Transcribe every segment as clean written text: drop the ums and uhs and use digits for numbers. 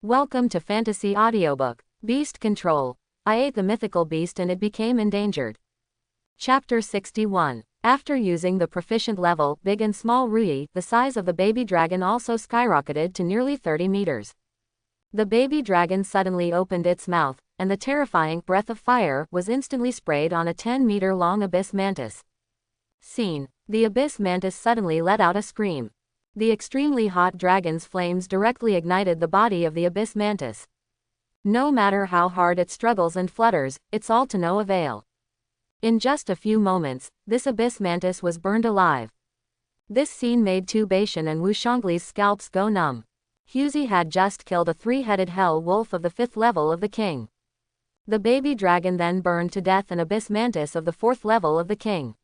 Welcome to Fantasy Audiobook, Beast Control. I ate the mythical beast and it became endangered. Chapter 61. After using the proficient level, Big and Small Rui, the size of the baby dragon also skyrocketed to nearly 30 meters. The baby dragon suddenly opened its mouth, and the terrifying breath of fire was instantly sprayed on a 10-meter-long abyss mantis. Scene. The abyss mantis suddenly let out a scream. The extremely hot dragon's flames directly ignited the body of the abyss mantis. No matter how hard it struggles and flutters, it's all to no avail. In just a few moments, this abyss mantis was burned alive. This scene made Tu Baishan and Wu Shongli's scalps go numb. Huzi had just killed a 3-headed hell wolf of the 5th level of the king. The baby dragon then burned to death an abyss mantis of the 4th level of the king.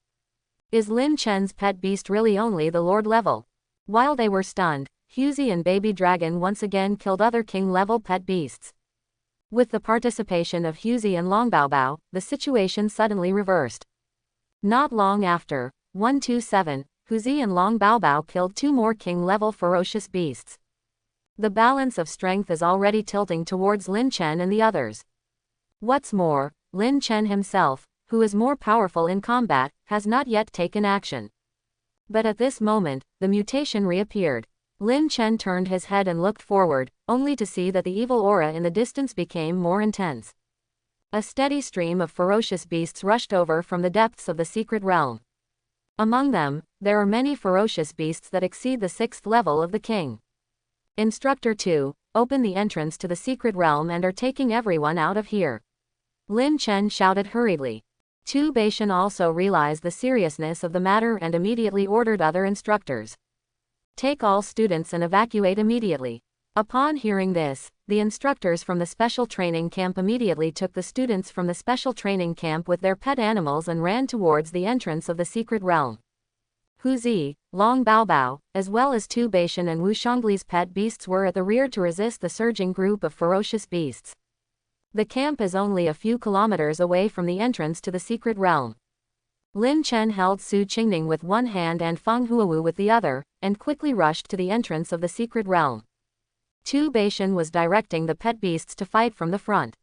Is Lin Chen's pet beast really only the lord level? While they were stunned, Huzi and Baby Dragon once again killed other king-level pet beasts. With the participation of Huzi and Longbaobao, the situation suddenly reversed. Not long after, 127, Huzi and Longbaobao killed 2 more king-level ferocious beasts. The balance of strength is already tilting towards Lin Chen and the others. What's more, Lin Chen himself, who is more powerful in combat, has not yet taken action. But at this moment, the mutation reappeared. Lin Chen turned his head and looked forward, only to see that the evil aura in the distance became more intense. A steady stream of ferocious beasts rushed over from the depths of the secret realm. Among them, there are many ferocious beasts that exceed the 6th level of the king. Instructor 2, open the entrance to the secret realm and are taking everyone out of here. Lin Chen shouted hurriedly. Tu Baishan also realized the seriousness of the matter and immediately ordered other instructors. Take all students and evacuate immediately. Upon hearing this, the instructors from the special training camp immediately took the students from the special training camp with their pet animals and ran towards the entrance of the secret realm. Huzi, Long Baobao, as well as Tu Baishan and Wu Shongli's pet beasts were at the rear to resist the surging group of ferocious beasts. The camp is only a few kilometers away from the entrance to the secret realm. Lin Chen held Su Qingning with one hand and Feng Huawu with the other, and quickly rushed to the entrance of the secret realm. Tu Baishan was directing the pet beasts to fight from the front.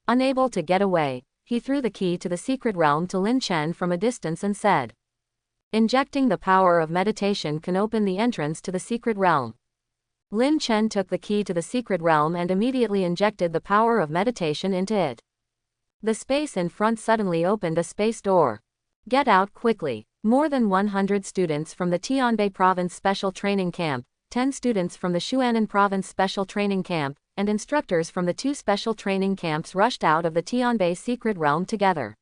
Unable to get away, he threw the key to the secret realm to Lin Chen from a distance and said, "Injecting the power of meditation can open the entrance to the secret realm." Lin Chen took the key to the secret realm and immediately injected the power of meditation into it. The space in front suddenly opened a space door. Get out quickly. More than 100 students from the Tianbei Province Special Training Camp, 10 students from the Shuanan Province Special Training Camp, and instructors from the 2 special training camps rushed out of the Tianbei secret realm together.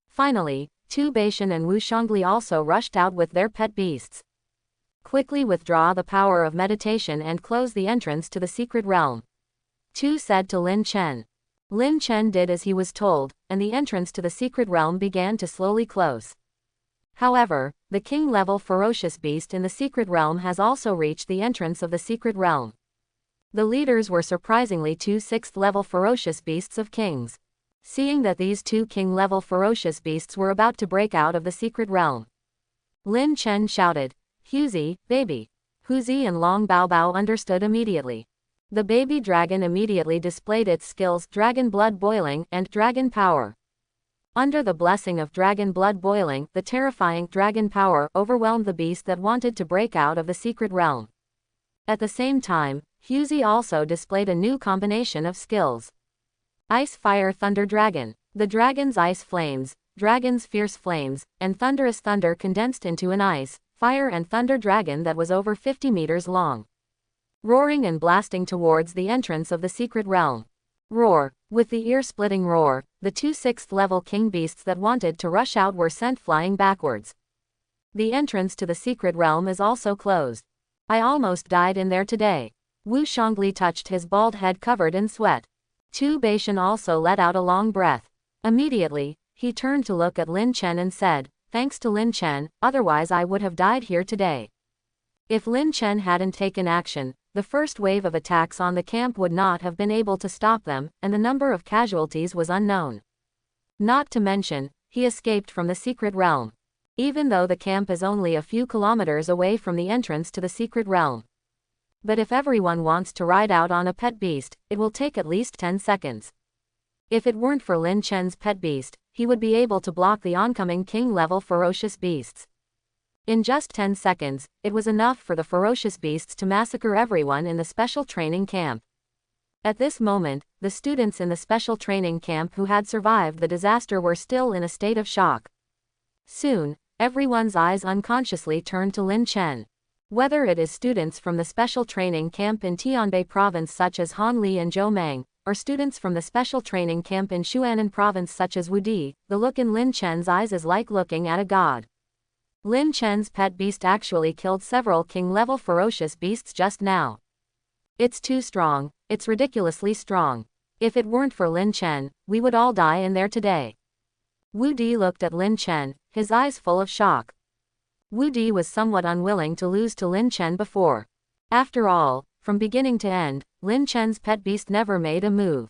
Finally, Tu Baishan and Wu Shongli also rushed out with their pet beasts. Quickly withdraw the power of meditation and close the entrance to the secret realm. Tu said to Lin Chen. Lin Chen did as he was told, and the entrance to the secret realm began to slowly close. However, the king-level ferocious beast in the secret realm has also reached the entrance of the secret realm. The leaders were surprisingly 2 6th-level ferocious beasts of kings. Seeing that these 2 king-level ferocious beasts were about to break out of the secret realm, Lin Chen shouted, "Huzi, baby." Huzi and Long Baobao understood immediately. The baby dragon immediately displayed its skills Dragon Blood Boiling and Dragon Power. Under the blessing of Dragon Blood Boiling, the terrifying Dragon Power overwhelmed the beast that wanted to break out of the secret realm. At the same time, Huzi also displayed a new combination of skills. Ice Fire Thunder Dragon. The dragon's ice flames, dragon's fierce flames, and thunderous thunder condensed into an ice, fire and thunder dragon that was over 50 meters long. Roaring and blasting towards the entrance of the secret realm. Roar. With the ear-splitting roar, the 2 6th-level king beasts that wanted to rush out were sent flying backwards. The entrance to the secret realm is also closed. I almost died in there today. Wu Shongli touched his bald head covered in sweat. Tu Baishan also let out a long breath. Immediately, he turned to look at Lin Chen and said, "Thanks to Lin Chen, otherwise I would have died here today." If Lin Chen hadn't taken action, the first wave of attacks on the camp would not have been able to stop them, and the number of casualties was unknown. Not to mention, he escaped from the secret realm. Even though the camp is only a few kilometers away from the entrance to the secret realm, But if everyone wants to ride out on a pet beast, it will take at least 10 seconds. If it weren't for Lin Chen's pet beast, he would be able to block the oncoming king-level ferocious beasts. In just 10 seconds, it was enough for the ferocious beasts to massacre everyone in the special training camp. At this moment, the students in the special training camp who had survived the disaster were still in a state of shock. Soon, everyone's eyes unconsciously turned to Lin Chen. Whether it is students from the special training camp in Tianbei province such as Han Li and Zhou Meng, or students from the special training camp in Shuanan province such as Wu Di, the look in Lin Chen's eyes is like looking at a god. Lin Chen's pet beast actually killed several king-level ferocious beasts just now. It's too strong, it's ridiculously strong. If it weren't for Lin Chen, we would all die in there today. Wu Di looked at Lin Chen, his eyes full of shock. Wu Di was somewhat unwilling to lose to Lin Chen before. After all, from beginning to end, Lin Chen's pet beast never made a move.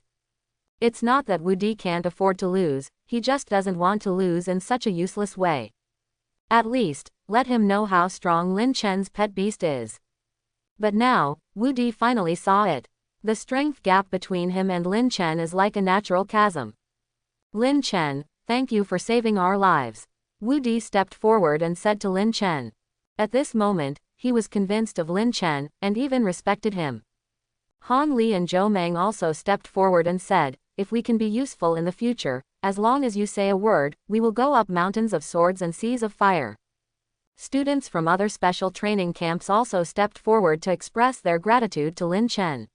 It's not that Wu Di can't afford to lose, he just doesn't want to lose in such a useless way. At least, let him know how strong Lin Chen's pet beast is. But now, Wu Di finally saw it. The strength gap between him and Lin Chen is like a natural chasm. Lin Chen, thank you for saving our lives. Wu Di stepped forward and said to Lin Chen. At this moment, he was convinced of Lin Chen, and even respected him. Han Li and Zhou Meng also stepped forward and said, if we can be useful in the future, as long as you say a word, we will go up mountains of swords and seas of fire. Students from other special training camps also stepped forward to express their gratitude to Lin Chen.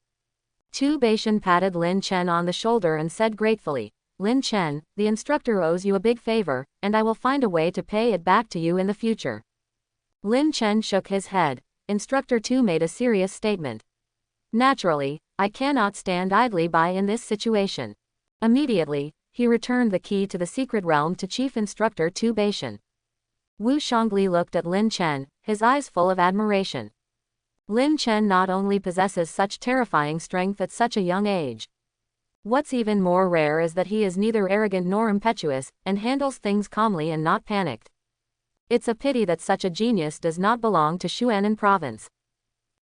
Tu Beishan patted Lin Chen on the shoulder and said gratefully, Lin Chen, the instructor owes you a big favor, and I will find a way to pay it back to you in the future. Lin Chen shook his head. Instructor Tu made a serious statement. Naturally, I cannot stand idly by in this situation. Immediately, he returned the key to the secret realm to Chief Instructor Tu Beishan. Wu Shangli looked at Lin Chen, his eyes full of admiration. Lin Chen not only possesses such terrifying strength at such a young age. What's even more rare is that he is neither arrogant nor impetuous, and handles things calmly and not panicked. It's a pity that such a genius does not belong to Shuanan province.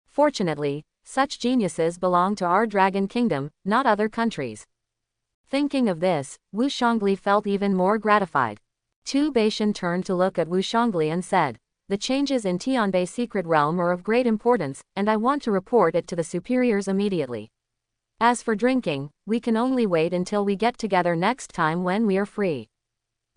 Fortunately, such geniuses belong to our Dragon Kingdom, not other countries. Thinking of this, Wu Shangli felt even more gratified. Tu Beishan turned to look at Wu Shangli and said, the changes in Tianbei secret realm are of great importance, and I want to report it to the superiors immediately. As for drinking, we can only wait until we get together next time when we are free.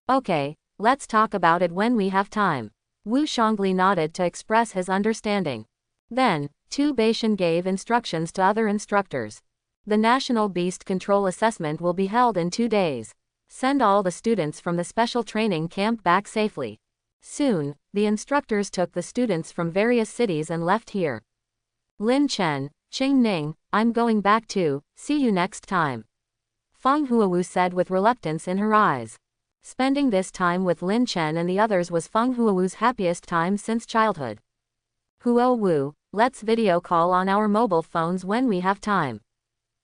Okay, let's talk about it when we have time. Wu Shangli nodded to express his understanding. Then, Tu Beishan gave instructions to other instructors. The National Beast Control Assessment will be held in 2 days. Send all the students from the special training camp back safely. Soon, the instructors took the students from various cities and left here. Lin Chen, Qing Ning, I'm going back too, see you next time. Feng Huowu said with reluctance in her eyes. Spending this time with Lin Chen and the others was Feng Huowu's happiest time since childhood. Huowu, let's video call on our mobile phones when we have time.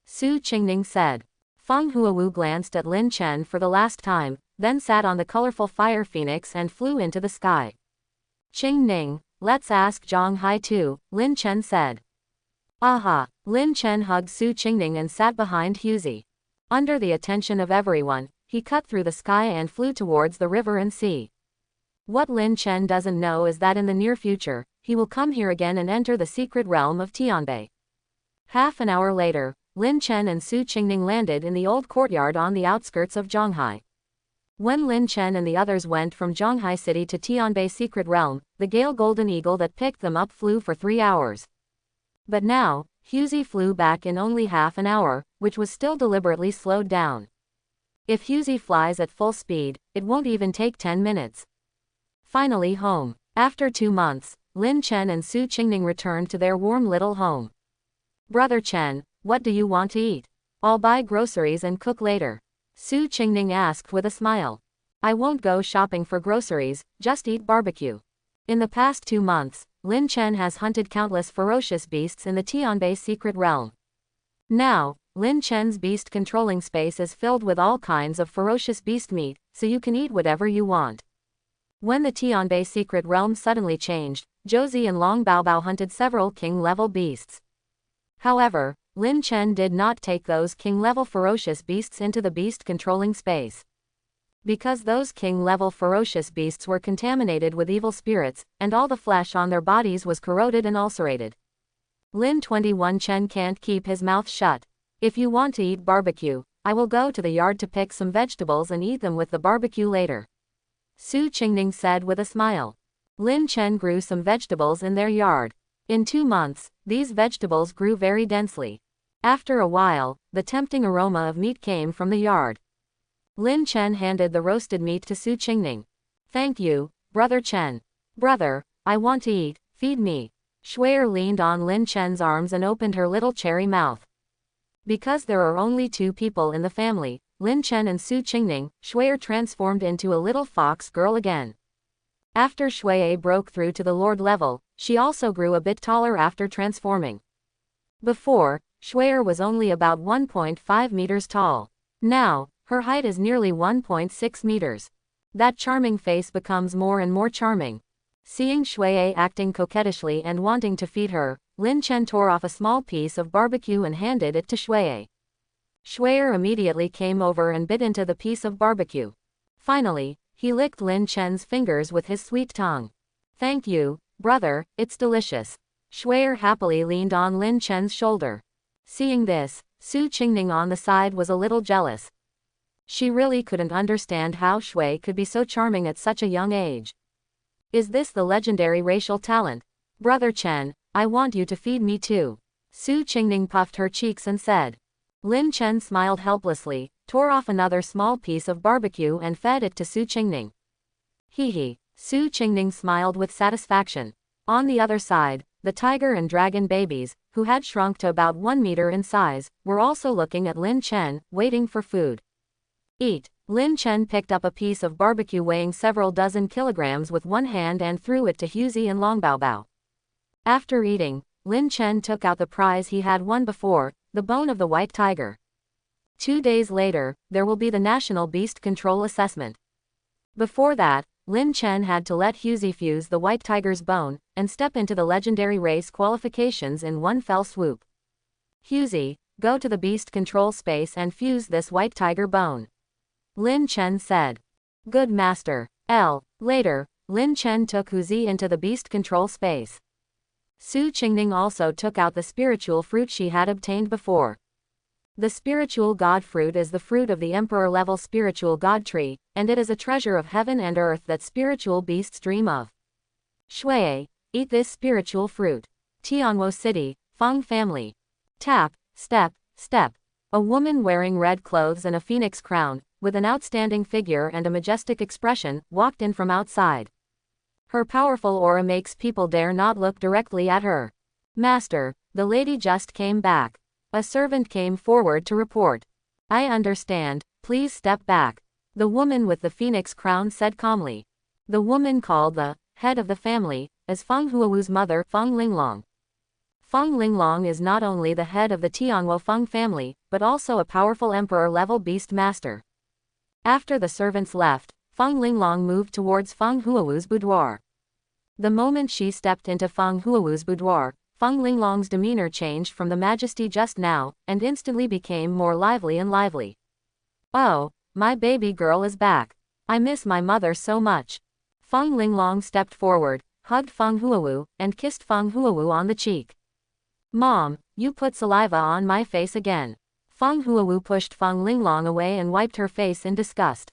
Su Qingning said. Feng Huowu glanced at Lin Chen for the last time, then sat on the colorful fire phoenix and flew into the sky. Qingning, let's ask Zhang Hai too, Lin Chen said. Aha! Lin Chen hugged Su Qingning and sat behind Huzi. Under the attention of everyone, he cut through the sky and flew towards the river and sea. What Lin Chen doesn't know is that in the near future, he will come here again and enter the secret realm of Tianbei. Half an hour later, Lin Chen and Su Qingning landed in the old courtyard on the outskirts of Zhonghai. When Lin Chen and the others went from Zhonghai City to Tianbei secret realm, the Gale Golden Eagle that picked them up flew for 3 hours. But now, Huzi flew back in only half an hour, which was still deliberately slowed down. If Huzi flies at full speed, it won't even take 10 minutes. Finally home. After 2 months, Lin Chen and Su Qingning returned to their warm little home. Brother Chen, what do you want to eat? I'll buy groceries and cook later. Su Qingning asked with a smile. I won't go shopping for groceries, just eat barbecue. In the past 2 months, Lin Chen has hunted countless ferocious beasts in the Tianbei secret realm. Now, Lin Chen's beast controlling space is filled with all kinds of ferocious beast meat, so you can eat whatever you want. When the Tianbei secret realm suddenly changed, Josie and Long Baobao hunted several king-level beasts. However, Lin Chen did not take those king-level ferocious beasts into the beast-controlling space. Because those king-level ferocious beasts were contaminated with evil spirits, and all the flesh on their bodies was corroded and ulcerated. Lin 21 Chen can't keep his mouth shut. If you want to eat barbecue, I will go to the yard to pick some vegetables and eat them with the barbecue later. Su Qingning said with a smile. Lin Chen grew some vegetables in their yard. In 2 months, these vegetables grew very densely. After a while, the tempting aroma of meat came from the yard. Lin Chen handed the roasted meat to Su Qingning. Thank you, Brother Chen. Brother, I want to eat, feed me. Shui'er leaned on Lin Chen's arms and opened her little cherry mouth. Because there are only 2 people in the family, Lin Chen and Su Qingning, Shui'er transformed into a little fox girl again. After Shui'er broke through to the Lord level, she also grew a bit taller after transforming. Before, Shui'er was only about 1.5 meters tall. Now, her height is nearly 1.6 meters. That charming face becomes more and more charming. Seeing Shui'er acting coquettishly and wanting to feed her, Lin Chen tore off a small piece of barbecue and handed it to Shui'er. Shui'er immediately came over and bit into the piece of barbecue. Finally, he licked Lin Chen's fingers with his sweet tongue. Thank you, brother, it's delicious. Shui'er happily leaned on Lin Chen's shoulder. Seeing this, Su Qingning on the side was a little jealous. She really couldn't understand how Shui could be so charming at such a young age. Is this the legendary racial talent? Brother Chen, I want you to feed me too. Su Qingning puffed her cheeks and said. Lin Chen smiled helplessly, tore off another small piece of barbecue and fed it to Su Qingning. Hee hee, Su Qingning smiled with satisfaction. On the other side, the tiger and dragon babies, who had shrunk to about 1 meter in size, were also looking at Lin Chen, waiting for food. Eat. Lin Chen picked up a piece of barbecue weighing several dozen kilograms with one hand and threw it to Huzi and Longbaobao. After eating, Lin Chen took out the prize he had won before, the bone of the white tiger. 2 days later, there will be the National Beast Control Assessment. Before that, Lin Chen had to let Huzi fuse the white tiger's bone, and step into the legendary race qualifications in one fell swoop. Huzi, go to the beast control space and fuse this white tiger bone. Lin Chen said. Good master. Later, Lin Chen took Huzi into the beast control space. Su Qingning also took out the spiritual fruit she had obtained before. The spiritual god fruit is the fruit of the emperor-level spiritual god tree, and it is a treasure of heaven and earth that spiritual beasts dream of. Shui, eat this spiritual fruit. Tianwo City, Feng family. Tap, step, step. A woman wearing red clothes and a phoenix crown, with an outstanding figure and a majestic expression, walked in from outside. Her powerful aura makes people dare not look directly at her. Master, the lady just came back. A servant came forward to report. I understand, please step back. The woman with the phoenix crown said calmly. The woman called the head of the family as Feng Huawu's mother, Feng Linglong. Feng Linglong is not only the head of the Tianwo Feng family, but also a powerful emperor-level beast master. After the servants left, Feng Linglong moved towards Feng Huawu's boudoir. The moment she stepped into Feng Huawu's boudoir, Feng Linglong's demeanor changed from the majesty just now, and instantly became more lively and lively. Oh, my baby girl is back. I miss my mother so much. Feng Linglong stepped forward, hugged Feng Huawu, and kissed Feng Huawu on the cheek. Mom, you put saliva on my face again. Feng Huawu pushed Feng Linglong away and wiped her face in disgust.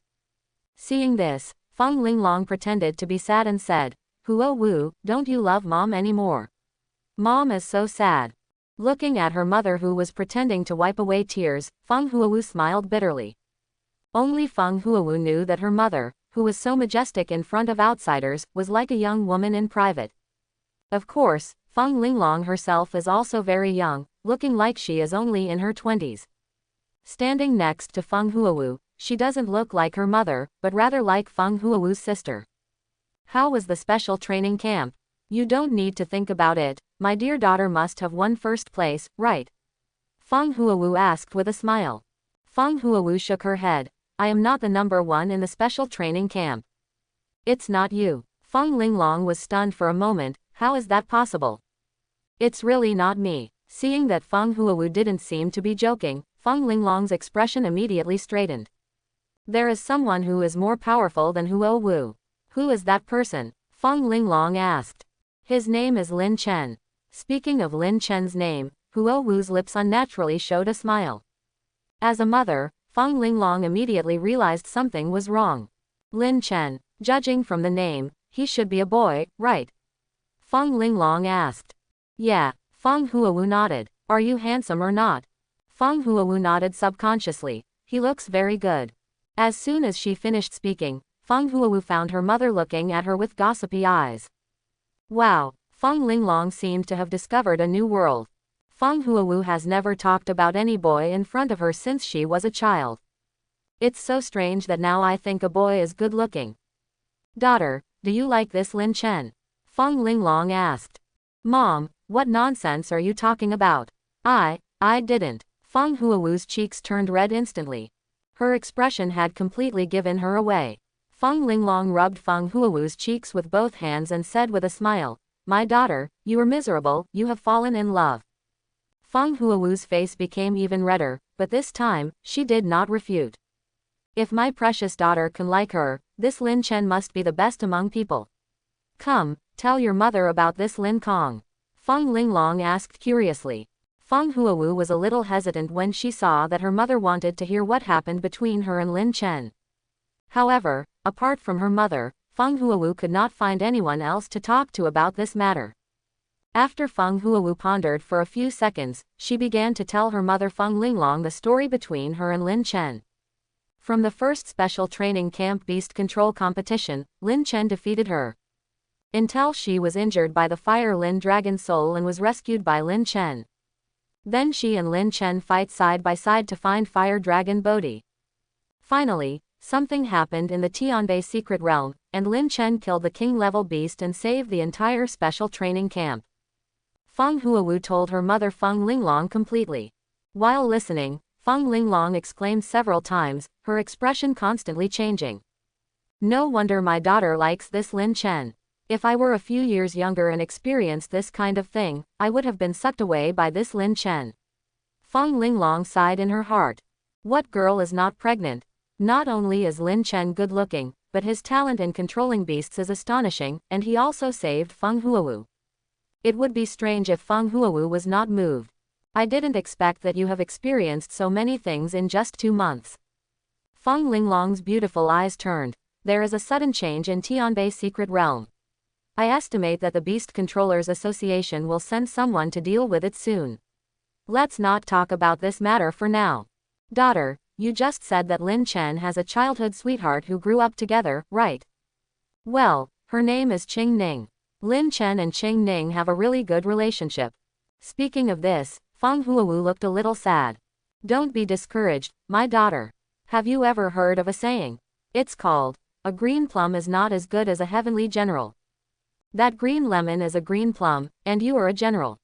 Seeing this, Feng Linglong pretended to be sad and said, Huawu, don't you love Mom anymore? Mom is so sad. Looking at her mother who was pretending to wipe away tears, Feng Huawu smiled bitterly. Only Feng Huawu knew that her mother, who was so majestic in front of outsiders, was like a young woman in private. Of course, Feng Linglong herself is also very young, looking like she is only in her 20s. Standing next to Feng Huawu, she doesn't look like her mother, but rather like Feng Huawu's sister. How was the special training camp? You don't need to think about it, my dear daughter must have won first place, right? Feng Huawu asked with a smile. Feng Huawu shook her head. I am not the number 1 in the special training camp. It's not you. Feng Linglong was stunned for a moment. How is that possible? It's really not me. Seeing that Feng Huowu didn't seem to be joking, Feng Linglong's expression immediately straightened. There is someone who is more powerful than Huowu. Who is that person? Feng Linglong asked. His name is Lin Chen. Speaking of Lin Chen's name, Huowu's lips unnaturally showed a smile. As a mother, Feng Linglong immediately realized something was wrong. Lin Chen, judging from the name, he should be a boy, right? Feng Linglong asked. Yeah, Feng Huowu nodded. Are you handsome or not? Feng Huowu nodded subconsciously. He looks very good. As soon as she finished speaking, Feng Huowu found her mother looking at her with gossipy eyes. Wow, Feng Linglong seemed to have discovered a new world. Feng Huowu has never talked about any boy in front of her since she was a child. It's so strange that now I think a boy is good looking. Daughter, do you like this Lin Chen? Feng Linglong asked. Mom, what nonsense are you talking about? I didn't. Feng Huowu's cheeks turned red instantly. Her expression had completely given her away. Feng Linglong rubbed Feng Huowu's cheeks with both hands and said with a smile, My daughter, you are miserable, you have fallen in love. Feng Huowu's face became even redder, but this time, she did not refute. If my precious daughter can like her, this Lin Chen must be the best among people. Come, tell your mother about this Lin Kong. Feng Linglong asked curiously. Feng Huowu was a little hesitant when she saw that her mother wanted to hear what happened between her and Lin Chen. However, apart from her mother, Feng Huowu could not find anyone else to talk to about this matter. After Feng Huowu pondered for a few seconds, she began to tell her mother Feng Linglong the story between her and Lin Chen. From the first special training camp beast control competition, Lin Chen defeated her. Until she was injured by the Fire Lin Dragon Soul and was rescued by Lin Chen. Then she and Lin Chen fight side by side to find Fire Dragon Bodhi. Finally, something happened in the Tianbei secret realm, and Lin Chen killed the king-level beast and saved the entire special training camp. Feng Huowu told her mother Feng Linglong completely. While listening, Feng Linglong exclaimed several times, her expression constantly changing. No wonder my daughter likes this Lin Chen. If I were a few years younger and experienced this kind of thing, I would have been sucked away by this Lin Chen. Feng Linglong sighed in her heart. What girl is not pregnant? Not only is Lin Chen good looking, but his talent in controlling beasts is astonishing, and he also saved Feng Huowu. It would be strange if Feng Huowu was not moved. I didn't expect that you have experienced so many things in just 2 months. Feng Linglong's beautiful eyes turned. There is a sudden change in Tianbei secret realm. I estimate that the Beast Controllers Association will send someone to deal with it soon. Let's not talk about this matter for now. Daughter, you just said that Lin Chen has a childhood sweetheart who grew up together, right? Well, her name is Qing Ning. Lin Chen and Qing Ning have a really good relationship. Speaking of this, Feng Huowu looked a little sad. Don't be discouraged, my daughter. Have you ever heard of a saying? It's called, a green plum is not as good as a heavenly general. That green lemon is a green plum, and you are a general.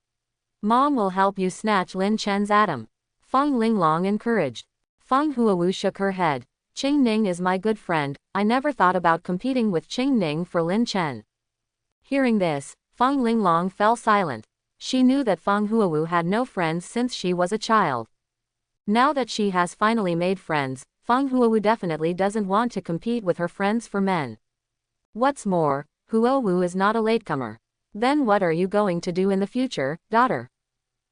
Mom will help you snatch Lin Chen's atom. Feng Linglong encouraged. Feng Huowu shook her head. Qing Ning is my good friend, I never thought about competing with Qing Ning for Lin Chen. Hearing this, Feng Linglong fell silent. She knew that Feng Huowu had no friends since she was a child. Now that she has finally made friends, Feng Huowu definitely doesn't want to compete with her friends for men. What's more, Huowu is not a latecomer. Then what are you going to do in the future, daughter?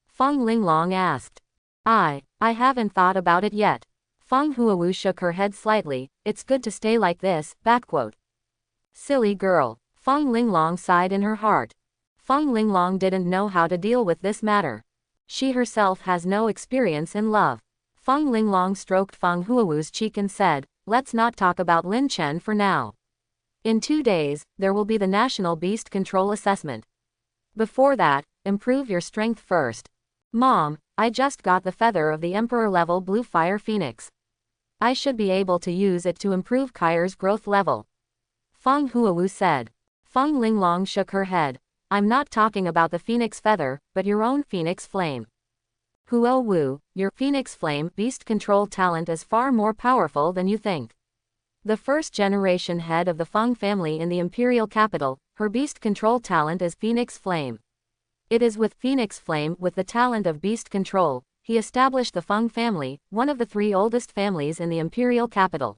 Feng Linglong asked. I haven't thought about it yet. Feng Huowu shook her head slightly, it's good to stay like this, backquote. Silly girl. Feng Linglong sighed in her heart. Feng Linglong didn't know how to deal with this matter. She herself has no experience in love. Feng Linglong stroked Feng Huowu's cheek and said, let's not talk about Lin Chen for now. In 2 days, there will be the National Beast Control Assessment. Before that, improve your strength first. Mom, I just got the feather of the Emperor-level Blue Fire Phoenix. I should be able to use it to improve Kai's growth level. Feng Huowu said. Feng Linglong shook her head. I'm not talking about the Phoenix feather, but your own Phoenix flame. Huowu, your Phoenix flame beast control talent is far more powerful than you think. The first-generation head of the Feng family in the imperial capital, her beast control talent is Phoenix Flame. It is with Phoenix Flame with the talent of beast control, he established the Feng family, one of the 3 oldest families in the imperial capital.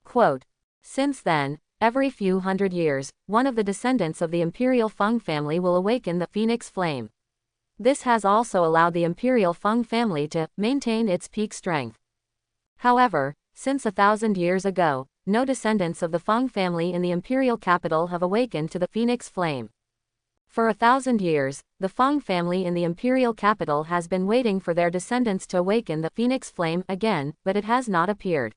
Quote, since then, every few hundred years, one of the descendants of the imperial Feng family will awaken the Phoenix Flame. This has also allowed the imperial Feng family to maintain its peak strength. However, since 1,000 years ago, no descendants of the Feng family in the imperial capital have awakened to the Phoenix Flame. For 1,000 years, the Feng family in the imperial capital has been waiting for their descendants to awaken the Phoenix Flame again, but it has not appeared.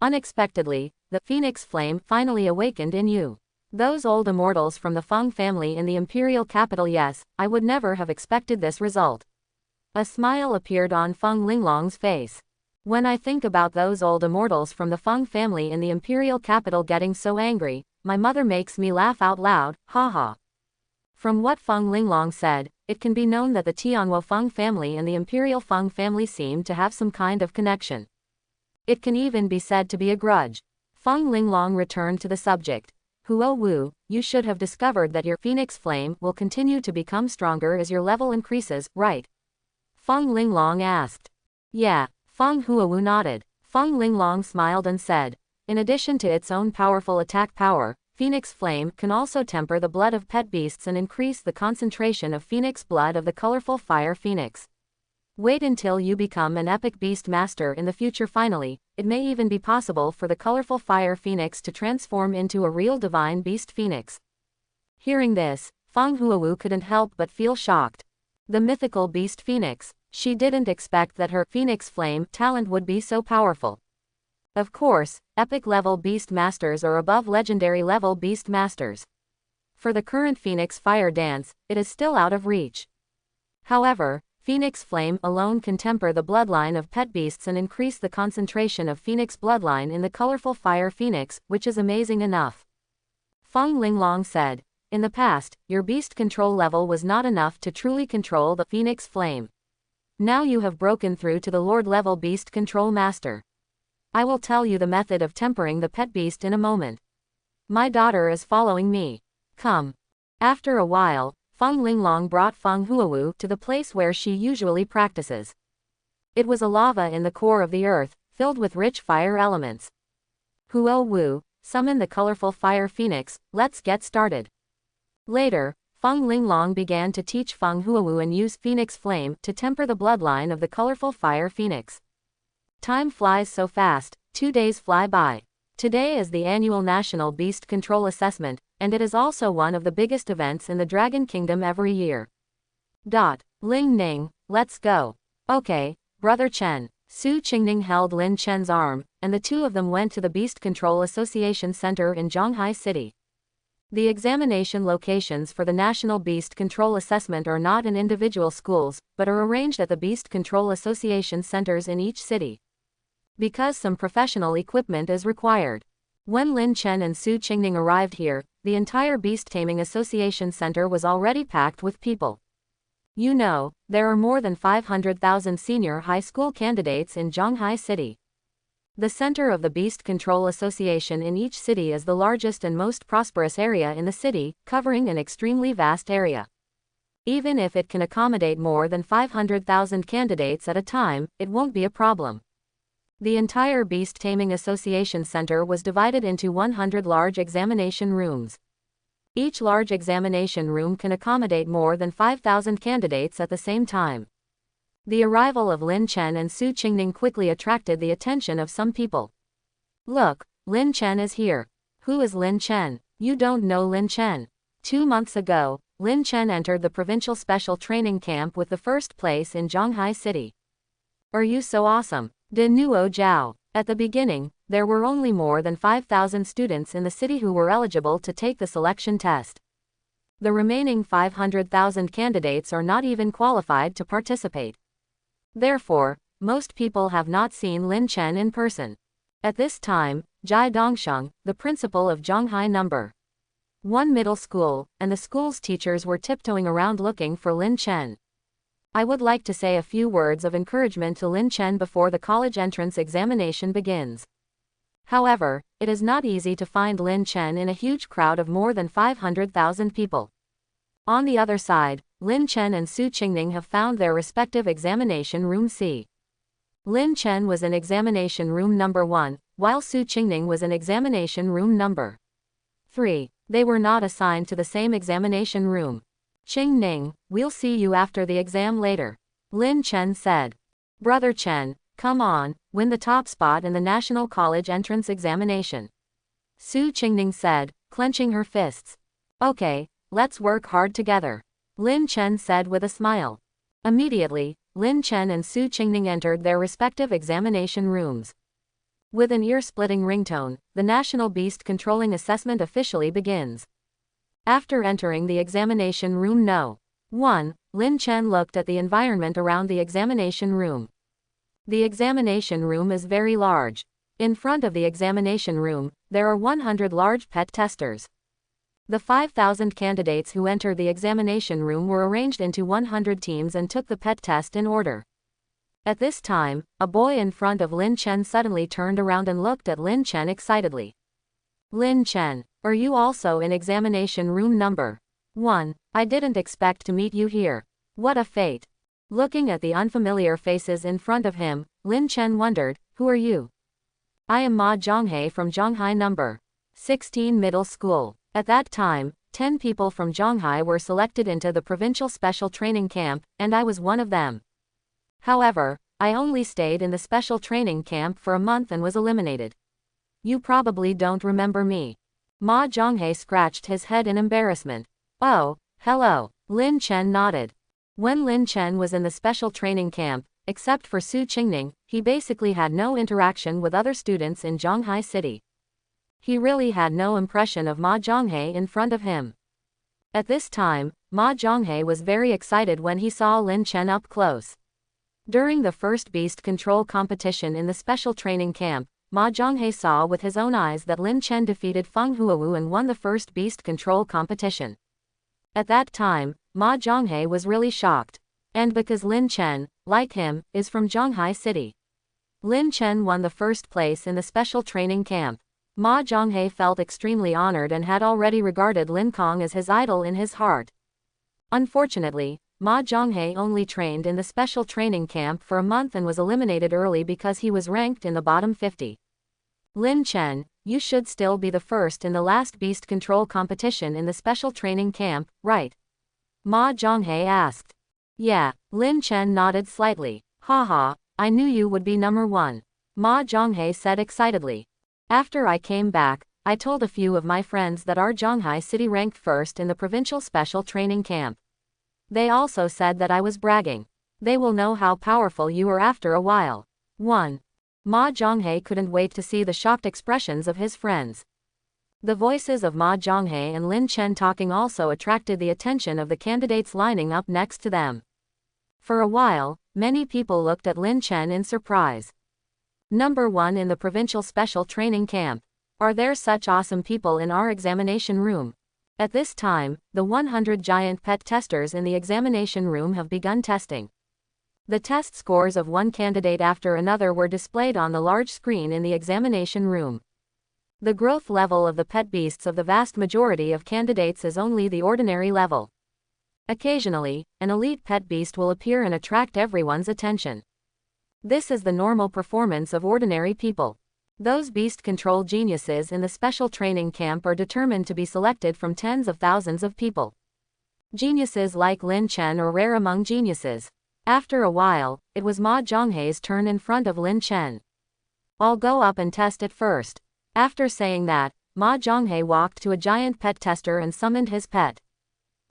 Unexpectedly, the Phoenix Flame finally awakened in you. Those old immortals from the Feng family in the imperial capital. Yes, I would never have expected this result. A smile appeared on Feng Linglong's face. When I think about those old immortals from the Feng family in the imperial capital getting so angry, my mother makes me laugh out loud, haha. From what Feng Linglong said, it can be known that the Tianguo Feng family and the imperial Feng family seem to have some kind of connection. It can even be said to be a grudge. Feng Linglong returned to the subject. Huo Wu, you should have discovered that your Phoenix Flame will continue to become stronger as your level increases, right? Feng Linglong asked. Yeah, Feng Huowu nodded. Feng Linglong smiled and said, in addition to its own powerful attack power, Phoenix Flame can also temper the blood of pet beasts and increase the concentration of Phoenix blood of the colorful fire Phoenix. Wait until you become an epic beast master in the future. Finally, it may even be possible for the colorful fire Phoenix to transform into a real divine beast Phoenix. Hearing this, Feng Huowu couldn't help but feel shocked. The mythical beast Phoenix. She didn't expect that her Phoenix Flame talent would be so powerful. Of course, epic level beast masters are above legendary level beast masters. For the current Phoenix Fire Dance, it is still out of reach. However, Phoenix Flame alone can temper the bloodline of pet beasts and increase the concentration of Phoenix bloodline in the colorful fire Phoenix, which is amazing enough. Feng Linglong said, in the past, your beast control level was not enough to truly control the Phoenix Flame. Now you have broken through to the Lord level beast control master. I will tell you the method of tempering the pet beast in a moment. My daughter is following me. Come. After a while, Feng Linglong brought Feng Huowu to the place where she usually practices. It was a lava in the core of the earth, filled with rich fire elements. Huo Wu, summon the colorful fire Phoenix, let's get started. Later, Feng Linglong began to teach Feng Huowu and use Phoenix Flame to temper the bloodline of the colorful fire Phoenix. Time flies so fast, 2 days fly by. Today is the annual National Beast Control Assessment, and it is also one of the biggest events in the Dragon Kingdom every year. Ling Ning, let's go. Okay, Brother Chen. Su Qingning held Lin Chen's arm, and the two of them went to the Beast Control Association Center in Zhanghai City. The examination locations for the National Beast Control Assessment are not in individual schools, but are arranged at the Beast Control Association centers in each city. Because some professional equipment is required. When Lin Chen and Su Qingning arrived here, the entire Beast Taming Association Center was already packed with people. You know, there are more than 500,000 senior high school candidates in Zhanghai City. The center of the Beast Control Association in each city is the largest and most prosperous area in the city, covering an extremely vast area. Even if it can accommodate more than 500,000 candidates at a time, it won't be a problem. The entire Beast Taming Association Center was divided into 100 large examination rooms. Each large examination room can accommodate more than 5,000 candidates at the same time. The arrival of Lin Chen and Su Qingning quickly attracted the attention of some people. Look, Lin Chen is here. Who is Lin Chen? You don't know Lin Chen. 2 months ago, Lin Chen entered the provincial special training camp with the first place in Zhanghai City. Are you so awesome? De Nuo Jiao. At the beginning, there were only more than 5,000 students in the city who were eligible to take the selection test. The remaining 500,000 candidates are not even qualified to participate. Therefore, most people have not seen Lin Chen in person. At this time, Jai Dongsheng, the principal of Zhanghai No. 1 Middle School, and the school's teachers were tiptoeing around looking for Lin Chen. I would like to say a few words of encouragement to Lin Chen before the college entrance examination begins. However, it is not easy to find Lin Chen in a huge crowd of more than 500,000 people. On the other side, Lin Chen and Su Qingning have found their respective examination room C. Lin Chen was in examination room number 1, while Su Qingning was in examination room number 3. They were not assigned to the same examination room. Qingning, we'll see you after the exam later. Lin Chen said. Brother Chen, come on, win the top spot in the National College entrance examination. Su Qingning said, clenching her fists. Okay, let's work hard together. Lin Chen said with a smile. Immediately, Lin Chen and Su Qingning entered their respective examination rooms. With an ear-splitting ringtone, the National Beast Controlling Assessment officially begins. After entering the examination room No. 1, Lin Chen looked at the environment around the examination room. The examination room is very large. In front of the examination room, there are 100 large pet testers. The 5,000 candidates who entered the examination room were arranged into 100 teams and took the pet test in order. At this time, a boy in front of Lin Chen suddenly turned around and looked at Lin Chen excitedly. Lin Chen, are you also in examination room number 1? I didn't expect to meet you here. What a fate. Looking at the unfamiliar faces in front of him, Lin Chen wondered, who are you? I am Ma Zhonghai from Zhonghai number 16 middle school. At that time, 10 people from Zhonghai were selected into the provincial special training camp, and I was one of them. However, I only stayed in the special training camp for a month and was eliminated. You probably don't remember me. Ma Zhonghai scratched his head in embarrassment. Oh, hello. Lin Chen nodded. When Lin Chen was in the special training camp, except for Su Qingning, he basically had no interaction with other students in Zhonghai City. He really had no impression of Ma Zhonghai in front of him. At this time, Ma Zhonghai was very excited when he saw Lin Chen up close. During the first beast control competition in the special training camp, Ma Zhonghai saw with his own eyes that Lin Chen defeated Feng Huawu and won the first beast control competition. At that time, Ma Zhonghai was really shocked. And because Lin Chen, like him, is from Zhonghai City. Lin Chen won the first place in the special training camp. Ma Zhonghai felt extremely honored and had already regarded Lin Kong as his idol in his heart. Unfortunately, Ma Zhonghai only trained in the special training camp for a month and was eliminated early because he was ranked in the bottom 50. Lin Chen, you should still be the first in the last beast control competition in the special training camp, right? Ma Zhonghai asked. Yeah, Lin Chen nodded slightly. Haha, I knew you would be number 1. Ma Zhonghai said excitedly. After I came back, I told a few of my friends that our Zhonghai City ranked first in the provincial special training camp. They also said that I was bragging. They will know how powerful you are after a while. 1. Ma Zhonghai couldn't wait to see the shocked expressions of his friends. The voices of Ma Zhonghai and Lin Chen talking also attracted the attention of the candidates lining up next to them. For a while, many people looked at Lin Chen in surprise. Number 1 in the provincial special training camp. Are there such awesome people in our examination room? At this time, the 100 giant pet testers in the examination room have begun testing. The test scores of one candidate after another were displayed on the large screen in the examination room. The growth level of the pet beasts of the vast majority of candidates is only the ordinary level. Occasionally, an elite pet beast will appear and attract everyone's attention. This is the normal performance of ordinary people. Those beast control geniuses in the special training camp are determined to be selected from tens of thousands of people. Geniuses like Lin Chen are rare among geniuses. After a while, it was Ma Zhonghai's turn in front of Lin Chen. I'll go up and test it first. After saying that, Ma Zhonghai walked to a giant pet tester and summoned his pet.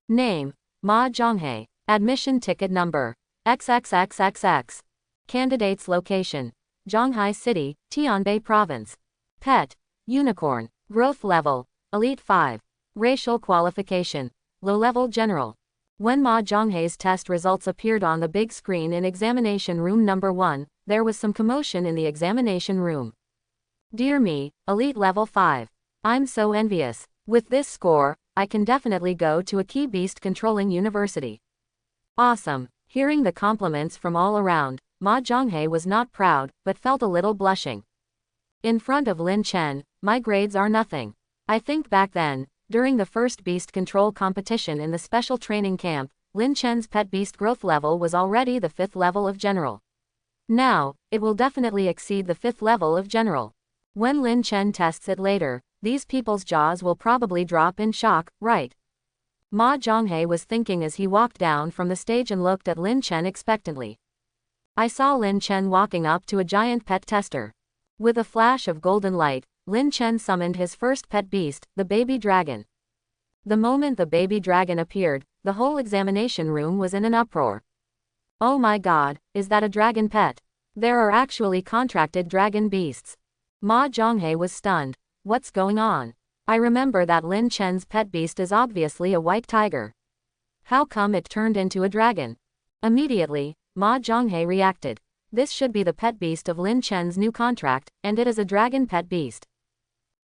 Name: Ma Zhonghai. Admission ticket number: XXXXX. Candidate's location: Zhonghai City, Tianbei Province. Pet: Unicorn. Growth level: Elite 5. Racial qualification: Low-level General. When Ma Zhonghai's test results appeared on the big screen in examination room number 1, there was some commotion in the examination room. Dear me, Elite level 5. I'm so envious. With this score, I can definitely go to a key beast controlling university. Awesome. Hearing the compliments from all around, Ma Zhonghai was not proud, but felt a little blushing. In front of Lin Chen, my grades are nothing. I think back then, During the first beast control competition in the special training camp, Lin Chen's pet beast growth level was already the 5th level of general. Now, it will definitely exceed the 5th level of general. When Lin Chen tests it later, these people's jaws will probably drop in shock, right? Ma Zhonghe was thinking as he walked down from the stage and looked at Lin Chen expectantly. I saw Lin Chen walking up to a giant pet tester. With a flash of golden light, Lin Chen summoned his first pet beast, the baby dragon. The moment the baby dragon appeared, the whole examination room was in an uproar. Oh my god, is that a dragon pet? There are actually contracted dragon beasts. Ma Zhonghe was stunned. What's going on? I remember that Lin Chen's pet beast is obviously a white tiger. How come it turned into a dragon? Immediately, Ma Zhonghe reacted. This should be the pet beast of Lin Chen's new contract, and it is a dragon pet beast.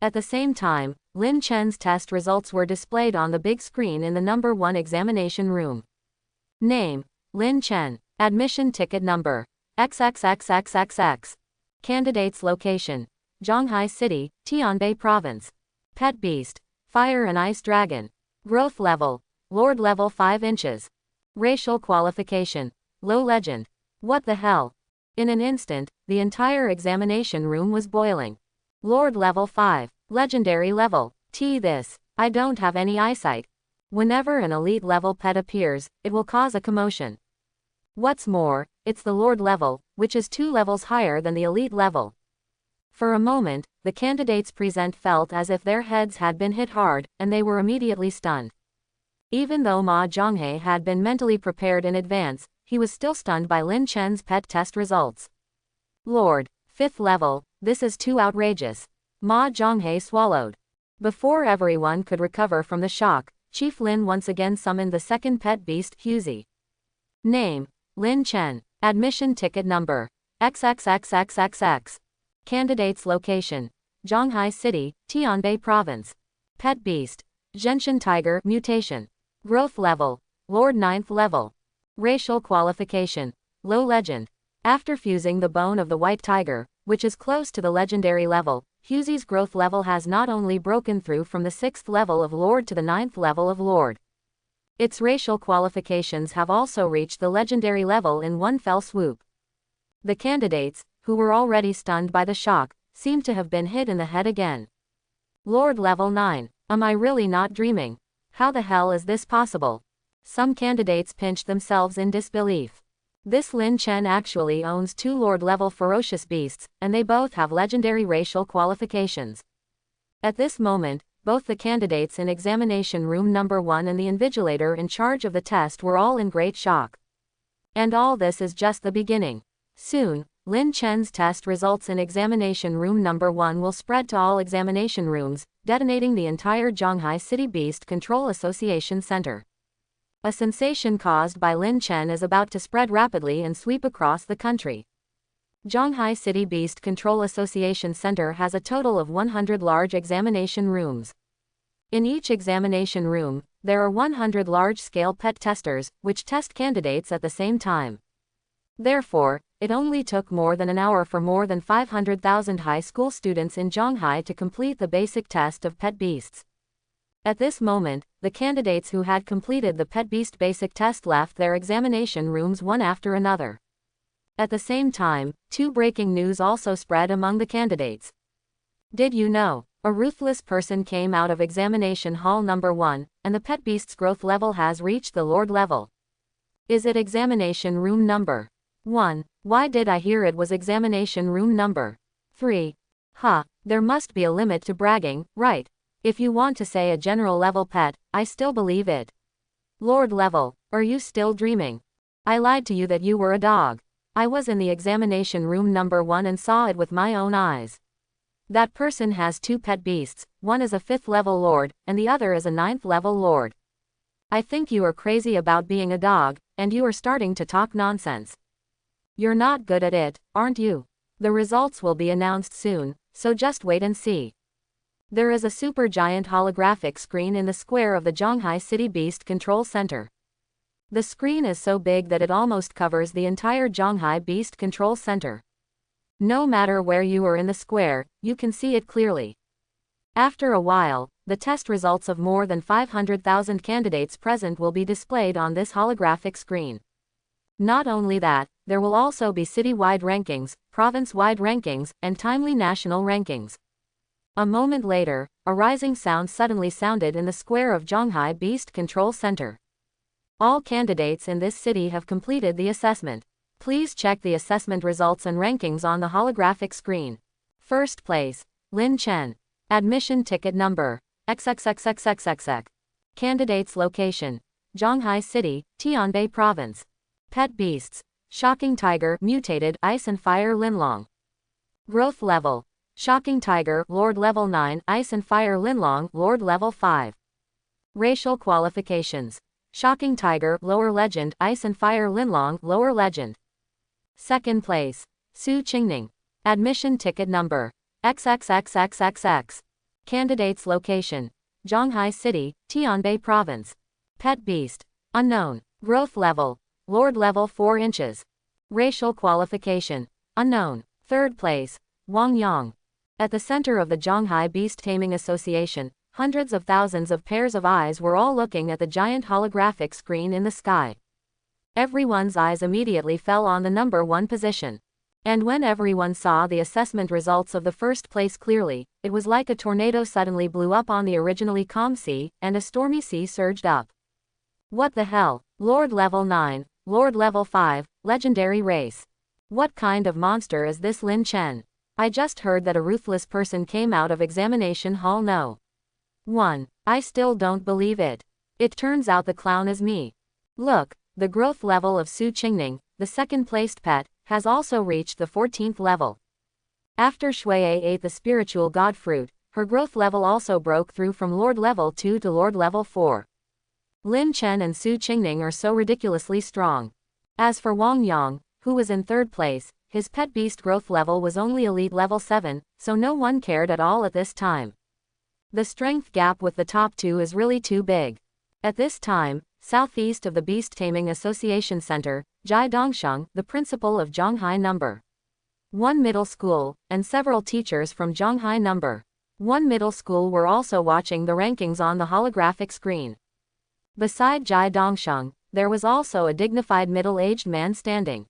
At the same time, Lin Chen's test results were displayed on the big screen in the number 1 examination room. Name: Lin Chen. Admission ticket number: XXXXXX. Candidate's location: Zhonghai City, Tianbei Province. Pet beast: Fire and Ice Dragon. Growth level: Lord level 5 inches. Racial qualification: Low legend. What the hell? In an instant, the entire examination room was boiling. Lord level 5, legendary level. I don't have any eyesight. Whenever an elite level pet appears, it will cause a commotion. What's more, it's the Lord level, which is 2 levels higher than the elite level. For a moment, the candidates present felt as if their heads had been hit hard, and they were immediately stunned. Even though Ma Zhonghe had been mentally prepared in advance, he was still stunned by Lin Chen's pet test results. Lord, 5th level, this is too outrageous. Ma Zhonghe swallowed. Before everyone could recover from the shock, Chief Lin once again summoned the second pet beast, Huzi. Name: Lin Chen. Admission ticket number: XXXXXX. Candidate's location: Zhonghai City, Tianbei Province. Pet beast: Genshin Tiger mutation. Growth level: Lord 9th level. Racial qualification: Low legend. After fusing the bone of the white tiger, which is close to the legendary level, Huzi's growth level has not only broken through from the 6th level of Lord to the 9th level of Lord. Its racial qualifications have also reached the legendary level in one fell swoop. The candidates, who were already stunned by the shock, seemed to have been hit in the head again. Lord level 9. Am I really not dreaming? How the hell is this possible? Some candidates pinched themselves in disbelief. This Lin Chen actually owns 2 Lord level ferocious beasts, and they both have legendary racial qualifications. At this moment, both the candidates in examination room number 1 and the invigilator in charge of the test were all in great shock. And all this is just the beginning. Soon, Lin Chen's test results in examination room number 1 will spread to all examination rooms, detonating the entire Zhonghai City Beast Control Association Center. A sensation caused by Lin Chen is about to spread rapidly and sweep across the country. Zhonghai City Beast Control Association Center has a total of 100 large examination rooms. In each examination room, there are 100 large-scale pet testers, which test candidates at the same time. Therefore, it only took more than an hour for more than 500,000 high school students in Zhonghai to complete the basic test of pet beasts. At this moment, the candidates who had completed the pet beast basic test left their examination rooms one after another. At the same time, 2 breaking news also spread among the candidates. Did you know? A ruthless person came out of examination hall number 1, and the pet beast's growth level has reached the Lord level. Is it examination room number 1? Why did I hear it was examination room number 3? There must be a limit to bragging, right? If you want to say a general level pet, I still believe it. Lord level, are you still dreaming? I lied to you that you were a dog. I was in the examination room number 1 and saw it with my own eyes. That person has 2 pet beasts, one is a 5th level lord, and the other is a 9th level lord. I think you are crazy about being a dog, and you are starting to talk nonsense. You're not good at it, aren't you? The results will be announced soon, so just wait and see. There is a super giant holographic screen in the square of the Zhonghai City Beast Control Center. The screen is so big that it almost covers the entire Zhonghai Beast Control Center. No matter where you are in the square, you can see it clearly. After a while, the test results of more than 500,000 candidates present will be displayed on this holographic screen. Not only that, there will also be city-wide rankings, province-wide rankings, and timely national rankings. A moment later, a rising sound suddenly sounded in the square of Zhonghai Beast Control Center. All candidates in this city have completed the assessment. Please check the assessment results and rankings on the holographic screen. First place, Lin Chen. Admission ticket number, XXXXXXX. Candidates location, Zhonghai City, Tianbei Province. Pet beasts, Shocking Tiger, Mutated, Ice and Fire Linlong. Growth level, Shocking Tiger, Lord Level 9, Ice and Fire Linlong, Lord Level 5. Racial qualifications, Shocking Tiger, Lower Legend, Ice and Fire Linlong, Lower Legend. Second place, Su Qingning. Admission ticket number, XXXXXX. Candidates location, Zhonghai City, Tianbei Province. Pet beast, unknown. Growth level, Lord Level 4 inches. Racial qualification, unknown. Third place, Wang Yang. At the center of the Zhonghai Beast Taming Association, hundreds of thousands of pairs of eyes were all looking at the giant holographic screen in the sky. Everyone's eyes immediately fell on the number 1 position. And when everyone saw the assessment results of the first place clearly, it was like a tornado suddenly blew up on the originally calm sea, and a stormy sea surged up. What the hell? Lord Level 9, Lord Level 5, legendary race. What kind of monster is this Lin Chen? I just heard that a ruthless person came out of examination hall. No. 1. I still don't believe it. It turns out the clown is me. Look, the growth level of Su Qingning, the second-placed pet, has also reached the 14th level. After Shuiei ate the spiritual god fruit, her growth level also broke through from Lord Level 2 to Lord Level 4. Lin Chen and Su Qingning are so ridiculously strong. As for Wang Yang, who was in third place, his pet beast growth level was only Elite Level 7, so no one cared at all at this time. The strength gap with the top 2 is really too big. At this time, southeast of the Beast Taming Association Center, Jai Dongsheng, the principal of Zhonghai No. 1 Middle School, and several teachers from Zhonghai No. 1 Middle School were also watching the rankings on the holographic screen. Beside Jai Dongsheng, there was also a dignified middle-aged man standing.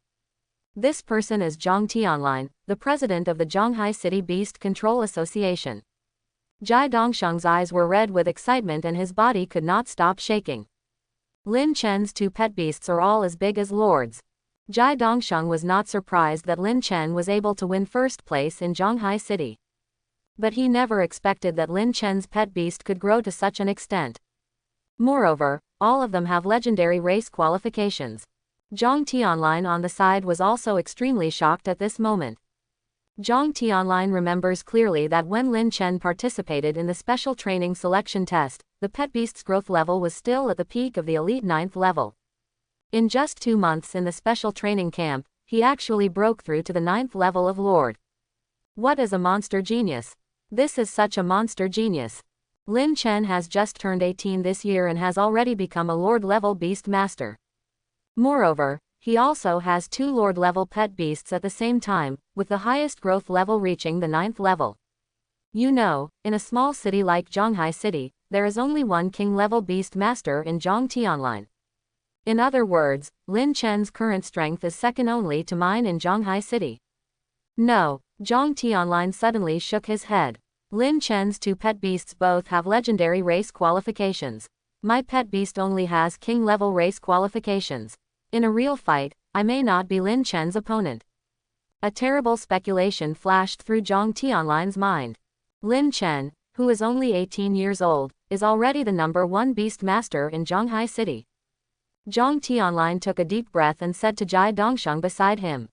This person is Zhang Tianlin, the president of the Zhonghai City Beast Control Association. Jai Dongsheng's eyes were red with excitement and his body could not stop shaking. Lin Chen's 2 pet beasts are all as big as lords. Jai Dongsheng was not surprised that Lin Chen was able to win first place in Zhonghai City. But he never expected that Lin Chen's pet beast could grow to such an extent. Moreover, all of them have legendary race qualifications. Zhang Tianlin on the side was also extremely shocked at this moment. Zhang Tianlin remembers clearly that when Lin Chen participated in the special training selection test, the pet beast's growth level was still at the peak of the elite 9th level. In just 2 months in the special training camp, he actually broke through to the 9th level of Lord. What is a monster genius? This is such a monster genius. Lin Chen has just turned 18 this year and has already become a Lord level beast master. Moreover, he also has 2 Lord level pet beasts at the same time, with the highest growth level reaching the 9th level. You know, in a small city like Zhonghai City, there is only 1 king level beast master in Zhang Tianlin. In other words, Lin Chen's current strength is second only to mine in Zhonghai City. No, Zhang Tianlin suddenly shook his head. Lin Chen's 2 pet beasts both have legendary race qualifications. My pet beast only has king level race qualifications. In a real fight, I may not be Lin Chen's opponent. A terrible speculation flashed through Zhang Tianlin's mind. Lin Chen, who is only 18 years old, is already the number 1 beast master in Zhonghai City. Zhang Tianlin took a deep breath and said to Jai Dongsheng beside him.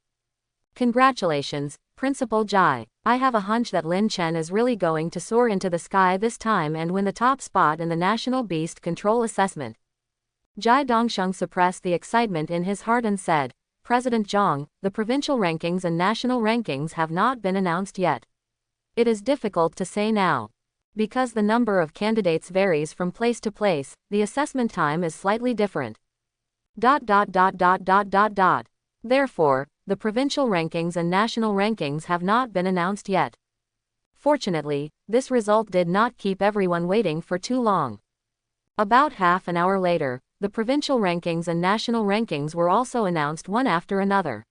Congratulations, Principal Jai. I have a hunch that Lin Chen is really going to soar into the sky this time and win the top spot in the National Beast Control Assessment. Jai Dongsheng suppressed the excitement in his heart and said, President Zhang, the provincial rankings and national rankings have not been announced yet. It is difficult to say now. Because the number of candidates varies from place to place, the assessment time is slightly different. Therefore, the provincial rankings and national rankings have not been announced yet. Fortunately, This result did not keep everyone waiting for too long. About half an hour later, the provincial rankings and national rankings were also announced one after another.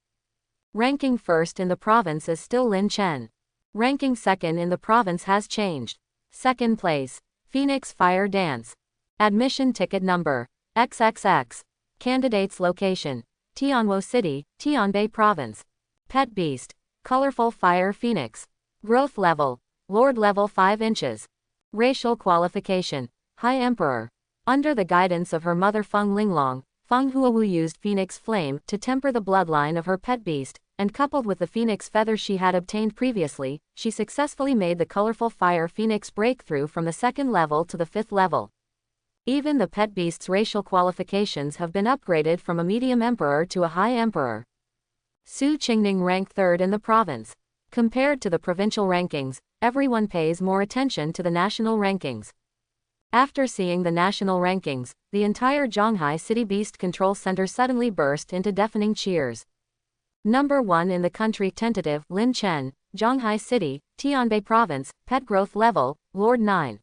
Ranking first in the province is still Lin Chen. Ranking second in the province has changed. Second place, Phoenix Fire Dance. Admission ticket number, XXX. Candidates location, Tianwo City, Tianbei Province. Pet beast, colorful fire phoenix. Growth level, Lord level 5 inches. Racial qualification, High Emperor. Under the guidance of her mother Feng Linglong, Feng Huowu used Phoenix Flame to temper the bloodline of her pet beast, and coupled with the phoenix feathers she had obtained previously, she successfully made the colorful fire phoenix breakthrough from the 2nd level to the 5th level. Even the pet beast's racial qualifications have been upgraded from a medium emperor to a high emperor. Su Qingning ranked 3rd in the province. Compared to the provincial rankings, everyone pays more attention to the national rankings. After seeing the national rankings, the entire Zhanghai City Beast Control Center suddenly burst into deafening cheers. Number 1 in the country tentative, Lin Chen, Zhanghai City, Tianbei Province, Pet Growth Level, Lord 9.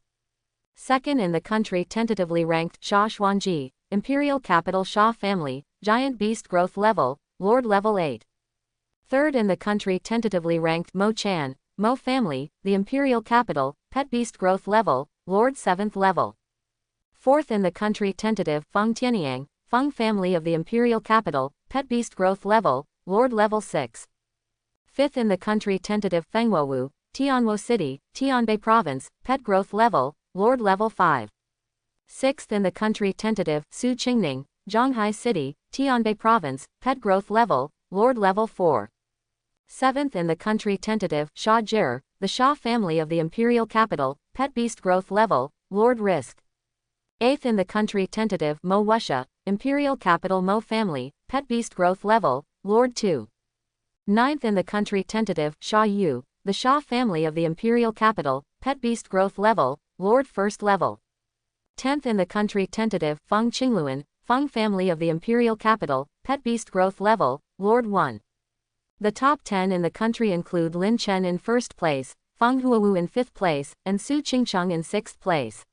Second in the country tentatively ranked, Sha Xuanji, Imperial Capital Sha Family, Giant Beast Growth Level, Lord Level 8. Third in the country tentatively ranked, Mo Chan, Mo Family, the Imperial Capital, Pet Beast Growth Level, Lord 7th level. Fourth in the country tentative, Feng Tianyang, Feng Family of the Imperial Capital, Pet Beast Growth Level, Lord Level 6. Fifth in the country tentative, Fengwowu, Tianwo City, Tianbei Province, Pet Growth Level, Lord Level 5. Sixth in the country tentative, Su Qingning, Zhanghai City, Tianbei Province, Pet Growth Level, Lord Level 4. Seventh in the country tentative, Sha Jir, the Sha Family of the Imperial Capital, Pet Beast Growth Level, Lord Risk. Eighth in the country tentative, Mo Wuxia, Imperial Capital Mo Family, Pet Beast Growth Level, Lord 2. Ninth in the country tentative, Sha Yu, the Sha Family of the Imperial Capital, Pet Beast Growth Level, Lord 1st level. 10th in the country tentative, Feng Qingluan, Feng Family of the Imperial Capital, Pet Beast Growth Level, Lord 1. The top 10 in the country include Lin Chen in 1st place, Feng Huowu in 5th place, and Su Qingcheng in 6th place.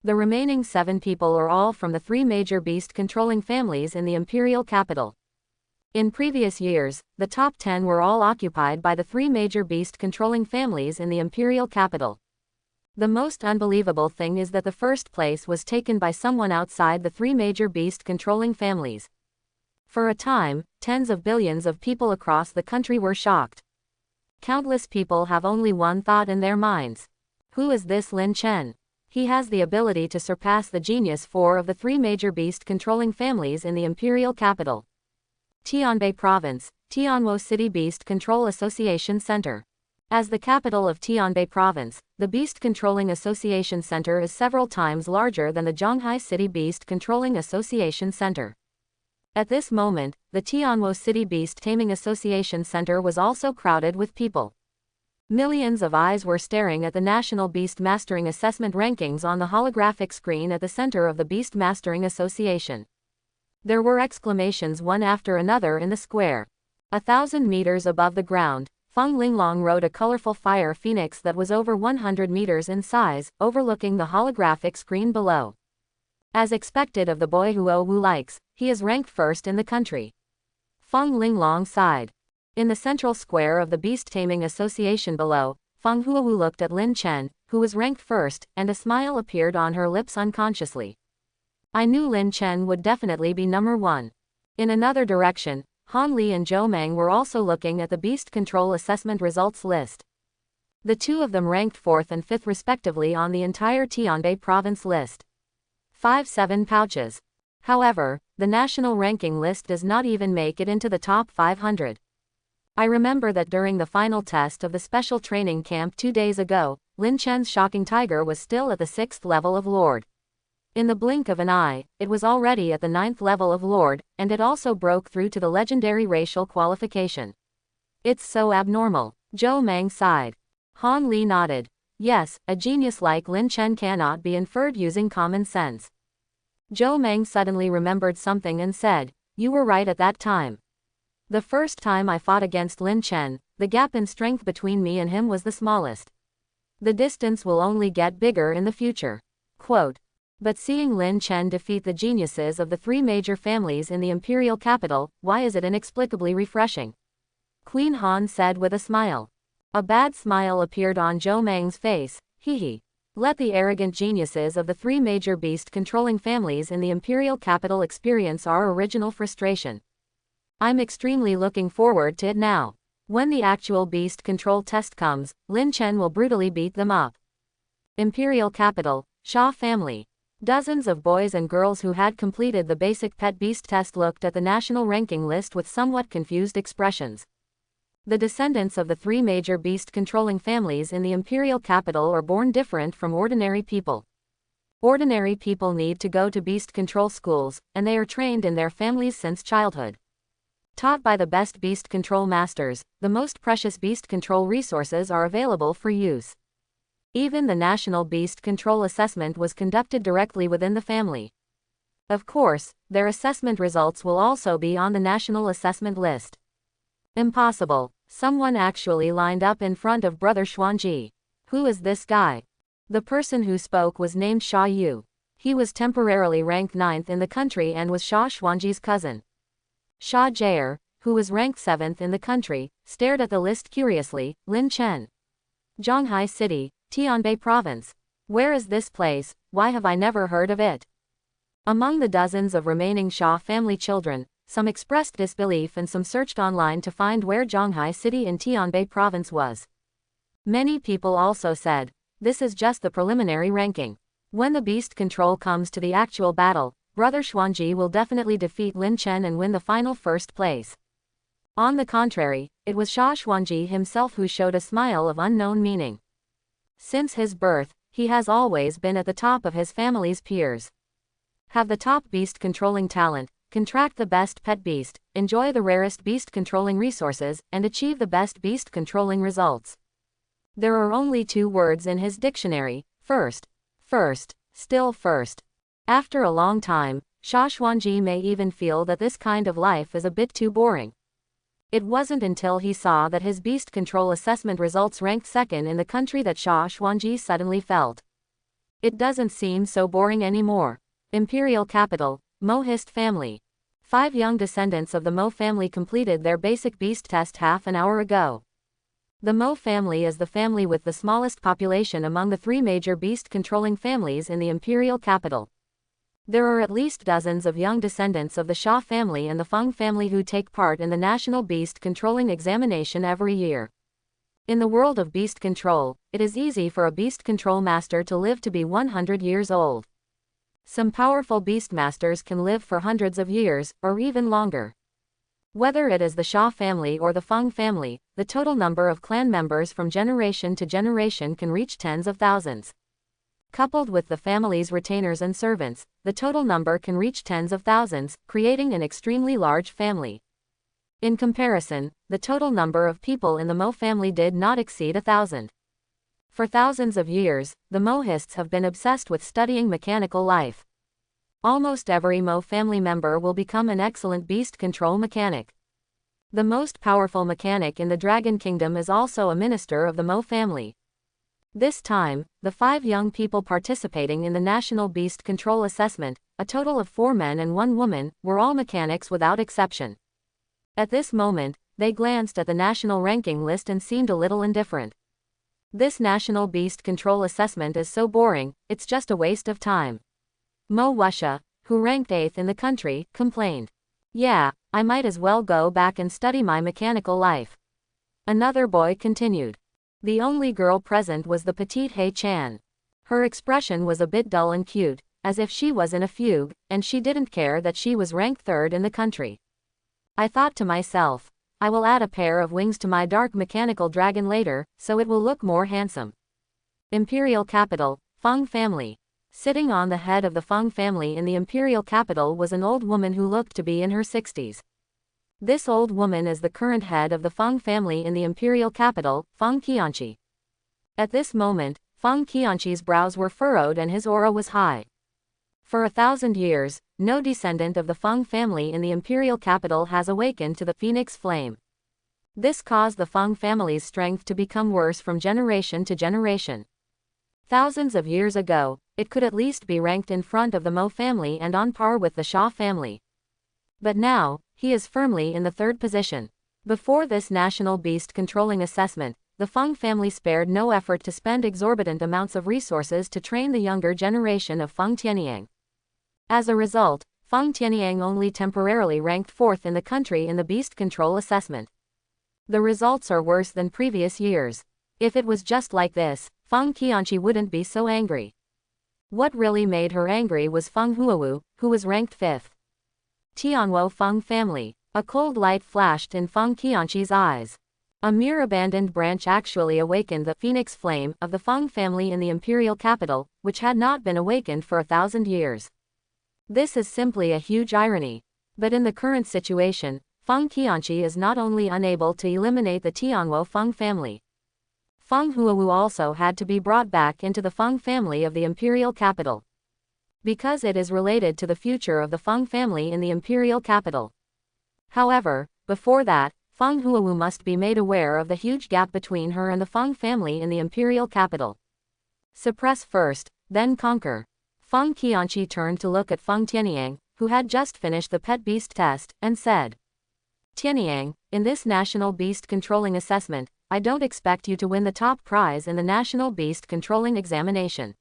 The remaining 7 people are all from the 3 major beast-controlling families in the Imperial Capital. In previous years, the top 10 were all occupied by the 3 major beast-controlling families in the Imperial Capital. The most unbelievable thing is that the 1st place was taken by someone outside the 3 major beast-controlling families. For a time, tens of billions of people across the country were shocked. Countless people have only one thought in their minds. Who is this Lin Chen? He has the ability to surpass the genius 4 of the 3 major beast-controlling families in the Imperial Capital. Tianbei Province, Tianwo City Beast Control Association Center. As the capital of Tianbei Province, the Beast Controlling Association Center is several times larger than the Zhanghai City Beast Controlling Association Center. At this moment, the Tianwo City Beast Taming Association Center was also crowded with people. Millions of eyes were staring at the National Beast Mastering Assessment rankings on the holographic screen at the center of the Beast Mastering Association. There were exclamations one after another in the square. 1,000 meters above the ground, Feng Linglong rode a colorful fire phoenix that was over 100 meters in size, overlooking the holographic screen below. As expected of the boy Huowu likes, he is ranked 1st in the country. Feng Linglong sighed. In the central square of the Beast Taming Association below, Feng Huowu looked at Lin Chen, who was ranked 1st, and a smile appeared on her lips unconsciously. I knew Lin Chen would definitely be number 1. In another direction, Han Li and Zhou Meng were also looking at the Beast Control Assessment results list. The 2 of them ranked 4th and 5th respectively on the entire Tianbei province list. 5-7 pouches. However, the national ranking list does not even make it into the top 500. I remember that during the final test of the special training camp 2 days ago, Lin Chen's shocking tiger was still at the 6th level of Lord. In the blink of an eye, it was already at the 9th level of Lord, and it also broke through to the legendary racial qualification. It's so abnormal. Zhou Meng sighed. Han Li nodded. Yes, a genius like Lin Chen cannot be inferred using common sense. Zhou Meng suddenly remembered something and said, you were right at that time. The first time I fought against Lin Chen, the gap in strength between me and him was the smallest. The distance will only get bigger in the future. Quote. But seeing Lin Chen defeat the geniuses of the three major families in the imperial capital, why is it inexplicably refreshing? Queen Han said with a smile. A bad smile appeared on Zhou Meng's face. Hee. Let the arrogant geniuses of the three major beast-controlling families in the imperial capital experience our original frustration. I'm extremely looking forward to it now. When the actual beast control test comes, Lin Chen will brutally beat them up. Imperial capital, Xia family. Dozens of boys and girls who had completed the basic pet beast test looked at the national ranking list with somewhat confused expressions. The descendants of the three major beast-controlling families in the imperial capital are born different from ordinary people. Ordinary people need to go to beast control schools, and they are trained in their families since childhood. Taught by the best beast control masters, the most precious beast control resources are available for use. Even the national beast control assessment was conducted directly within the family. Of course, their assessment results will also be on the national assessment list. Impossible. Someone actually lined up in front of Brother Xuanji. Who is this guy? The person who spoke was named Xia Yu. He was temporarily ranked 9th in the country and was Xia Xuanji's cousin. Xia Jie, who was ranked 7th in the country, stared at the list curiously. Lin Chen. Zhonghai City, Tianbei Province. Where is this place? Why have I never heard of it? Among the dozens of remaining Xia family children, some expressed disbelief and some searched online to find where Zhonghai City in Tianbei Province was. Many people also said, this is just the preliminary ranking. When the beast control comes to the actual battle, Brother Xuanji will definitely defeat Lin Chen and win the final first place. On the contrary, it was Xia Xuanji himself who showed a smile of unknown meaning. Since his birth, he has always been at the top of his family's peers. Have the top beast controlling talent, contract the best pet beast, enjoy the rarest beast controlling resources, and achieve the best beast controlling results. There are only two words in his dictionary: first. First. Still first. After a long time, Xia Xuanji may even feel that this kind of life is a bit too boring. It wasn't until he saw that his beast control assessment results ranked 2nd in the country that Xia Xuanji suddenly felt. It doesn't seem so boring anymore. Imperial capital, Mohist family. 5 young descendants of the Mo family completed their basic beast test half an hour ago. The Mo family is the family with the smallest population among the 3 major beast-controlling families in the imperial capital. There are at least dozens of young descendants of the Xia family and the Feng family who take part in the national beast-controlling examination every year. In the world of beast control, it is easy for a beast control master to live to be 100 years old. Some powerful beastmasters can live for hundreds of years, or even longer. Whether it is the Xia family or the Feng family, the total number of clan members from generation to generation can reach tens of thousands. Coupled with the family's retainers and servants, the total number can reach tens of thousands, creating an extremely large family. In comparison, the total number of people in the Mo family did not exceed 1,000. For thousands of years, the Mohists have been obsessed with studying mechanical life. Almost every Mo family member will become an excellent beast control mechanic. The most powerful mechanic in the Dragon Kingdom is also a minister of the Mo family. This time, the 5 young people participating in the National Beast Control Assessment, a total of 4 men and 1 woman, were all mechanics without exception. At this moment, they glanced at the national ranking list and seemed a little indifferent. This National Beast Control Assessment is so boring, it's just a waste of time. Mo Wuxia, who ranked 8th in the country, complained. Yeah, I might as well go back and study my mechanical life. Another boy continued. The only girl present was the petite He Chan. Her expression was a bit dull and cute, as if she was in a fugue, and she didn't care that she was ranked 3rd in the country. I thought to myself, I will add a pair of wings to my dark mechanical dragon later, so it will look more handsome. Imperial capital, Feng family. Sitting on the head of the Feng family in the imperial capital was an old woman who looked to be in her 60s. This old woman is the current head of the Feng family in the imperial capital, Feng Qianqi. At this moment, Feng Qianqi's brows were furrowed and his aura was high. For 1,000 years, no descendant of the Feng family in the imperial capital has awakened to the phoenix flame. This caused the Feng family's strength to become worse from generation to generation. Thousands of years ago, it could at least be ranked in front of the Mo family and on par with the Xia family. But now, he is firmly in the third position. Before this national beast controlling assessment, the Feng family spared no effort to spend exorbitant amounts of resources to train the younger generation of Feng Tianyang. As a result, Feng Tianyang only temporarily ranked fourth in the country in the beast control assessment. The results are worse than previous years. If it was just like this, Feng Qianqi wouldn't be so angry. What really made her angry was Feng Huowu, who was ranked fifth. Tianwo Feng family. A cold light flashed in Feng Qianqi's eyes. A mere abandoned branch actually awakened the phoenix flame of the Feng family in the imperial capital, which had not been awakened for 1,000 years. This is simply a huge irony. But in the current situation, Feng Qianqi is not only unable to eliminate the Tianwo Feng family. Feng Huowu also had to be brought back into the Feng family of the imperial capital. Because it is related to the future of the Feng family in the imperial capital. However, before that, Feng Huowu must be made aware of the huge gap between her and the Feng family in the imperial capital. Suppress first, then conquer. Feng Qianqi turned to look at Feng Tianyang, who had just finished the pet beast test, and said, Tianyang, in this national beast controlling assessment, I don't expect you to win the top prize in the national beast controlling examination.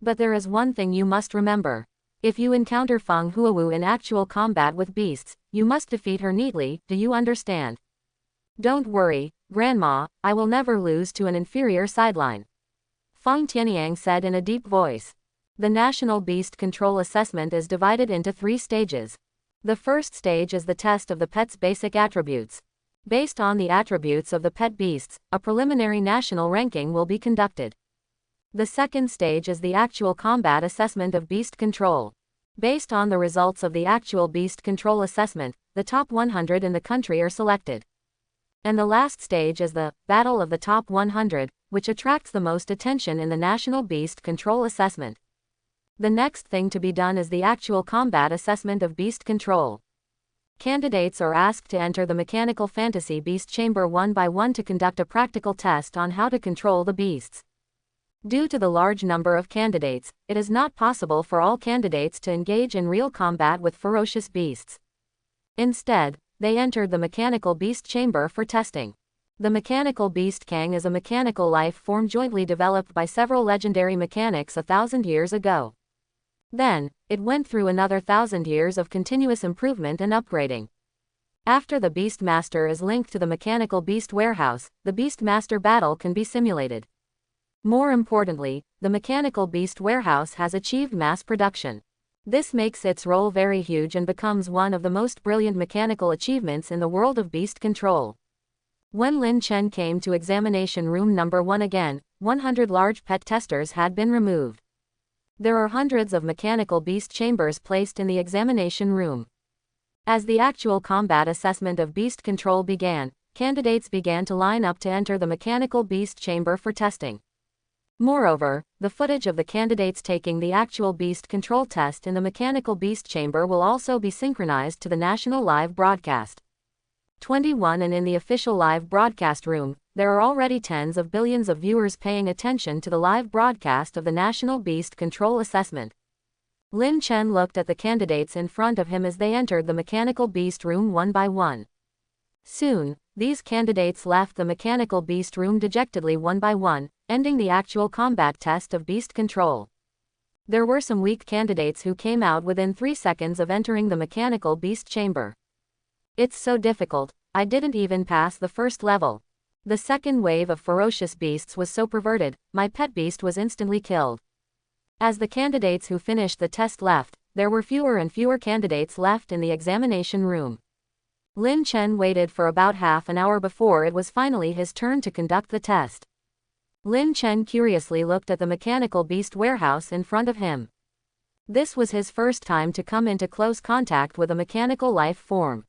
But there is one thing you must remember. If you encounter Feng Huowu in actual combat with beasts, you must defeat her neatly, do you understand? Don't worry, Grandma, I will never lose to an inferior sideline. Feng Tianyang said in a deep voice. The National Beast Control Assessment is divided into 3 stages. The first stage is the test of the pet's basic attributes. Based on the attributes of the pet beasts, a preliminary national ranking will be conducted. The second stage is the actual combat assessment of beast control. Based on the results of the actual beast control assessment, the top 100 in the country are selected. And the last stage is the Battle of the Top 100, which attracts the most attention in the National Beast Control Assessment. The next thing to be done is the actual combat assessment of beast control. Candidates are asked to enter the mechanical fantasy beast chamber one by one to conduct a practical test on how to control the beasts. Due to the large number of candidates, it is not possible for all candidates to engage in real combat with ferocious beasts. Instead, they entered the mechanical beast chamber for testing. The mechanical beast Kang is a mechanical life form jointly developed by several legendary mechanics 1,000 years ago. Then, it went through another 1,000 years of continuous improvement and upgrading. After the Beast Master is linked to the mechanical beast warehouse, the Beast Master battle can be simulated. More importantly, the mechanical beast warehouse has achieved mass production. This makes its role very huge and becomes one of the most brilliant mechanical achievements in the world of beast control. When Lin Chen came to examination room number 1 again, 100 large pet testers had been removed. There are hundreds of mechanical beast chambers placed in the examination room. As the actual combat assessment of beast control began, candidates began to line up to enter the mechanical beast chamber for testing. Moreover, the footage of the candidates taking the actual beast control test in the mechanical beast chamber will also be synchronized to the national live broadcast. 21 And in the official live broadcast room, there are already tens of billions of viewers paying attention to the live broadcast of the National Beast Control Assessment. Lin Chen looked at the candidates in front of him as they entered the mechanical beast room one by one. Soon, these candidates left the mechanical beast room dejectedly one by one, ending the actual combat test of beast control. There were some weak candidates who came out within 3 seconds of entering the mechanical beast chamber. It's so difficult, I didn't even pass the first level. The second wave of ferocious beasts was so perverted, my pet beast was instantly killed. As the candidates who finished the test left, there were fewer and fewer candidates left in the examination room. Lin Chen waited for about half an hour before it was finally his turn to conduct the test. Lin Chen curiously looked at the mechanical beast warehouse in front of him. This was his first time to come into close contact with a mechanical life form.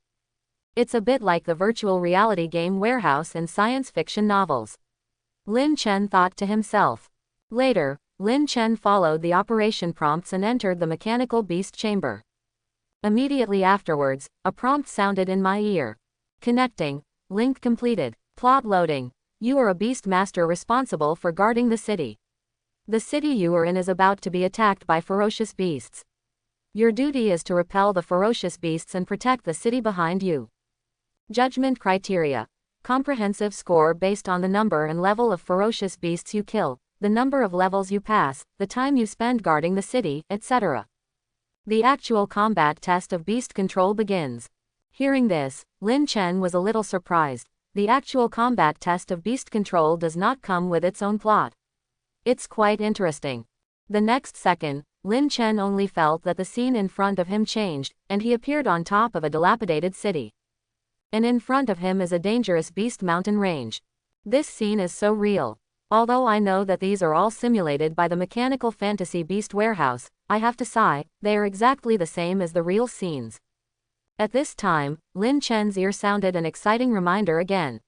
It's a bit like the virtual reality game warehouse in science fiction novels. Lin Chen thought to himself. Later, Lin Chen followed the operation prompts and entered the mechanical beast chamber. Immediately afterwards, a prompt sounded in my ear. Connecting. Link completed. Plot loading. You are a beast master responsible for guarding the city. The city you are in is about to be attacked by ferocious beasts. Your duty is to repel the ferocious beasts and protect the city behind you. Judgment criteria. Comprehensive score based on the number and level of ferocious beasts you kill, the number of levels you pass, the time you spend guarding the city, etc. The actual combat test of beast control begins. Hearing this, Lin Chen was a little surprised. The actual combat test of beast control does not come with its own plot. It's quite interesting. The next second, Lin Chen only felt that the scene in front of him changed, and he appeared on top of a dilapidated city. And in front of him is a dangerous beast mountain range. This scene is so real. Although I know that these are all simulated by the mechanical fantasy beast warehouse, I have to sigh, they are exactly the same as the real scenes. At this time, Lin Chen's ear sounded an exciting reminder again.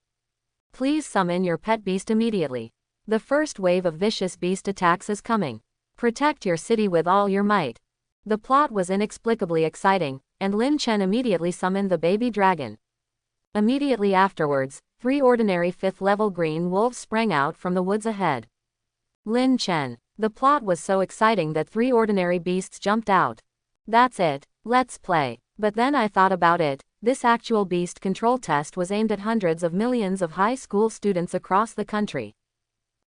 Please summon your pet beast immediately. The first wave of vicious beast attacks is coming. Protect your city with all your might. The plot was inexplicably exciting, and Lin Chen immediately summoned the baby dragon. Immediately afterwards, 3 ordinary 5th-level green wolves sprang out from the woods ahead. Lin Chen. The plot was so exciting that 3 ordinary beasts jumped out. That's it, let's play. But then I thought about it, this actual beast control test was aimed at hundreds of millions of high school students across the country.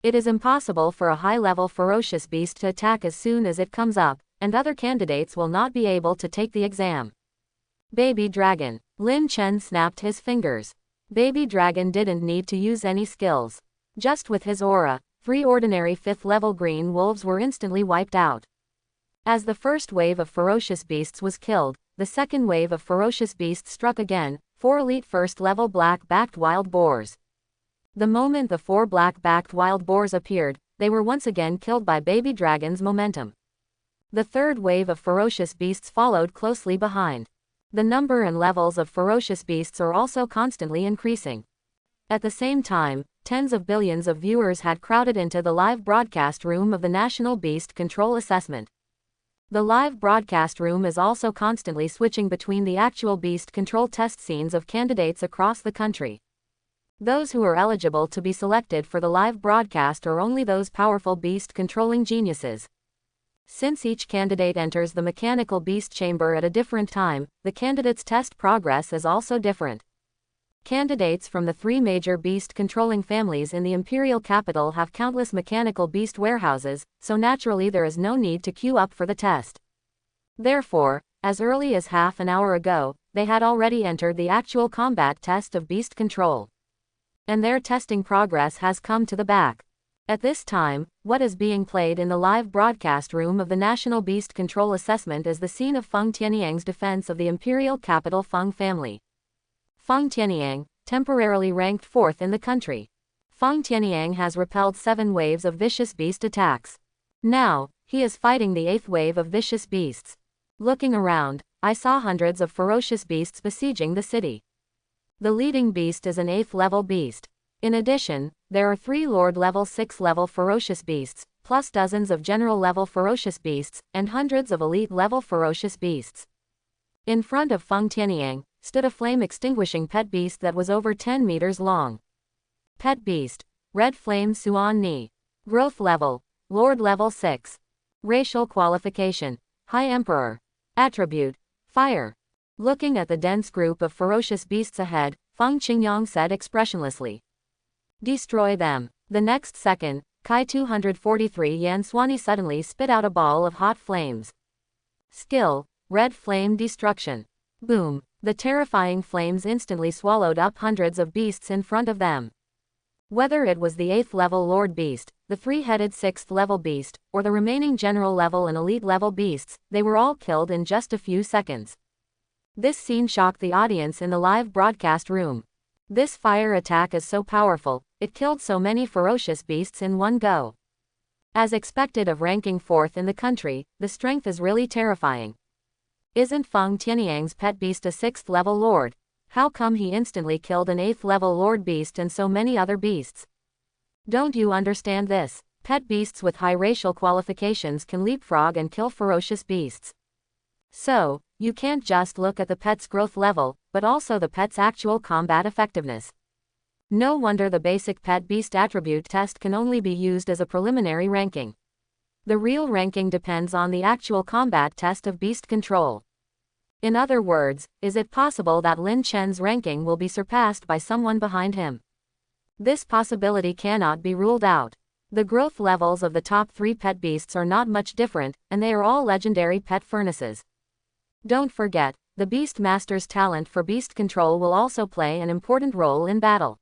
It is impossible for a high-level ferocious beast to attack as soon as it comes up, and other candidates will not be able to take the exam. Baby Dragon. Lin Chen snapped his fingers. Baby Dragon didn't need to use any skills. Just with his aura, 3 ordinary 5th-level green wolves were instantly wiped out. As the first wave of ferocious beasts was killed, the second wave of ferocious beasts struck again, 4 elite 1st-level black-backed wild boars. The moment the 4 black-backed wild boars appeared, they were once again killed by Baby Dragon's momentum. The third wave of ferocious beasts followed closely behind. The number and levels of ferocious beasts are also constantly increasing. At the same time, tens of billions of viewers had crowded into the live broadcast room of the National Beast Control Assessment. The live broadcast room is also constantly switching between the actual beast control test scenes of candidates across the country. Those who are eligible to be selected for the live broadcast are only those powerful beast controlling geniuses. Since each candidate enters the mechanical beast chamber at a different time, the candidate's test progress is also different. Candidates from the 3 major beast controlling families in the imperial capital have countless mechanical beast warehouses, so naturally there is no need to queue up for the test. Therefore, as early as half an hour ago, they had already entered the actual combat test of beast control. And their testing progress has come to the back. At this time, what is being played in the live broadcast room of the National Beast Control Assessment is the scene of Feng Tianyang's defense of the imperial capital Feng family. Feng Tianyang, temporarily ranked 4th in the country. Feng Tianyang has repelled 7 waves of vicious beast attacks. Now, he is fighting the 8th wave of vicious beasts. Looking around, I saw hundreds of ferocious beasts besieging the city. The leading beast is an 8th-level beast. In addition, there are 3 Lord-level 6th-level ferocious beasts, plus dozens of general-level ferocious beasts, and hundreds of elite-level ferocious beasts. In front of Feng Tianyang stood a flame-extinguishing pet beast that was over 10 meters long. Pet beast, Red Flame Suan Ni. Growth level, Lord level 6. Racial qualification, High Emperor. Attribute, Fire. Looking at the dense group of ferocious beasts ahead, Feng Qingyang said expressionlessly. Destroy them. The next second, Kai 243 Yan Swanee suddenly spit out a ball of hot flames. Skill, Red Flame Destruction. Boom. The terrifying flames instantly swallowed up hundreds of beasts in front of them. Whether it was the 8th-level Lord Beast, the 3-headed 6th-level beast, or the remaining general-level and elite-level beasts, they were all killed in just a few seconds. This scene shocked the audience in the live broadcast room. This fire attack is so powerful, it killed so many ferocious beasts in one go. As expected of ranking 4th in the country, the strength is really terrifying. Isn't Feng Tianyang's pet beast a 6th-level lord? How come he instantly killed an 8th-level lord beast and so many other beasts? Don't you understand this? Pet beasts with high racial qualifications can leapfrog and kill ferocious beasts. So, you can't just look at the pet's growth level, but also the pet's actual combat effectiveness. No wonder the basic pet beast attribute test can only be used as a preliminary ranking. The real ranking depends on the actual combat test of beast control. In other words, is it possible that Lin Chen's ranking will be surpassed by someone behind him? This possibility cannot be ruled out. The growth levels of the top 3 pet beasts are not much different, and they are all legendary pet furnaces. Don't forget, the Beast Master's talent for beast control will also play an important role in battle.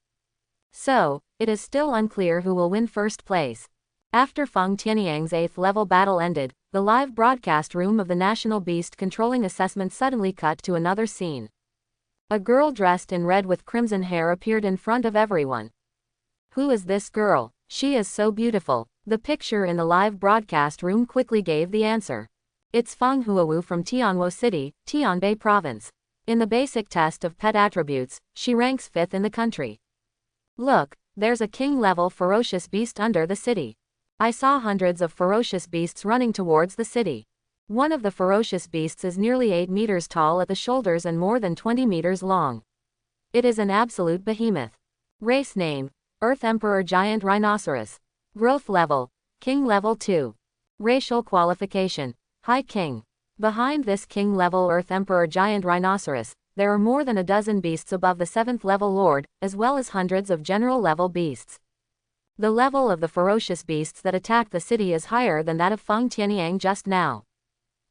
So, it is still unclear who will win first place. After Feng Tianyang's 8th level battle ended, the live broadcast room of the National Beast Controlling Assessment suddenly cut to another scene. A girl dressed in red with crimson hair appeared in front of everyone. Who is this girl? She is so beautiful. The picture in the live broadcast room quickly gave the answer. It's Feng Huawu from Tianwo City, Tianbei Province. In the basic test of pet attributes, she ranks 5th in the country. Look, there's a king-level ferocious beast under the city. I saw hundreds of ferocious beasts running towards the city. One of the ferocious beasts is nearly 8 meters tall at the shoulders and more than 20 meters long. It is an absolute behemoth. Race name: Earth Emperor Giant Rhinoceros. Growth level: King level 2. Racial qualification: High King. Behind this King level Earth Emperor Giant Rhinoceros, there are more than a dozen beasts above the 7th level Lord, as well as hundreds of general level beasts. The level of the ferocious beasts that attack the city is higher than that of Feng Tianyang just now.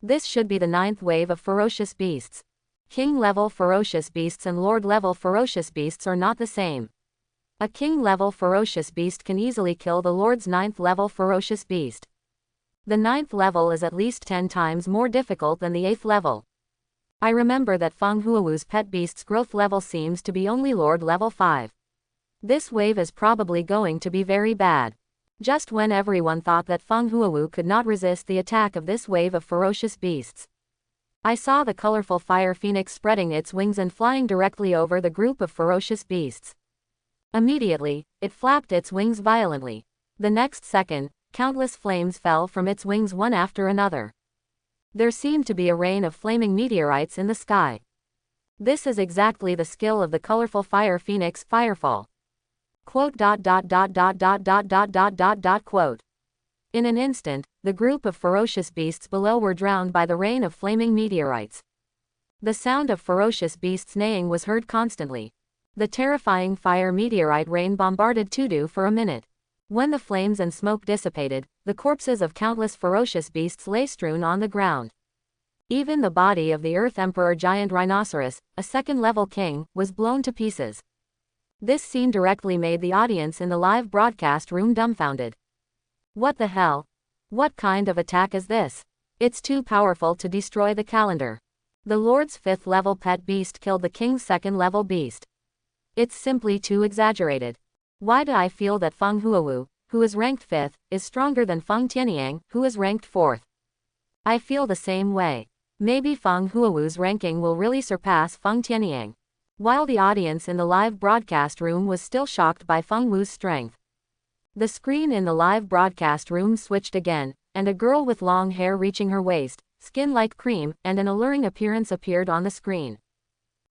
This should be the 9th wave of ferocious beasts. King-level ferocious beasts and Lord-level ferocious beasts are not the same. A King-level ferocious beast can easily kill the Lord's 9th level ferocious beast. The 9th level is at least 10 times more difficult than the 8th level. I remember that Feng Huawu's pet beast's growth level seems to be only Lord level 5. This wave is probably going to be very bad. Just when everyone thought that Feng Huawu could not resist the attack of this wave of ferocious beasts, I saw the colorful fire phoenix spreading its wings and flying directly over the group of ferocious beasts. Immediately, it flapped its wings violently. The next second, countless flames fell from its wings one after another. There seemed to be a rain of flaming meteorites in the sky. This is exactly the skill of the colorful fire phoenix Firefall. Quote. Quote. In an instant, the group of ferocious beasts below were drowned by the rain of flaming meteorites. The sound of ferocious beasts neighing was heard constantly. The terrifying fire meteorite rain bombarded Tudu for a minute. When the flames and smoke dissipated, the corpses of countless ferocious beasts lay strewn on the ground. Even the body of the Earth Emperor Giant Rhinoceros, a 2nd-level king, was blown to pieces. This scene directly made the audience in the live broadcast room dumbfounded. What the hell? What kind of attack is this? It's too powerful to destroy the calendar. The Lord's 5th-level pet beast killed the King's 2nd-level beast. It's simply too exaggerated. Why do I feel that Feng Huawu, who is ranked 5th, is stronger than Feng Tianyang, who is ranked 4th? I feel the same way. Maybe Feng Huawu's ranking will really surpass Feng Tianyang. While the audience in the live broadcast room was still shocked by Feng Wu's strength, the screen in the live broadcast room switched again, and a girl with long hair reaching her waist, skin like cream, and an alluring appearance appeared on the screen.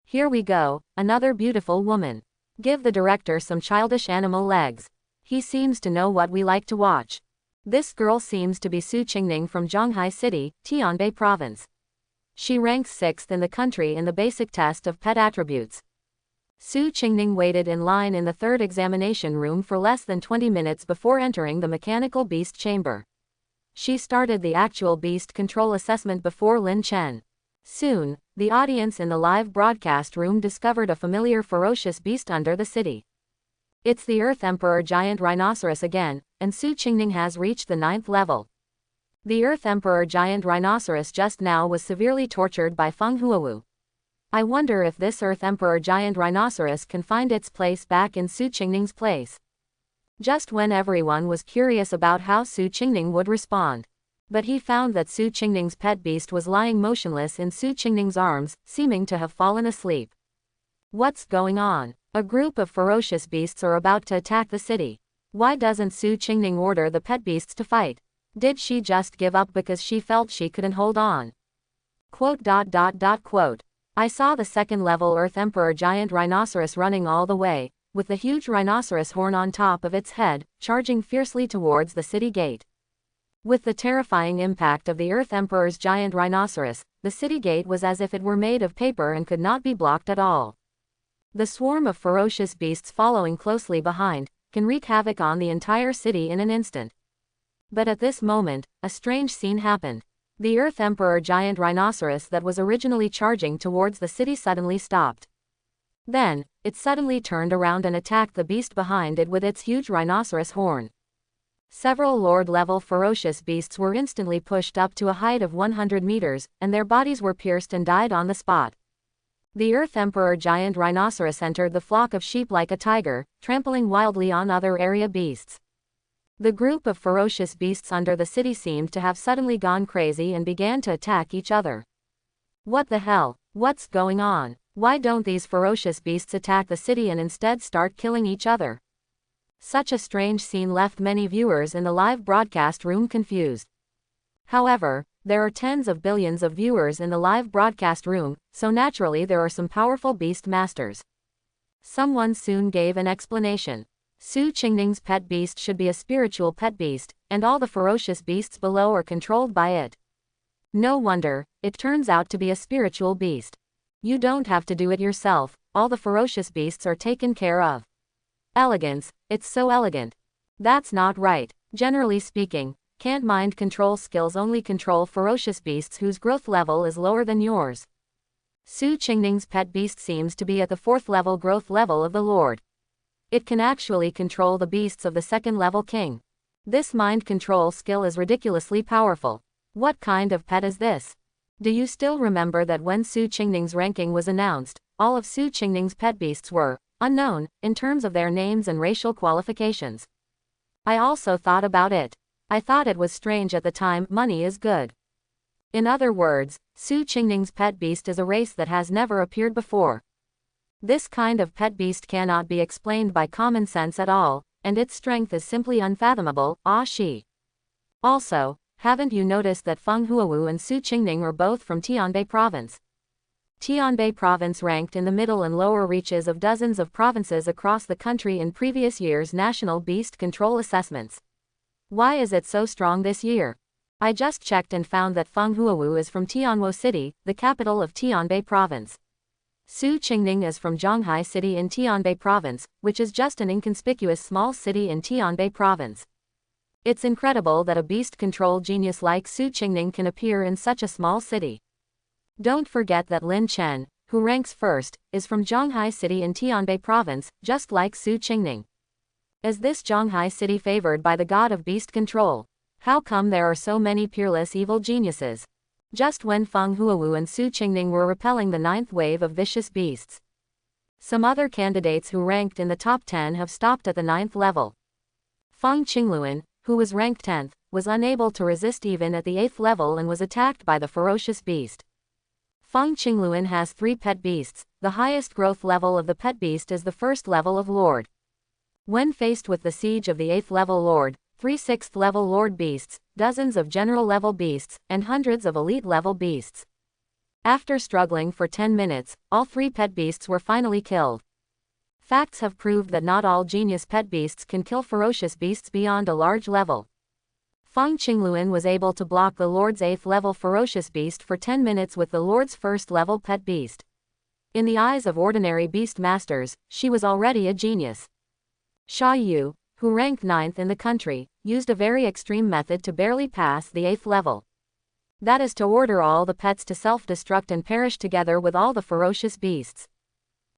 Here we go, another beautiful woman. Give the director some childish animal legs. He seems to know what we like to watch. This girl seems to be Su Qingning from Zhonghai City, Tianbei Province. She ranks 6th in the country in the basic test of pet attributes. Su Qingning waited in line in the 3rd examination room for less than 20 minutes before entering the mechanical beast chamber. She started the actual beast control assessment before Lin Chen. Soon, the audience in the live broadcast room discovered a familiar ferocious beast under the city. It's the Earth Emperor Giant Rhinoceros again, and Su Qingning has reached the 9th level. The Earth Emperor Giant Rhinoceros just now was severely tortured by Feng Huawu. I wonder if this Earth Emperor Giant Rhinoceros can find its place back in Su Qingning's place. Just when everyone was curious about how Su Qingning would respond, but he found that Su Qingning's pet beast was lying motionless in Su Qingning's arms, seeming to have fallen asleep. What's going on? A group of ferocious beasts are about to attack the city. Why doesn't Su Qingning order the pet beasts to fight? Did she just give up because she felt she couldn't hold on? Quote. I saw the 2nd-level Earth Emperor Giant Rhinoceros running all the way, with the huge rhinoceros horn on top of its head, charging fiercely towards the city gate. With the terrifying impact of the Earth Emperor's giant rhinoceros, the city gate was as if it were made of paper and could not be blocked at all. The swarm of ferocious beasts following closely behind can wreak havoc on the entire city in an instant. But at this moment, a strange scene happened. The Earth Emperor giant rhinoceros that was originally charging towards the city suddenly stopped. Then, it suddenly turned around and attacked the beast behind it with its huge rhinoceros horn. Several Lord-level ferocious beasts were instantly pushed up to a height of 100 meters, and their bodies were pierced and died on the spot. The Earth Emperor giant rhinoceros entered the flock of sheep like a tiger, trampling wildly on other area beasts. The group of ferocious beasts under the city seemed to have suddenly gone crazy and began to attack each other. What the hell? What's going on? Why don't these ferocious beasts attack the city and instead start killing each other? Such a strange scene left many viewers in the live broadcast room confused. However, there are tens of billions of viewers in the live broadcast room, so naturally there are some powerful beast masters. Someone soon gave an explanation. Su Qingning's pet beast should be a spiritual pet beast, and all the ferocious beasts below are controlled by it. No wonder, it turns out to be a spiritual beast. You don't have to do it yourself, all the ferocious beasts are taken care of. Elegance, it's so elegant. That's not right. Generally speaking, can't mind control skills only control ferocious beasts whose growth level is lower than yours. Su Qingning's pet beast seems to be at the 4th level growth level of the Lord. It can actually control the beasts of the 2nd level king. This mind control skill is ridiculously powerful. What kind of pet is this? Do you still remember that when Su Qingning's ranking was announced, all of Su Qingning's pet beasts were unknown in terms of their names and racial qualifications? I also thought about it. I thought it was strange at the time. Money is good. In other words, Su Qingning's pet beast is a race that has never appeared before. This kind of pet beast cannot be explained by common sense at all, and its strength is simply unfathomable. She. Also, haven't you noticed that Feng Huawu and Su Qingning are both from Tianbei province? Tianbei province ranked in the middle and lower reaches of dozens of provinces across the country in previous years' national beast control assessments. Why is it so strong this year? I just checked and found that Feng Huawu is from Tianwo City, the capital of Tianbei province. Su Qingning is from Zhonghai City in Tianbei province, which is just an inconspicuous small city in Tianbei province. It's incredible that a beast control genius like Su Qingning can appear in such a small city. Don't forget that Lin Chen, who ranks first, is from Zhonghai City in Tianbei province, just like Su Qingning. Is this Zhonghai City favored by the god of beast control? How come there are so many peerless evil geniuses? Just when Feng Huawu and Su Qingning were repelling the 9th wave of vicious beasts. Some other candidates who ranked in the top 10 have stopped at the 9th level. Feng Qingluan, who was ranked 10th, was unable to resist even at the 8th level and was attacked by the ferocious beast. Feng Qingluan has 3 pet beasts. The highest growth level of the pet beast is the 1st level of Lord. When faced with the siege of the 8th level Lord, 3 6th level Lord beasts, dozens of general level beasts, and hundreds of elite level beasts. After struggling for 10 minutes, all 3 pet beasts were finally killed. Facts have proved that not all genius pet beasts can kill ferocious beasts beyond a large level. Feng Qingluan was able to block the Lord's 8th level ferocious beast for 10 minutes with the Lord's 1st level pet beast. In the eyes of ordinary beast masters, she was already a genius. Sha Yu, who ranked 9th in the country, used a very extreme method to barely pass the 8th level. That is to order all the pets to self-destruct and perish together with all the ferocious beasts.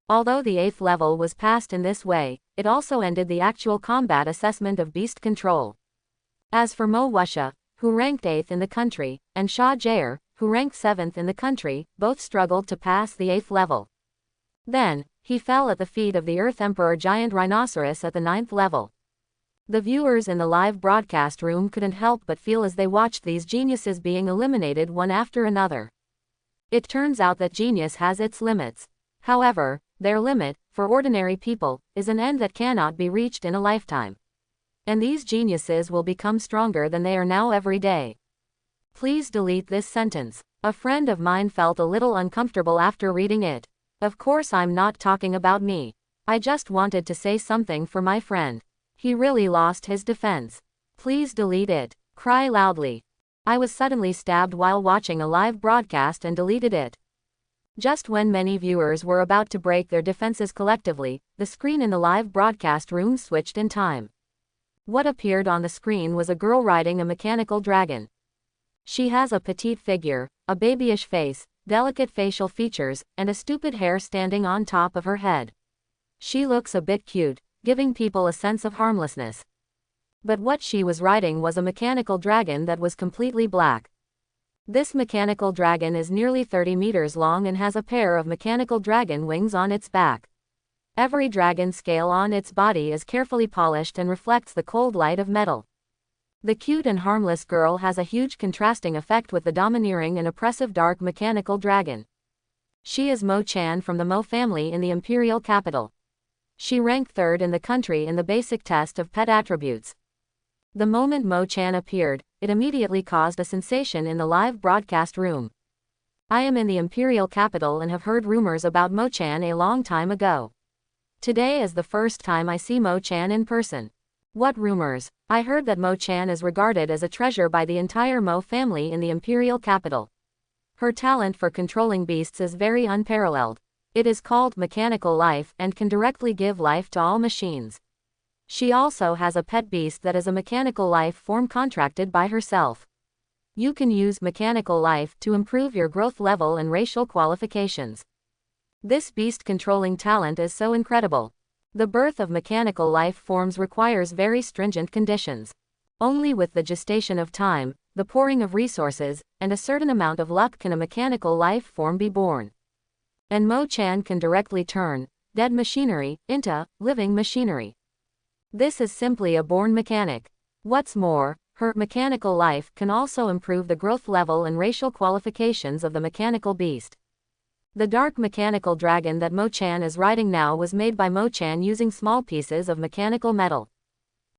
Although the 8th level was passed in this way, it also ended the actual combat assessment of beast control. As for Mo Wuxia, who ranked 8th in the country, and Sha Jair, who ranked 7th in the country, both struggled to pass the 8th level. Then, he fell at the feet of the Earth Emperor giant rhinoceros at the 9th level. The viewers in the live broadcast room couldn't help but feel as they watched these geniuses being eliminated one after another. It turns out that genius has its limits. However, their limit, for ordinary people, is an end that cannot be reached in a lifetime. And these geniuses will become stronger than they are now every day. Please delete this sentence. A friend of mine felt a little uncomfortable after reading it. Of course I'm not talking about me. I just wanted to say something for my friend. He really lost his defense. Please delete it. Cry loudly. I was suddenly stabbed while watching a live broadcast and deleted it. Just when many viewers were about to break their defenses collectively, the screen in the live broadcast room switched in time. What appeared on the screen was a girl riding a mechanical dragon. She has a petite figure, a babyish face, delicate facial features, and a stupid hair standing on top of her head. She looks a bit cute, giving people a sense of harmlessness. But what she was riding was a mechanical dragon that was completely black. This mechanical dragon is nearly 30 meters long and has a pair of mechanical dragon wings on its back. Every dragon scale on its body is carefully polished and reflects the cold light of metal. The cute and harmless girl has a huge contrasting effect with the domineering and oppressive dark mechanical dragon. She is Mo Chan from the Mo family in the imperial capital. She ranked 3rd in the country in the basic test of pet attributes. The moment Mo Chan appeared, it immediately caused a sensation in the live broadcast room. I am in the imperial capital and have heard rumors about Mo Chan a long time ago. Today is the first time I see Mo Chan in person. What rumors? I heard that Mo Chan is regarded as a treasure by the entire Mo family in the imperial capital. Her talent for controlling beasts is very unparalleled. It is called mechanical life and can directly give life to all machines. She also has a pet beast that is a mechanical life form contracted by herself. You can use mechanical life to improve your growth level and racial qualifications. This beast controlling talent is so incredible. The birth of mechanical life forms requires very stringent conditions. Only with the gestation of time, the pouring of resources, and a certain amount of luck can a mechanical life form be born. And Mo Chan can directly turn dead machinery into living machinery. This is simply a born mechanic. What's more, her mechanical life can also improve the growth level and racial qualifications of the mechanical beast. The dark mechanical dragon that Mo Chan is riding now was made by Mo Chan using small pieces of mechanical metal.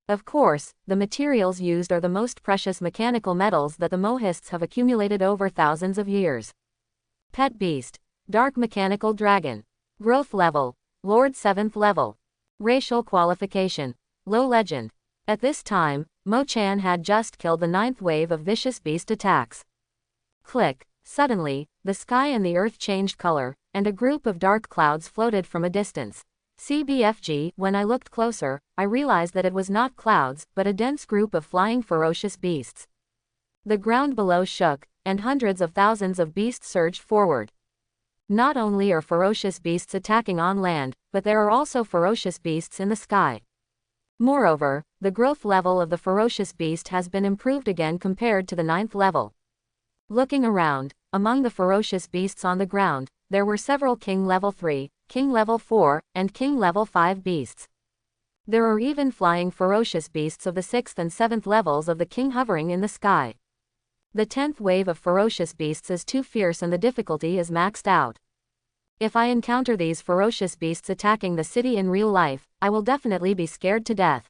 Of course, the materials used are the most precious mechanical metals that the Mohists have accumulated over thousands of years. Pet beast, dark mechanical dragon. Growth level, Lord 7th level. Racial qualification, low legend. At this time, Mo Chan had just killed the 9th wave of vicious beast attacks. Click. Suddenly, the sky and the earth changed color, and a group of dark clouds floated from a distance. CBFG, when I looked closer, I realized that it was not clouds, but a dense group of flying ferocious beasts. The ground below shook, and hundreds of thousands of beasts surged forward. Not only are ferocious beasts attacking on land, but there are also ferocious beasts in the sky. Moreover, the growth level of the ferocious beast has been improved again compared to the 9th level. Looking around, among the ferocious beasts on the ground, there were several King Level 3, King Level 4, and King Level 5 beasts. There are even flying ferocious beasts of the 6th and 7th levels of the King hovering in the sky. The 10th wave of ferocious beasts is too fierce and the difficulty is maxed out. If I encounter these ferocious beasts attacking the city in real life, I will definitely be scared to death.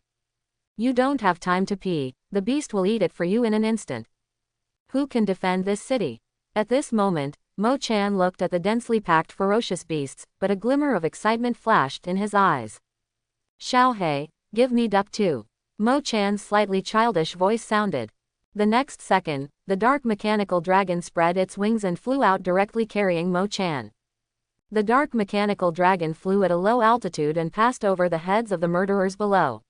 You don't have time to pee, the beast will eat it for you in an instant. Who can defend this city? At this moment, Mo Chan looked at the densely packed ferocious beasts, but a glimmer of excitement flashed in his eyes. Xiaohei, give me duck too. Mo Chan's slightly childish voice sounded. The next second, the dark mechanical dragon spread its wings and flew out directly carrying Mo Chan. The dark mechanical dragon flew at a low altitude and passed over the heads of the murderers below.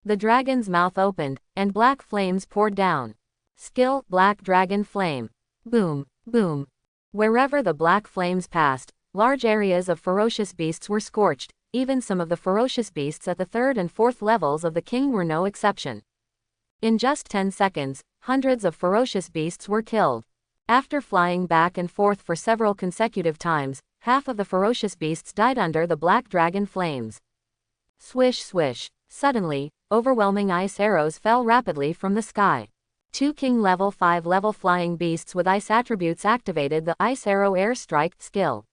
The dragon's mouth opened, and black flames poured down. Skill, Black Dragon Flame. Boom, boom. Wherever the black flames passed, large areas of ferocious beasts were scorched, even some of the ferocious beasts at the 3rd and 4th levels of the king were no exception. In just 10 seconds, hundreds of ferocious beasts were killed. After flying back and forth for several consecutive times, half of the ferocious beasts died under the black dragon flames. Swish swish. Suddenly, overwhelming ice arrows fell rapidly from the sky. 2 King Level 5 level flying beasts with ice attributes activated the Ice Arrow Airstrike skill.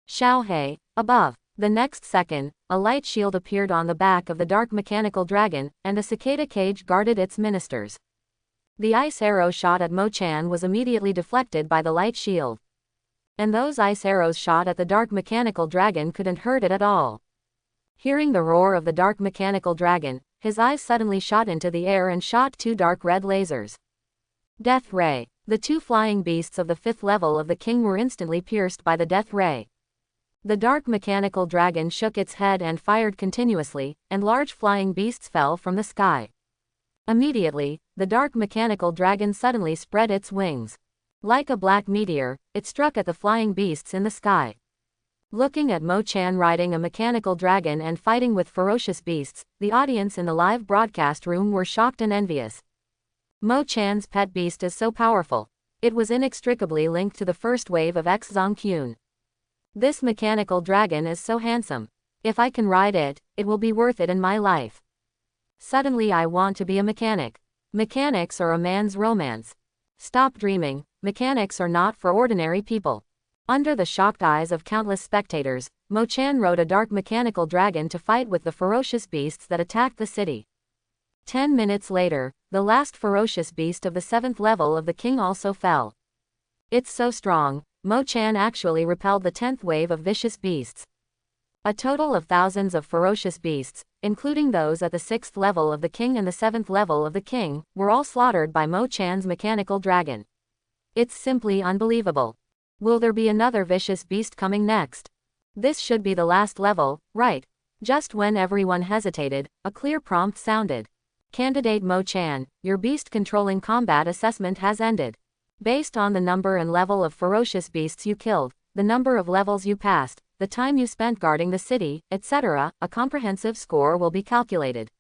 Xiaohei, above. The next second, a light shield appeared on the back of the dark mechanical dragon, and a cicada cage guarded its ministers. The ice arrow shot at Mo Chan was immediately deflected by the light shield. And those ice arrows shot at the dark mechanical dragon couldn't hurt it at all. Hearing the roar of the dark mechanical dragon, his eyes suddenly shot into the air and shot two dark red lasers. Death Ray. The two flying beasts of the 5th level of the king were instantly pierced by the death ray. The dark mechanical dragon shook its head and fired continuously, and large flying beasts fell from the sky. Immediately, the dark mechanical dragon suddenly spread its wings. Like a black meteor, it struck at the flying beasts in the sky. Looking at Mo Chan riding a mechanical dragon and fighting with ferocious beasts, the audience in the live broadcast room were shocked and envious. Mo Chan's pet beast is so powerful. It was inextricably linked to the first wave of X Zong Kyun. This mechanical dragon is so handsome. If I can ride it, it will be worth it in my life. Suddenly I want to be a mechanic. Mechanics are a man's romance. Stop dreaming, mechanics are not for ordinary people. Under the shocked eyes of countless spectators, Mo Chan rode a dark mechanical dragon to fight with the ferocious beasts that attacked the city. 10 minutes later, the last ferocious beast of the 7th level of the king also fell. It's so strong, Mo Chan actually repelled the 10th wave of vicious beasts. A total of thousands of ferocious beasts, including those at the 6th level of the king and the 7th level of the king, were all slaughtered by Mo Chan's mechanical dragon. It's simply unbelievable. Will there be another vicious beast coming next? This should be the last level, right? Just when everyone hesitated, a clear prompt sounded. Candidate Mo Chan, your beast controlling combat assessment has ended. Based on the number and level of ferocious beasts you killed, the number of levels you passed, the time you spent guarding the city, etc., a comprehensive score will be calculated.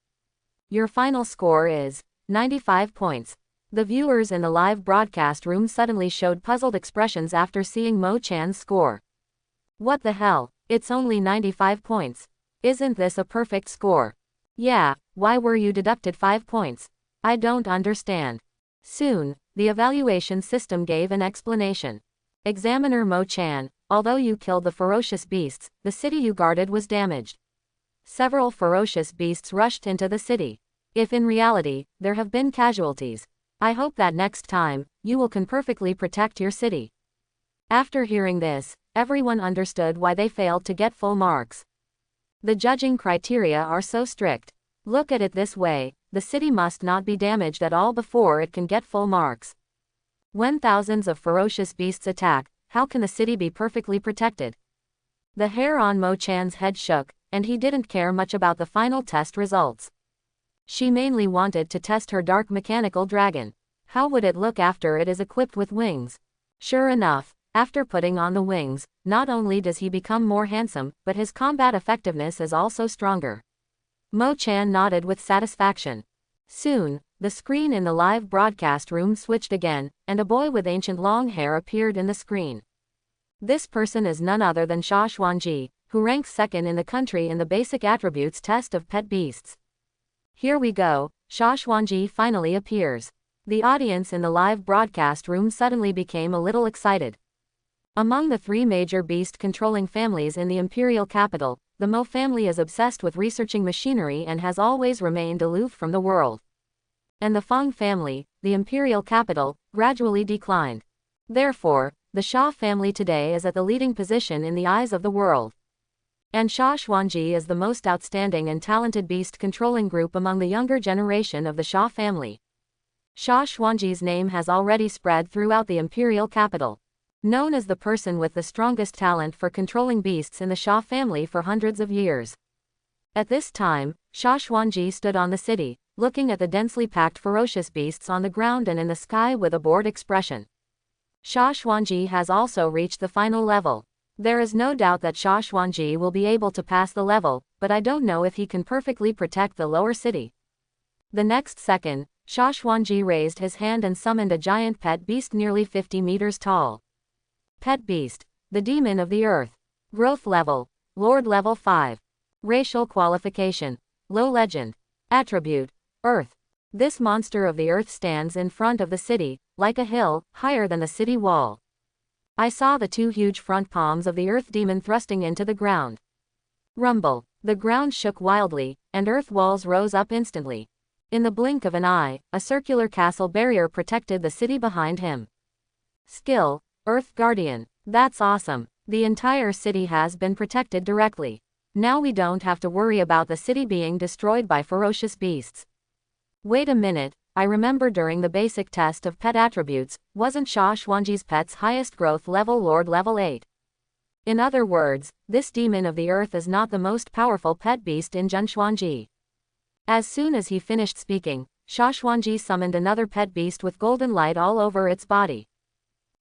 Your final score is 95 points. The viewers in the live broadcast room suddenly showed puzzled expressions after seeing Mo Chan's score. What the hell? It's only 95 points. Isn't this a perfect score? Yeah, why were you deducted 5 points? I don't understand. Soon, the evaluation system gave an explanation. Examiner Mo Chan, although you killed the ferocious beasts, the city you guarded was damaged. Several ferocious beasts rushed into the city. If in reality, there have been casualties, I hope that next time, you can perfectly protect your city. After hearing this, everyone understood why they failed to get full marks. The judging criteria are so strict. Look at it this way, the city must not be damaged at all before it can get full marks. When thousands of ferocious beasts attack, how can the city be perfectly protected? The hair on Mo Chan's head shook, and he didn't care much about the final test results. She mainly wanted to test her dark mechanical dragon. How would it look after it is equipped with wings? Sure enough, after putting on the wings, not only does he become more handsome, but his combat effectiveness is also stronger. Mo Chan nodded with satisfaction. Soon, the screen in the live broadcast room switched again, and a boy with ancient long hair appeared in the screen. This person is none other than Sha Xuanji, who ranks second in the country in the basic attributes test of pet beasts. Here we go, Sha Xuanji finally appears. The audience in the live broadcast room suddenly became a little excited. Among the 3 major beast-controlling families in the imperial capital, the Mo family is obsessed with researching machinery and has always remained aloof from the world. And the Feng family, the imperial capital, gradually declined. Therefore, the Sha family today is at the leading position in the eyes of the world. And Sha Xuanji is the most outstanding and talented beast-controlling group among the younger generation of the Sha family. Sha Xuanji's name has already spread throughout the imperial capital. Known as the person with the strongest talent for controlling beasts in the Sha family for hundreds of years. At this time, Sha Xuanji stood on the city, looking at the densely packed ferocious beasts on the ground and in the sky with a bored expression. Sha Xuanji has also reached the final level. There is no doubt that Sha Xuanji will be able to pass the level, but I don't know if he can perfectly protect the lower city. The next second, Sha Xuanji raised his hand and summoned a giant pet beast nearly 50 meters tall. Pet beast, the demon of the earth. Growth level, Lord level 5. Racial qualification, low legend. Attribute, earth. This monster of the earth stands in front of the city, like a hill, higher than the city wall. I saw the 2 huge front palms of the earth demon thrusting into the ground. Rumble, the ground shook wildly, and earth walls rose up instantly. In the blink of an eye, a circular castle barrier protected the city behind him. Skill, Earth Guardian. That's awesome. The entire city has been protected directly. Now we don't have to worry about the city being destroyed by ferocious beasts. Wait a minute, I remember during the basic test of pet attributes, wasn't Sha Xuanji's pet's highest growth level Lord level 8? In other words, this demon of the earth is not the most powerful pet beast in Zhenxuanji. As soon as he finished speaking, Sha Xuanji summoned another pet beast with golden light all over its body.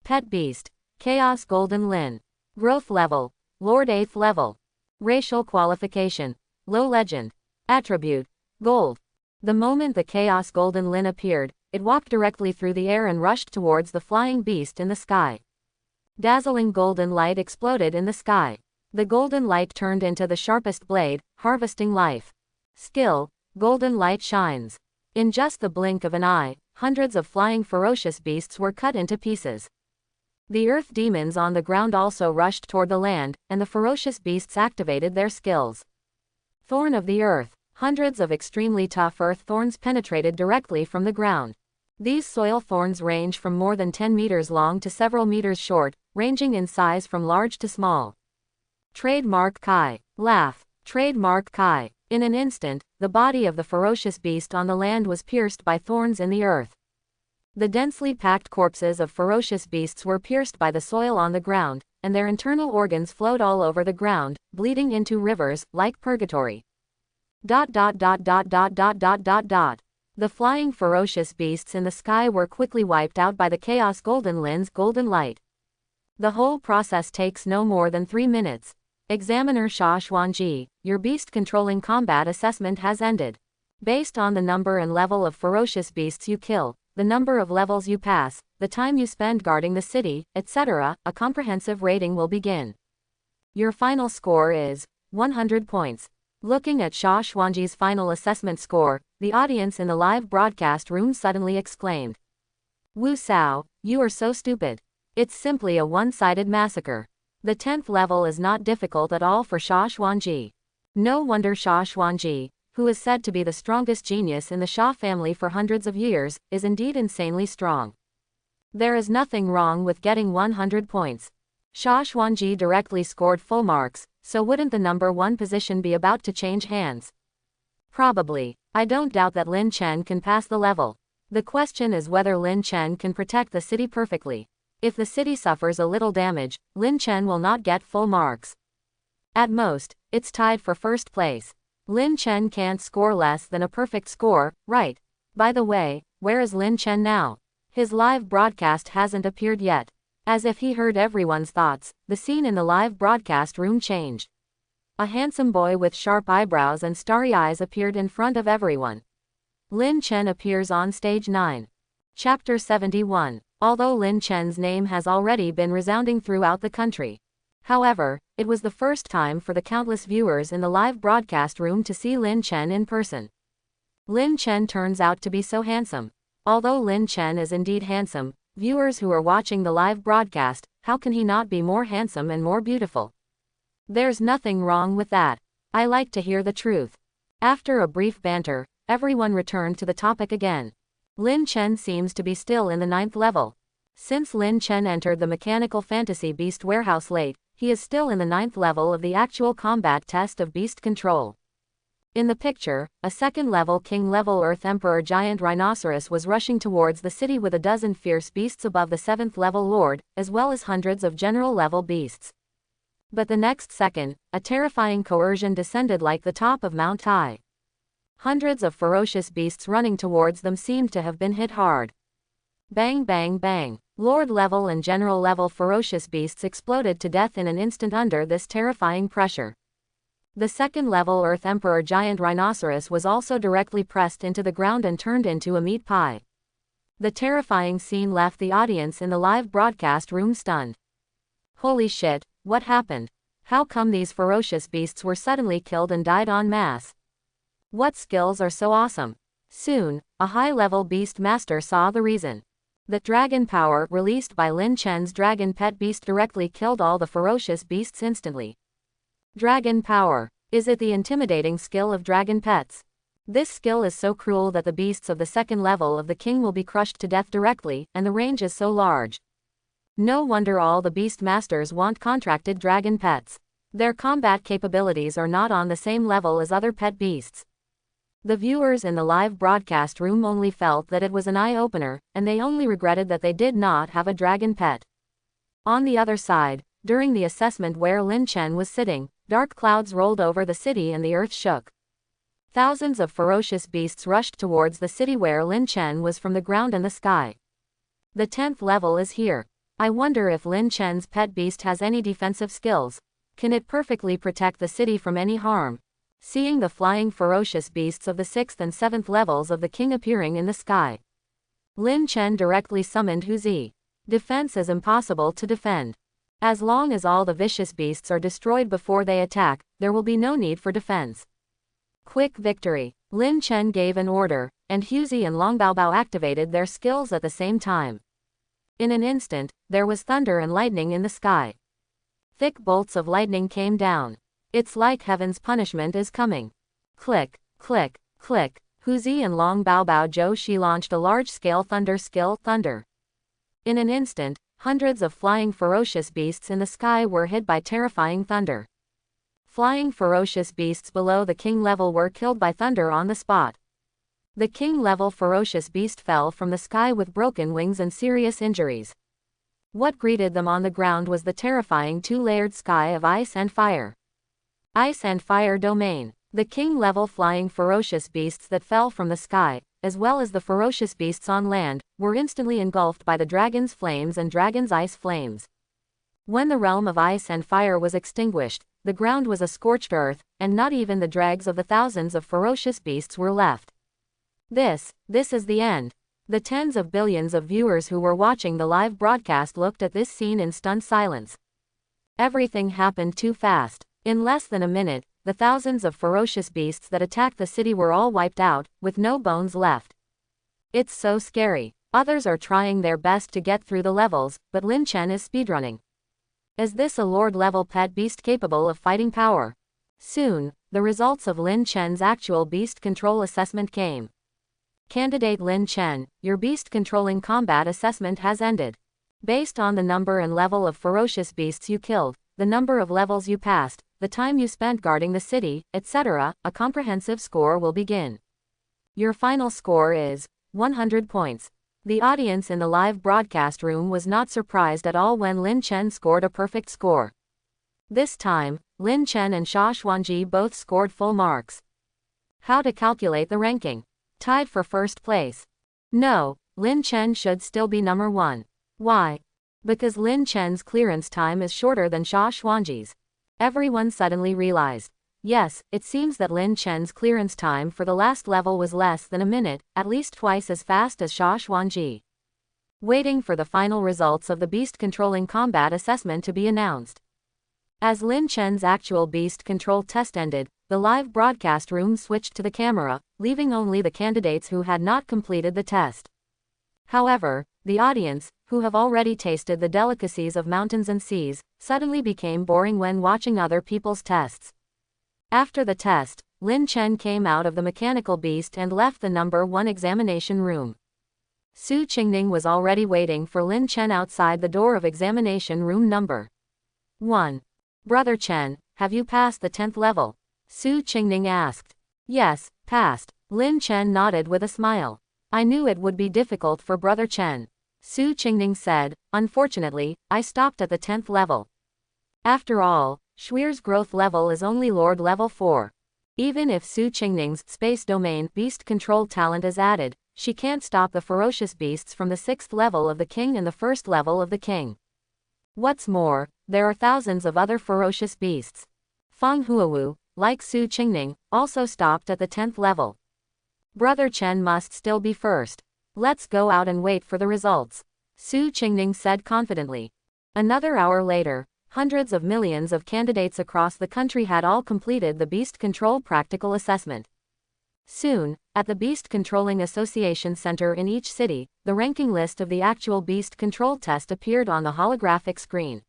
Pet beast, Chaos Golden Lin. Growth level, Lord 8th level. Racial qualification, low legend. Attribute, gold. The moment the Chaos Golden Lin appeared, it walked directly through the air and rushed towards the flying beast in the sky. Dazzling golden light exploded in the sky. The golden light turned into the sharpest blade, harvesting life. Skill, golden light shines. In just the blink of an eye, hundreds of flying ferocious beasts were cut into pieces. The earth demons on the ground also rushed toward the land, and the ferocious beasts activated their skills. Thorn of the earth. Hundreds of extremely tough earth thorns penetrated directly from the ground. These soil thorns range from more than 10 meters long to several meters short, ranging in size from large to small. Trademark Kai. Laugh. Trademark Kai. In an instant, the body of the ferocious beast on the land was pierced by thorns in the earth. The densely packed corpses of ferocious beasts were pierced by the soil on the ground, and their internal organs flowed all over the ground, bleeding into rivers, like purgatory. The flying ferocious beasts in the sky were quickly wiped out by the Chaos Golden Lin's golden light. The whole process takes no more than 3 minutes. Examiner Sha Xuanji, your beast controlling combat assessment has ended. Based on the number and level of ferocious beasts you kill, the number of levels you pass, the time you spend guarding the city, etc., a comprehensive rating will begin. Your final score is 100 points. Looking at Sha Xuanji's final assessment score, the audience in the live broadcast room suddenly exclaimed. Wu Sao, you are so stupid. It's simply a one-sided massacre. The 10th level is not difficult at all for Sha Xuanji. No wonder Sha Xuanji, who is said to be the strongest genius in the Sha family for hundreds of years, is indeed insanely strong. There is nothing wrong with getting 100 points. Sha Xuanji directly scored full marks, so wouldn't the number 1 position be about to change hands? Probably. I don't doubt that Lin Chen can pass the level. The question is whether Lin Chen can protect the city perfectly. If the city suffers a little damage, Lin Chen will not get full marks. At most, it's tied for first place. Lin Chen can't score less than a perfect score, right? By the way, where is Lin Chen now? His live broadcast hasn't appeared yet. As if he heard everyone's thoughts, the scene in the live broadcast room changed. A handsome boy with sharp eyebrows and starry eyes appeared in front of everyone. Lin Chen appears on stage 9. Chapter 71. Although Lin Chen's name has already been resounding throughout the country. However, it was the first time for the countless viewers in the live broadcast room to see Lin Chen in person. Lin Chen turns out to be so handsome. Although Lin Chen is indeed handsome, viewers who are watching the live broadcast, how can he not be more handsome and more beautiful? There's nothing wrong with that. I like to hear the truth. After a brief banter, everyone returned to the topic again. Lin Chen seems to be still in the 9th level. Since Lin Chen entered the Mechanical Fantasy Beast Warehouse late, he is still in the 9th level of the actual combat test of beast control. In the picture, a 2nd level King level Earth Emperor Giant Rhinoceros was rushing towards the city with a dozen fierce beasts above the 7th level Lord, as well as hundreds of general level beasts. But the next second, a terrifying coercion descended like the top of Mount Tai. Hundreds of ferocious beasts running towards them seemed to have been hit hard. Bang bang bang. Lord level and general level ferocious beasts exploded to death in an instant under this terrifying pressure. The 2nd level Earth Emperor Giant Rhinoceros was also directly pressed into the ground and turned into a meat pie. The terrifying scene left the audience in the live broadcast room stunned. Holy shit, what happened? How come these ferocious beasts were suddenly killed and died en masse? What skills are so awesome? Soon, a high-level beast master saw the reason. The dragon power released by Lin Chen's dragon pet beast directly killed all the ferocious beasts instantly. Dragon power. Is it the intimidating skill of dragon pets? This skill is so cruel that the beasts of the 2nd level of the king will be crushed to death directly, and the range is so large. No wonder all the beast masters want contracted dragon pets. Their combat capabilities are not on the same level as other pet beasts. The viewers in the live broadcast room only felt that it was an eye-opener, and they only regretted that they did not have a dragon pet. On the other side, during the assessment where Lin Chen was sitting, dark clouds rolled over the city and the earth shook. Thousands of ferocious beasts rushed towards the city where Lin Chen was from the ground and the sky. The 10th level is here. I wonder if Lin Chen's pet beast has any defensive skills. Can it perfectly protect the city from any harm? Seeing the flying ferocious beasts of the 6th and 7th levels of the king appearing in the sky, Lin Chen directly summoned Huzi. Defense is impossible to defend. As long as all the vicious beasts are destroyed before they attack, there will be no need for defense. Quick victory. Lin Chen gave an order, and Huzi and Long Baobao activated their skills at the same time. In an instant, there was thunder and lightning in the sky. Thick bolts of lightning came down. It's like heaven's punishment is coming. Click, click, click. Huzi and Long Baobao Zhou Shi launched a large-scale thunder. In an instant, hundreds of flying ferocious beasts in the sky were hit by terrifying thunder. Flying ferocious beasts below the king level were killed by thunder on the spot. The king level ferocious beast fell from the sky with broken wings and serious injuries. What greeted them on the ground was the terrifying two-layered sky of ice and fire. Ice and fire domain. The king-level flying ferocious beasts that fell from the sky, as well as the ferocious beasts on land, were instantly engulfed by the dragon's flames and dragon's ice flames. When the realm of ice and fire was extinguished, the ground was a scorched earth, and not even the dregs of the thousands of ferocious beasts were left. This is the end. The tens of billions of viewers who were watching the live broadcast looked at this scene in stunned silence. Everything happened too fast. In less than a minute, the thousands of ferocious beasts that attacked the city were all wiped out, with no bones left. It's so scary. Others are trying their best to get through the levels, but Lin Chen is speedrunning. Is this a Lord-level pet beast capable of fighting power? Soon, the results of Lin Chen's actual beast control assessment came. Candidate Lin Chen, your beast controlling combat assessment has ended. Based on the number and level of ferocious beasts you killed, the number of levels you passed, the time you spent guarding the city, etc., a comprehensive score will begin. Your final score is 100 points. The audience in the live broadcast room was not surprised at all when Lin Chen scored a perfect score. This time, Lin Chen and Xia Xuanji both scored full marks. How to calculate the ranking? Tied for first place. No, Lin Chen should still be number 1. Why? Because Lin Chen's clearance time is shorter than Xia Xuanji's. Everyone suddenly realized. Yes, it seems that Lin Chen's clearance time for the last level was less than a minute, at least twice as fast as Xia Xuanji. Waiting for the final results of the beast controlling combat assessment to be announced. As Lin Chen's actual beast control test ended, the live broadcast room switched to the camera, leaving only the candidates who had not completed the test. However, the audience, who have already tasted the delicacies of mountains and seas, suddenly became boring when watching other people's tests. After the test, Lin Chen came out of the mechanical beast and left the number 1 examination room. Su Qingning was already waiting for Lin Chen outside the door of examination room number 1. Brother Chen, have you passed the 10th level? Su Qingning asked. Yes, passed. Lin Chen nodded with a smile. I knew it would be difficult for Brother Chen. Su Qingning said, unfortunately, I stopped at the 10th level. After all, Shui's growth level is only Lord level 4. Even if Su Qingning's space domain beast control talent is added, she can't stop the ferocious beasts from the 6th level of the king and the 1st level of the king. What's more, there are thousands of other ferocious beasts. Feng Huawu, like Su Qingning, also stopped at the 10th level. Brother Chen must still be first. Let's go out and wait for the results, Su Qingning said confidently. Another hour later, hundreds of millions of candidates across the country had all completed the Beast Control Practical Assessment. Soon, at the Beast Controlling Association Center in each city, the ranking list of the actual Beast Control test appeared on the holographic screen.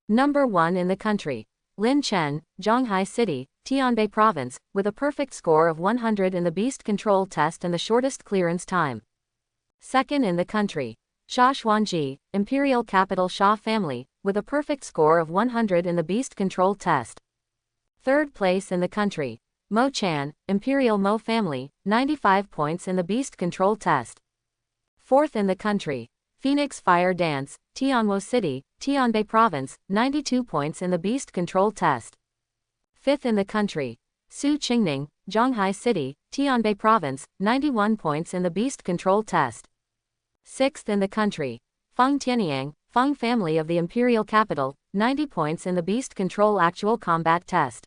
Number 1 in the country. Lin Chen, Zhonghai City, Tianbei Province, with a perfect score of 100 in the Beast Control test and the shortest clearance time. Second in the country. Sha Xuanji, Imperial Capital Sha family, with a perfect score of 100 in the Beast Control test. Third place in the country. Mo Chan, Imperial Mo family, 95 points in the Beast Control test. Fourth in the country. Phoenix Fire Dance, Tianwo City, Tianbei Province, 92 points in the Beast Control test. Fifth in the country. Su Qingning, Zhonghai City, Tianbei Province, 91 points in the Beast Control test. Sixth in the country. Feng Tianyang, Feng family of the Imperial Capital, 90 points in the Beast Control Actual Combat test.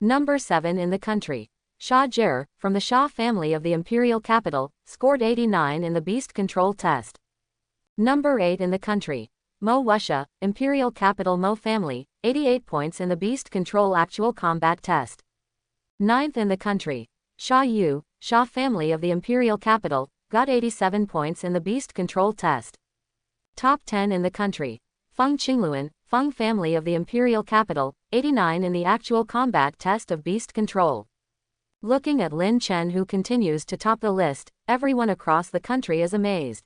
Number 7 in the country. Sha Jie, from the Sha family of the Imperial Capital, scored 89 in the Beast Control test. Number 8 in the country. Mo Wuxia, Imperial Capital Mo family, 88 points in the Beast Control Actual Combat test. Ninth in the country. Sha Yu, Sha family of the Imperial Capital, got 87 points in the Beast Control test. Top 10 in the country. Feng Qingluan, Feng family of the Imperial Capital, 89 in the Actual Combat test of Beast Control. Looking at Lin Chen, who continues to top the list, everyone across the country is amazed.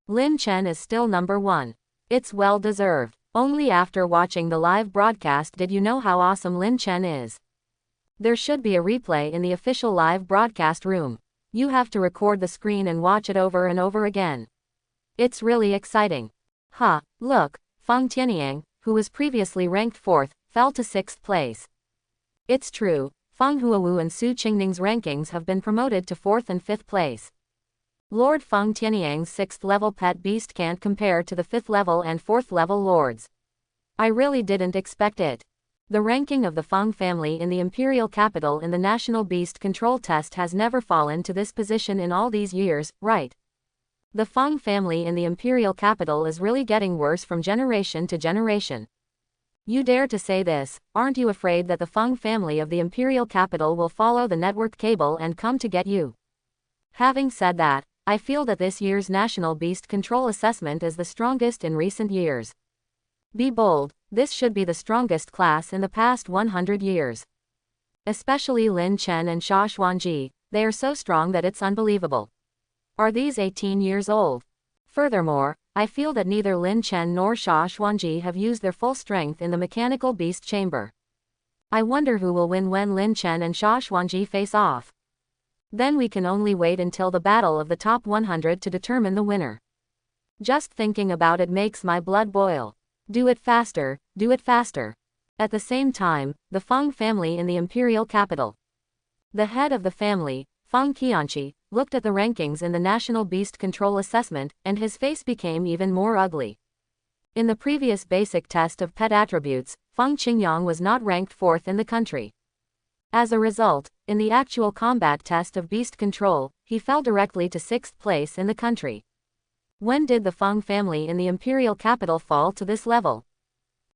Lin Chen is still number 1. It's well deserved. Only after watching the live broadcast did you know how awesome Lin Chen is. There should be a replay in the official live broadcast room. You have to record the screen and watch it over and over again. It's really exciting. Look, Feng Tianyang, who was previously ranked 4th, fell to 6th place. It's true, Feng Huawu and Su Qingning's rankings have been promoted to 4th and 5th place. Lord Feng Tianyang's 6th level pet beast can't compare to the 5th level and 4th level lords. I really didn't expect it. The ranking of the Feng family in the Imperial Capital in the National Beast Control Test has never fallen to this position in all these years, right? The Feng family in the Imperial Capital is really getting worse from generation to generation. You dare to say this? Aren't you afraid that the Feng family of the Imperial Capital will follow the network cable and come to get you? Having said that, I feel that this year's National Beast Control Assessment is the strongest in recent years. Be bold, this should be the strongest class in the past 100 years. Especially Lin Chen and Sha Xuanji, they are so strong that it's unbelievable. Are these 18 years old? Furthermore, I feel that neither Lin Chen nor Sha Xuanji have used their full strength in the mechanical beast chamber. I wonder who will win when Lin Chen and Sha Xuanji face off. Then we can only wait until the battle of the top 100 to determine the winner. Just thinking about it makes my blood boil. Do it faster, do it faster. At the same time, the Feng family in the Imperial Capital. The head of the family, Feng Qianqi, looked at the rankings in the National Beast Control Assessment, and his face became even more ugly. In the previous basic test of pet attributes, Feng Qingyang was not ranked 4th in the country. As a result, in the actual combat test of beast control, he fell directly to 6th place in the country. When did the Feng family in the Imperial Capital fall to this level?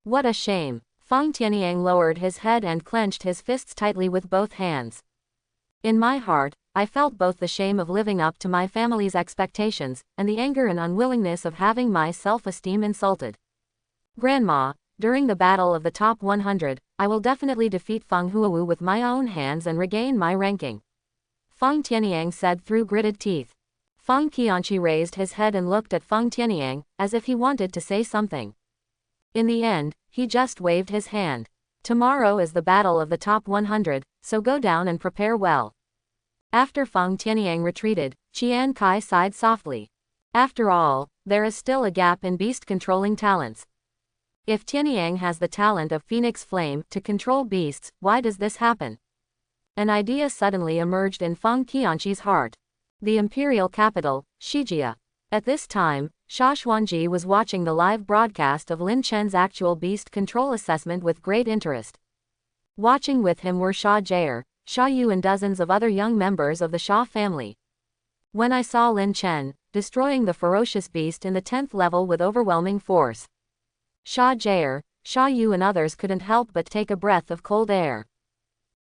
What a shame. Feng Tianyang lowered his head and clenched his fists tightly with both hands. In my heart, I felt both the shame of living up to my family's expectations, and the anger and unwillingness of having my self-esteem insulted. Grandma, during the battle of the top 100, I will definitely defeat Feng Huawu with my own hands and regain my ranking. Feng Tianyang said through gritted teeth. Feng Qianqi raised his head and looked at Feng Tianyang, as if he wanted to say something. In the end, he just waved his hand. Tomorrow is the battle of the top 100, so go down and prepare well. After Feng Tianyang retreated, Qian Kai sighed softly. After all, there is still a gap in beast-controlling talents. If Tianyang has the talent of Phoenix Flame to control beasts, why does this happen? An idea suddenly emerged in Feng Qianqi's heart. The Imperial Capital, Shijia. At this time, Sha Xuanji was watching the live broadcast of Lin Chen's actual beast control assessment with great interest. Watching with him were Sha Jie, Sha Yu and dozens of other young members of the Sha family. When I saw Lin Chen destroying the ferocious beast in the 10th level with overwhelming force, Sha Jie, Sha Yu and others couldn't help but take a breath of cold air.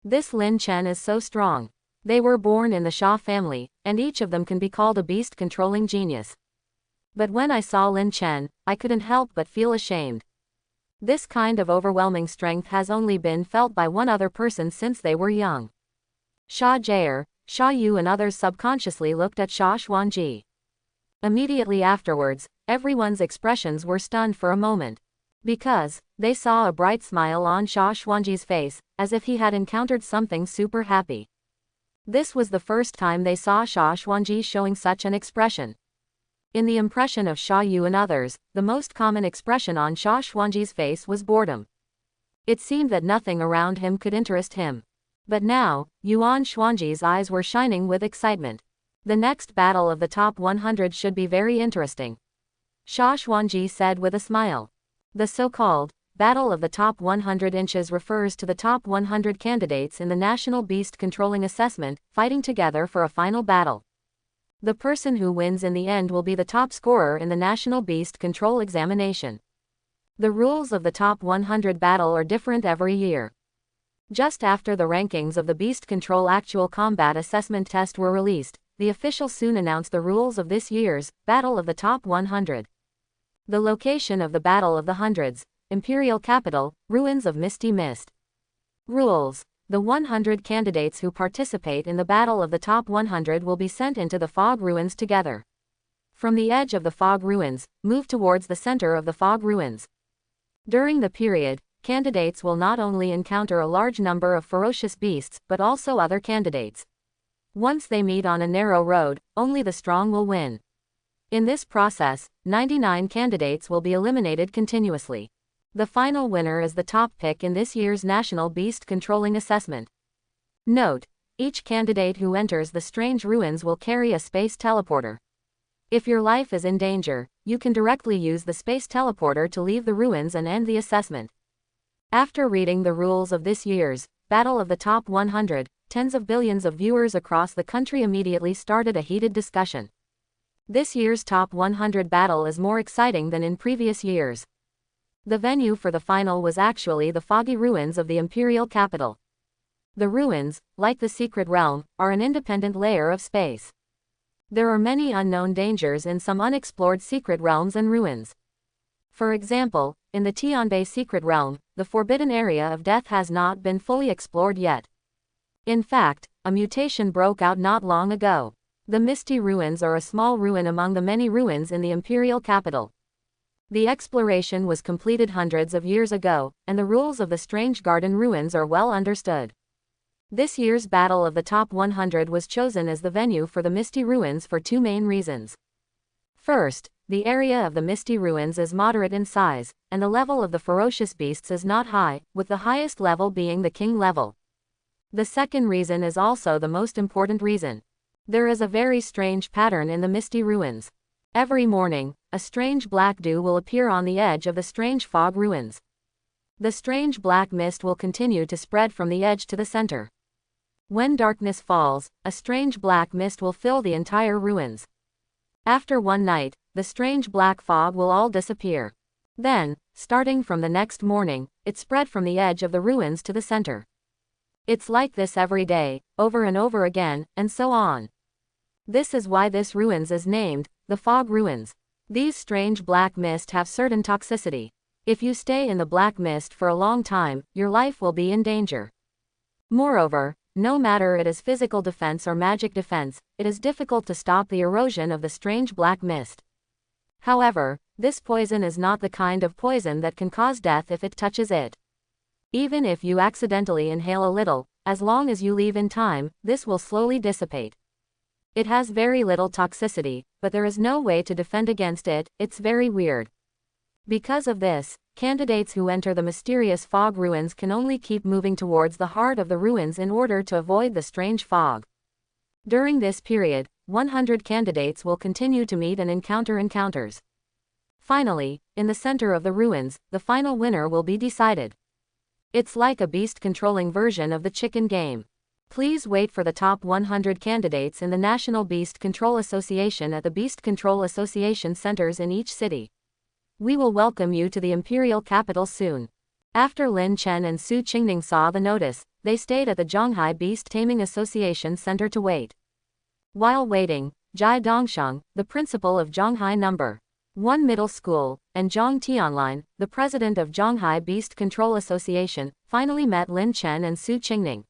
This Lin Chen is so strong. They were born in the Sha family, and each of them can be called a beast-controlling genius. But when I saw Lin Chen, I couldn't help but feel ashamed. This kind of overwhelming strength has only been felt by one other person since they were young. Sha Jie, Sha Yu and others subconsciously looked at Sha Xuanji. Immediately afterwards, everyone's expressions were stunned for a moment. Because they saw a bright smile on Sha Xuanji's face, as if he had encountered something super happy. This was the first time they saw Sha Xuanji showing such an expression. In the impression of Sha Yu and others, the most common expression on Sha Xuanji's face was boredom. It seemed that nothing around him could interest him. But now, Yuan Xuanji's eyes were shining with excitement. The next battle of the top 100 should be very interesting. Sha Xuanji said with a smile. The so-called Battle of the Top 100 Inches refers to the top 100 candidates in the National Beast Controlling Assessment, fighting together for a final battle. The person who wins in the end will be the top scorer in the National Beast Control Examination. The rules of the top 100 battle are different every year. Just after the rankings of the Beast Control Actual Combat Assessment Test were released, the official soon announced the rules of this year's Battle of the Top 100. The location of the Battle of the Hundreds, Imperial Capital, Ruins of Misty Mist. Rules. The 100 candidates who participate in the Battle of the Top 100 will be sent into the Fog Ruins together. From the edge of the Fog Ruins, move towards the center of the Fog Ruins. During the period, candidates will not only encounter a large number of ferocious beasts, but also other candidates. Once they meet on a narrow road, only the strong will win. In this process, 99 candidates will be eliminated continuously. The final winner is the top pick in this year's National Beast Controlling Assessment. Note: each candidate who enters the strange ruins will carry a space teleporter. If your life is in danger, you can directly use the space teleporter to leave the ruins and end the assessment. After reading the rules of this year's Battle of the Top 100, tens of billions of viewers across the country immediately started a heated discussion. This year's Top 100 battle is more exciting than in previous years. The venue for the final was actually the foggy ruins of the Imperial Capital. The ruins, like the Secret Realm, are an independent layer of space. There are many unknown dangers in some unexplored secret realms and ruins. For example, in the Tianbei Secret Realm, the forbidden area of death has not been fully explored yet. In fact, a mutation broke out not long ago. The Misty Ruins are a small ruin among the many ruins in the Imperial Capital. The exploration was completed hundreds of years ago, and the rules of the Strange Garden ruins are well understood. This year's Battle of the Top 100 was chosen as the venue for the Misty Ruins for two main reasons. First, the area of the Misty Ruins is moderate in size, and the level of the ferocious beasts is not high, with the highest level being the king level. The second reason is also the most important reason. There is a very strange pattern in the Misty Ruins. Every morning, a strange black dew will appear on the edge of the strange fog ruins. The strange black mist will continue to spread from the edge to the center. When darkness falls, a strange black mist will fill the entire ruins. After one night, the strange black fog will all disappear. Then, starting from the next morning, it spread from the edge of the ruins to the center. It's like this every day, over and over again, and so on. This is why this ruins is named the Fog Ruins. These strange black mist have certain toxicity. If you stay in the black mist for a long time, your life will be in danger. Moreover, no matter it is physical defense or magic defense, it is difficult to stop the erosion of the strange black mist. However, this poison is not the kind of poison that can cause death if it touches it. Even if you accidentally inhale a little, as long as you leave in time, this will slowly dissipate. It has very little toxicity, but there is no way to defend against it. It's very weird. Because of this, candidates who enter the mysterious fog ruins can only keep moving towards the heart of the ruins in order to avoid the strange fog. During this period, 100 candidates will continue to meet and encounter encounters. Finally, in the center of the ruins, the final winner will be decided. It's like a beast-controlling version of the chicken game. Please wait for the top 100 candidates in the National Beast Control Association at the Beast Control Association centers in each city. We will welcome you to the Imperial Capital soon. After Lin Chen and Su Qingning saw the notice, they stayed at the Zhonghai Beast Taming Association Center to wait. While waiting, Jai Dongsheng, the principal of Zhonghai No. 1 Middle School, and Zhang Tianlin, the president of Zhonghai Beast Control Association, finally met Lin Chen and Su Qingning.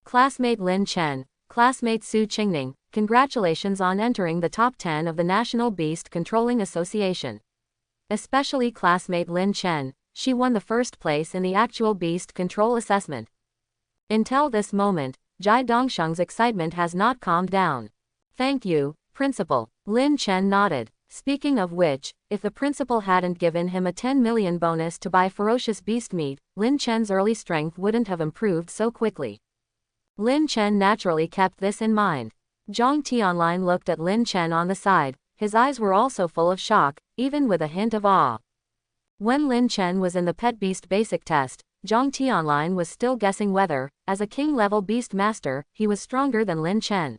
Classmate Lin Chen, classmate Su Qingning, congratulations on entering the top 10 of the National Beast Controlling Association. Especially classmate Lin Chen, she won the first place in the actual beast control assessment. Until this moment, Jai Dongsheng's excitement has not calmed down. Thank you, Principal. Lin Chen nodded. Speaking of which, if the principal hadn't given him a 10 million bonus to buy ferocious beast meat, Lin Chen's early strength wouldn't have improved so quickly. Lin Chen naturally kept this in mind. Zhang Tianlin looked at Lin Chen on the side. His eyes were also full of shock, even with a hint of awe. When Lin Chen was in the pet beast basic test, Zhang Tianlin was still guessing whether, as a king-level beast master, he was stronger than Lin Chen.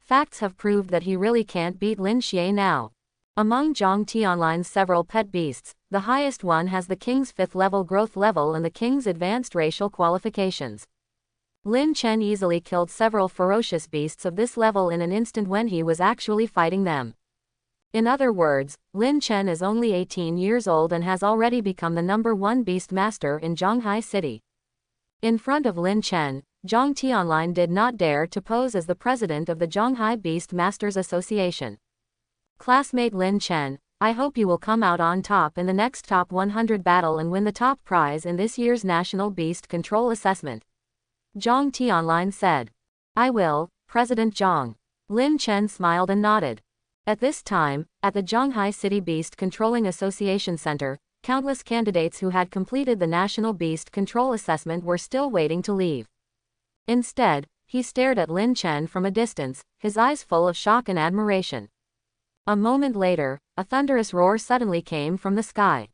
Facts have proved that he really can't beat Lin Xie now. Among Zhang Tianlin's several pet beasts, the highest one has the king's 5th level growth level and the king's advanced racial qualifications. Lin Chen easily killed several ferocious beasts of this level in an instant when he was actually fighting them. In other words, Lin Chen is only 18 years old and has already become the #1 beast master in Zhanghai City. In front of Lin Chen, Zhang Tianlin did not dare to pose as the president of the Zhanghai Beast Masters Association. Classmate Lin Chen, I hope you will come out on top in the next top 100 battle and win the top prize in this year's National Beast Control Assessment. Zhang Tianlin said. I will, President Zhang. Lin Chen smiled and nodded. At this time, at the Zhanghai City Beast Controlling Association Center, countless candidates who had completed the National Beast Control Assessment were still waiting to leave. Instead, he stared at Lin Chen from a distance, his eyes full of shock and admiration. A moment later, a thunderous roar suddenly came from the sky.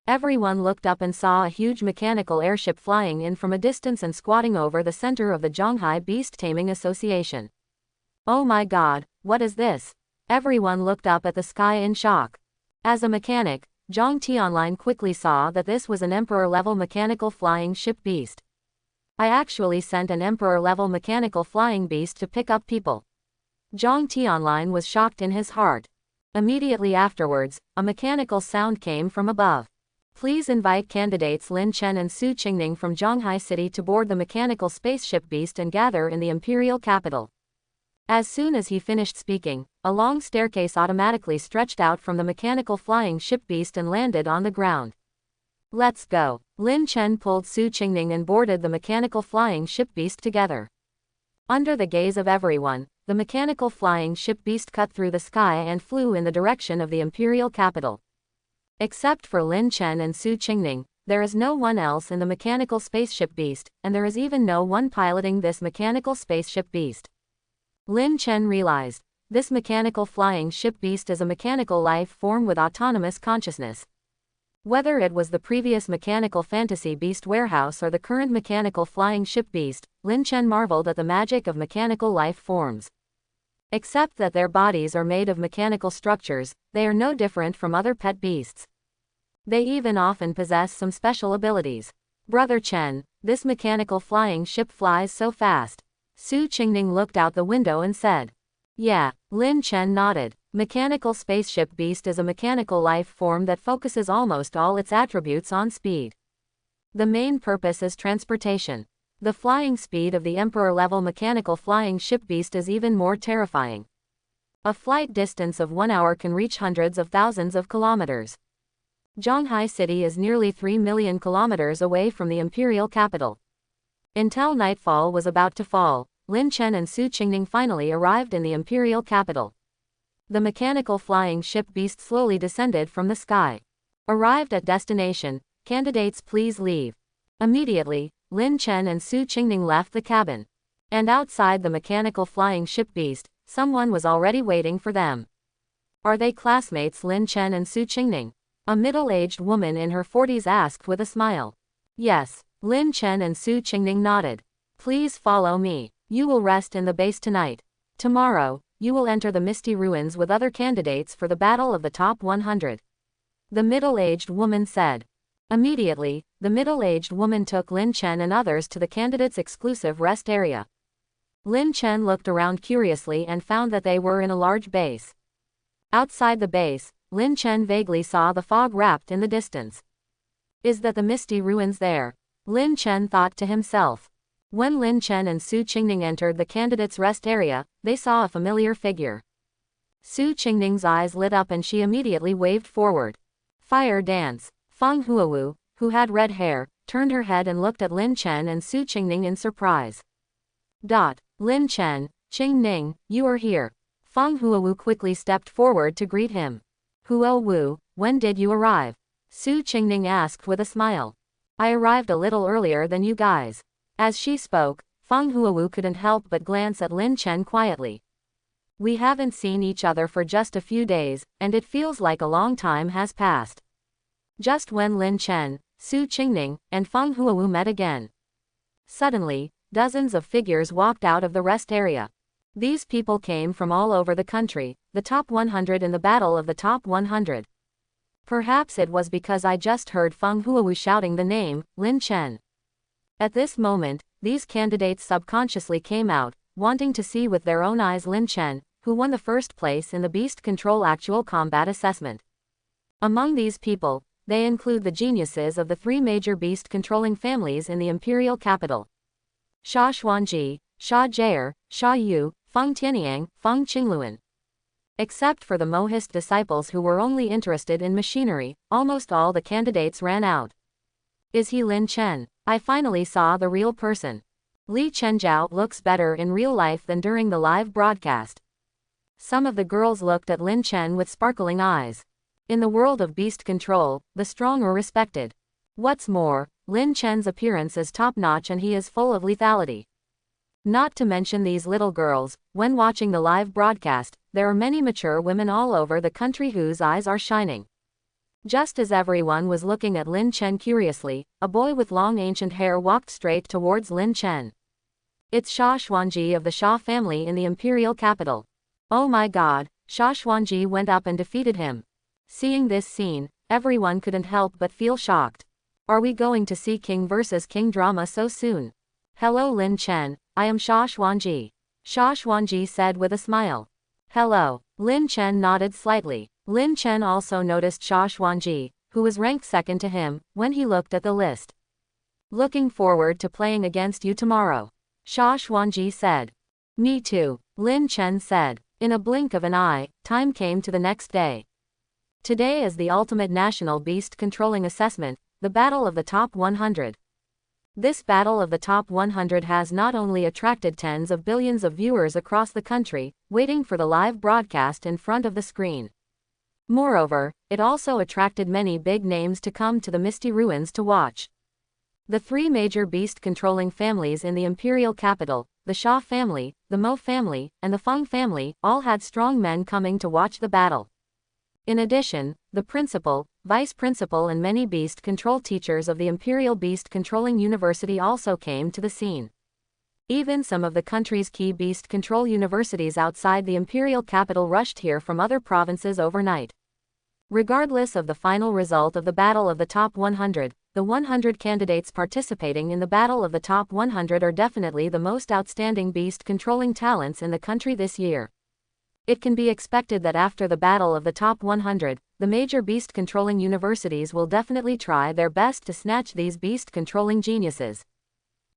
Everyone looked up and saw a huge mechanical airship flying in from a distance and squatting over the center of the Zhanghai Beast Taming Association. Oh my god, what is this? Everyone looked up at the sky in shock. As a mechanic, Zhang Tianlin quickly saw that this was an Emperor-level mechanical flying ship beast. I actually sent an Emperor-level mechanical flying beast to pick up people. Zhang Tianlin was shocked in his heart. Immediately afterwards, a mechanical sound came from above. Please invite candidates Lin Chen and Su Qingning from Zhanghai City to board the mechanical spaceship beast and gather in the imperial capital. As soon as he finished speaking, a long staircase automatically stretched out from the mechanical flying ship beast and landed on the ground. Let's go. Lin Chen pulled Su Qingning and boarded the mechanical flying ship beast together. Under the gaze of everyone, the mechanical flying ship beast cut through the sky and flew in the direction of the imperial capital. Except for Lin Chen and Su Qingning, there is no one else in the mechanical spaceship beast, and there is even no one piloting this mechanical spaceship beast. Lin Chen realized, this mechanical flying ship beast is a mechanical life form with autonomous consciousness. Whether it was the previous mechanical fantasy beast warehouse or the current mechanical flying ship beast, Lin Chen marveled at the magic of mechanical life forms. Except that their bodies are made of mechanical structures, they are no different from other pet beasts. They even often possess some special abilities. Brother Chen, this mechanical flying ship flies so fast. Su Qingning looked out the window and said. Yeah, Lin Chen nodded. Mechanical spaceship beast is a mechanical life form that focuses almost all its attributes on speed. The main purpose is transportation. The flying speed of the Emperor-level mechanical flying ship beast is even more terrifying. A flight distance of 1 hour can reach hundreds of thousands of kilometers. Zhanghai City is nearly 3 million kilometers away from the imperial capital. Until nightfall was about to fall, Lin Chen and Su Qingning finally arrived in the imperial capital. The mechanical flying ship beast slowly descended from the sky. Arrived at destination, candidates please leave. Immediately, Lin Chen and Su Qingning left the cabin. And outside the mechanical flying ship beast, someone was already waiting for them. Are they classmates Lin Chen and Su Qingning? A middle-aged woman in her 40s asked with a smile. Yes, Lin Chen and Su Qingning nodded. Please follow me. You will rest in the base tonight. Tomorrow, you will enter the Misty Ruins with other candidates for the battle of the top 100. The middle-aged woman said. Immediately, the middle-aged woman took Lin Chen and others to the candidates' exclusive rest area. Lin Chen looked around curiously and found that they were in a large base. Outside the base, Lin Chen vaguely saw the fog wrapped in the distance. Is that the Misty Ruins there? Lin Chen thought to himself. When Lin Chen and Su Qingning entered the candidates' rest area, they saw a familiar figure. Su Qingning's eyes lit up and she immediately waved forward. Fire dance. Feng Huawu, who had red hair, turned her head and looked at Lin Chen and Su Qingning in surprise. Lin Chen, Qingning, you are here. Feng Huawu quickly stepped forward to greet him. Huawu, when did you arrive? Su Qingning asked with a smile. I arrived a little earlier than you guys. As she spoke, Feng Huawu couldn't help but glance at Lin Chen quietly. We haven't seen each other for just a few days, and it feels like a long time has passed. Just when Lin Chen, Su Qingning, and Feng Huawu met again. Suddenly, dozens of figures walked out of the rest area. These people came from all over the country, the top 100 in the battle of the top 100. Perhaps it was because I just heard Feng Huawu shouting the name, Lin Chen. At this moment, these candidates subconsciously came out, wanting to see with their own eyes Lin Chen, who won the first place in the Beast Control Actual Combat Assessment. Among these people, they include the geniuses of the three major beast-controlling families in the imperial capital. Sha Xuanji, Sha Jie'er, Sha Yu, Feng Tianyang, Feng Qingluan. Except for the Mohist disciples who were only interested in machinery, almost all the candidates ran out. Is he Lin Chen? I finally saw the real person. Li Chenjiao looks better in real life than during the live broadcast. Some of the girls looked at Lin Chen with sparkling eyes. In the world of beast control, the strong are respected. What's more, Lin Chen's appearance is top-notch and he is full of lethality. Not to mention these little girls, when watching the live broadcast, there are many mature women all over the country whose eyes are shining. Just as everyone was looking at Lin Chen curiously, a boy with long ancient hair walked straight towards Lin Chen. It's Sha Xuanji of the Sha family in the imperial capital. Oh my god, Sha Xuanji went up and defeated him. Seeing this scene, everyone couldn't help but feel shocked. Are we going to see king versus king drama so soon? Hello Lin Chen, I am Sha Xuanji. Sha Xuanji said with a smile. Hello. Lin Chen nodded slightly. Lin Chen also noticed Sha Xuanji, who was ranked second to him, when he looked at the list. Looking forward to playing against you tomorrow. Sha Xuanji said. Me too, Lin Chen said. In a blink of an eye, time came to the next day. Today is the ultimate national beast controlling assessment, the Battle of the Top 100. This Battle of the Top 100 has not only attracted tens of billions of viewers across the country, waiting for the live broadcast in front of the screen. Moreover, it also attracted many big names to come to the Misty Ruins to watch. The three major beast-controlling families in the imperial capital, the Sha family, the Mo family, and the Feng family, all had strong men coming to watch the battle. In addition, the principal, vice principal and many beast control teachers of the Imperial Beast Controlling University also came to the scene. Even some of the country's key beast control universities outside the imperial capital rushed here from other provinces overnight. Regardless of the final result of the Battle of the Top 100, the 100 candidates participating in the Battle of the Top 100 are definitely the most outstanding beast-controlling talents in the country this year. It can be expected that after the Battle of the Top 100, the major beast-controlling universities will definitely try their best to snatch these beast-controlling geniuses.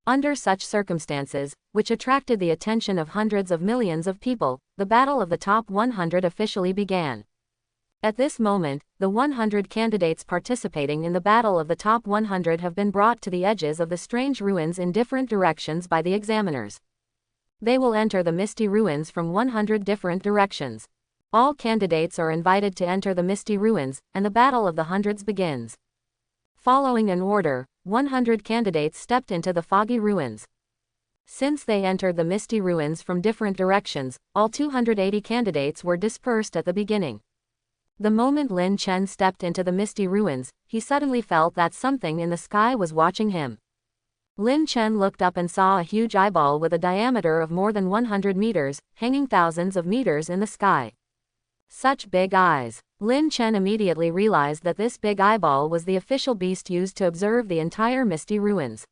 Under such circumstances, which attracted the attention of hundreds of millions of people, the Battle of the Top 100 officially began. At this moment, the 100 candidates participating in the Battle of the Top 100 have been brought to the edges of the strange ruins in different directions by the examiners. They will enter the Misty Ruins from 100 different directions. All candidates are invited to enter the Misty Ruins, and the Battle of the Hundreds begins. Following an order, 100 candidates stepped into the foggy ruins. Since they entered the Misty Ruins from different directions, all 280 candidates were dispersed at the beginning. The moment Lin Chen stepped into the Misty Ruins, he suddenly felt that something in the sky was watching him. Lin Chen looked up and saw a huge eyeball with a diameter of more than 100 meters, hanging thousands of meters in the sky. Such big eyes. Lin Chen immediately realized that this big eyeball was the official beast used to observe the entire Misty Ruins.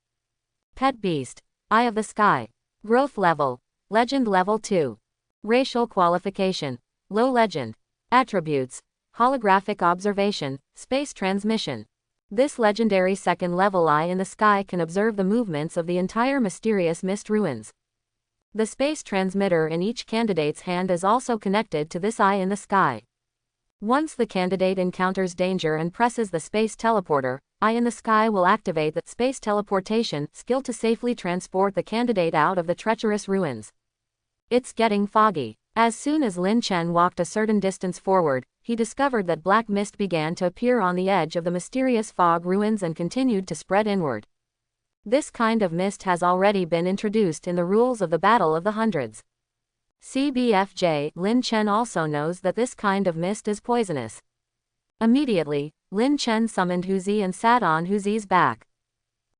Pet Beast. Eye of the Sky. Growth Level. Legend Level 2. Racial Qualification. Low Legend. Attributes. Holographic Observation, Space Transmission. This legendary second-level eye in the sky can observe the movements of the entire mysterious mist ruins. The space transmitter in each candidate's hand is also connected to this eye in the sky. Once the candidate encounters danger and presses the space teleporter, eye in the sky will activate the space teleportation skill to safely transport the candidate out of the treacherous ruins. It's getting foggy. As soon as Lin Chen walked a certain distance forward, he discovered that black mist began to appear on the edge of the mysterious fog ruins and continued to spread inward. This kind of mist has already been introduced in the rules of the Battle of the Hundreds. CBFJ, Lin Chen also knows that this kind of mist is poisonous. Immediately, Lin Chen summoned Huzi and sat on Huzi's back.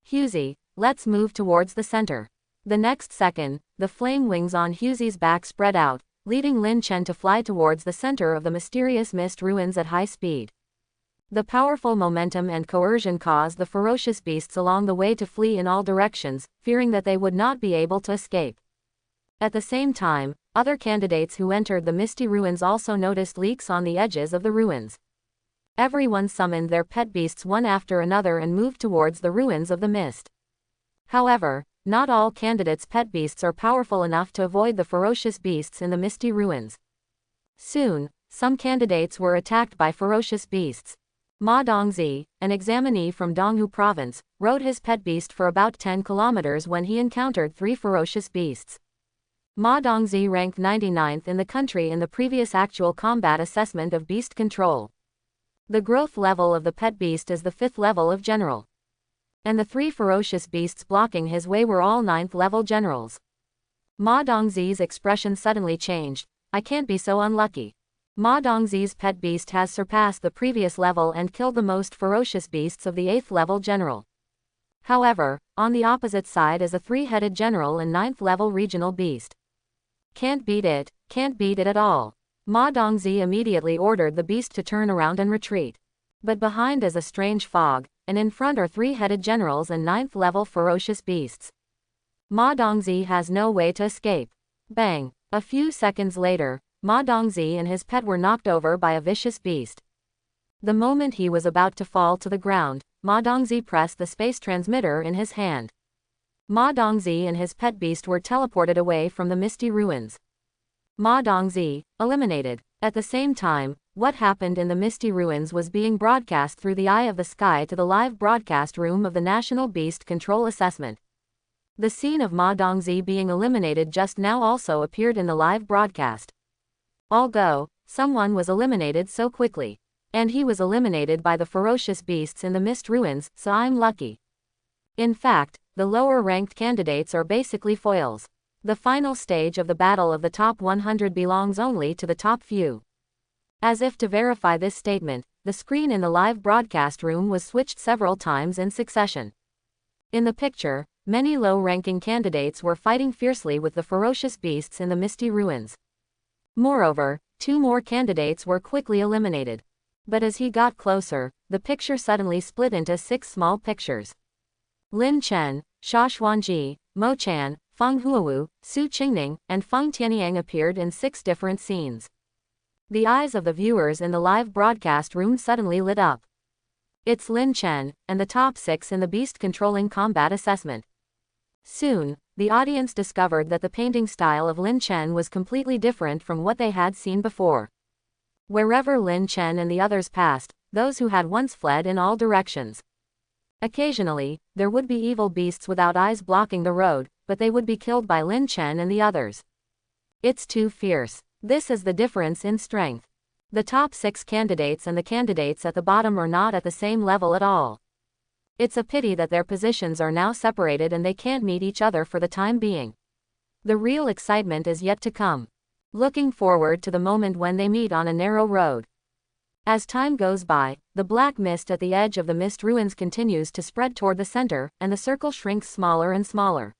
Huzi, let's move towards the center. The next second, the flame wings on Huzi's back spread out, leading Lin Chen to fly towards the center of the mysterious mist ruins at high speed. The powerful momentum and coercion caused the ferocious beasts along the way to flee in all directions, fearing that they would not be able to escape. At the same time, other candidates who entered the misty ruins also noticed leaks on the edges of the ruins. Everyone summoned their pet beasts one after another and moved towards the ruins of the mist. However, not all candidates' pet beasts are powerful enough to avoid the ferocious beasts in the misty ruins. Soon, some candidates were attacked by ferocious beasts. Ma Dongzi, an examinee from Donghu province, rode his pet beast for about 10 kilometers when he encountered 3 ferocious beasts. Ma Dongzi ranked 99th in the country in the previous actual combat assessment of beast control. The growth level of the pet beast is the 5th level of general. And the 3 ferocious beasts blocking his way were all 9th level generals. Ma Dongzi's expression suddenly changed. I can't be so unlucky. Ma Dongzi's pet beast has surpassed the previous level and killed the most ferocious beasts of the 8th level general. However, on the opposite side is a 3-headed general and 9th level regional beast. Can't beat it at all. Ma Dongzi immediately ordered the beast to turn around and retreat. But behind is a strange fog, and in front are 3-headed generals and 9th level ferocious beasts. Ma Dongzi has no way to escape. Bang! A few seconds later, Ma Dongzi and his pet were knocked over by a vicious beast. The moment he was about to fall to the ground, Ma Dongzi pressed the space transmitter in his hand. Ma Dongzi and his pet beast were teleported away from the misty ruins. Ma Dongzi, eliminated. At the same time, what happened in the misty ruins was being broadcast through the eye of the sky to the live broadcast room of the National Beast Control Assessment. The scene of Ma Dongzi being eliminated just now also appeared in the live broadcast. All go, someone was eliminated so quickly. And he was eliminated by the ferocious beasts in the mist ruins, so I'm lucky. In fact, the lower-ranked candidates are basically foils. The final stage of the battle of the top 100 belongs only to the top few. As if to verify this statement, the screen in the live broadcast room was switched several times in succession. In the picture, many low-ranking candidates were fighting fiercely with the ferocious beasts in the misty ruins. Moreover, 2 more candidates were quickly eliminated. But as he got closer, the picture suddenly split into 6 small pictures. Lin Chen, Xia Xuanji, Mo Chan, Feng Huowu, Su Qingning, and Feng Tianyang appeared in 6 different scenes. The eyes of the viewers in the live broadcast room suddenly lit up. It's Lin Chen, and the top 6 in the beast controlling combat assessment. Soon, the audience discovered that the painting style of Lin Chen was completely different from what they had seen before. Wherever Lin Chen and the others passed, those who had once fled in all directions. Occasionally, there would be evil beasts without eyes blocking the road, but they would be killed by Lin Chen and the others. It's too fierce. This is the difference in strength. The top 6 candidates and the candidates at the bottom are not at the same level at all. It's a pity that their positions are now separated and they can't meet each other for the time being. The real excitement is yet to come. Looking forward to the moment when they meet on a narrow road. As time goes by, the black mist at the edge of the mist ruins continues to spread toward the center, and the circle shrinks smaller and smaller.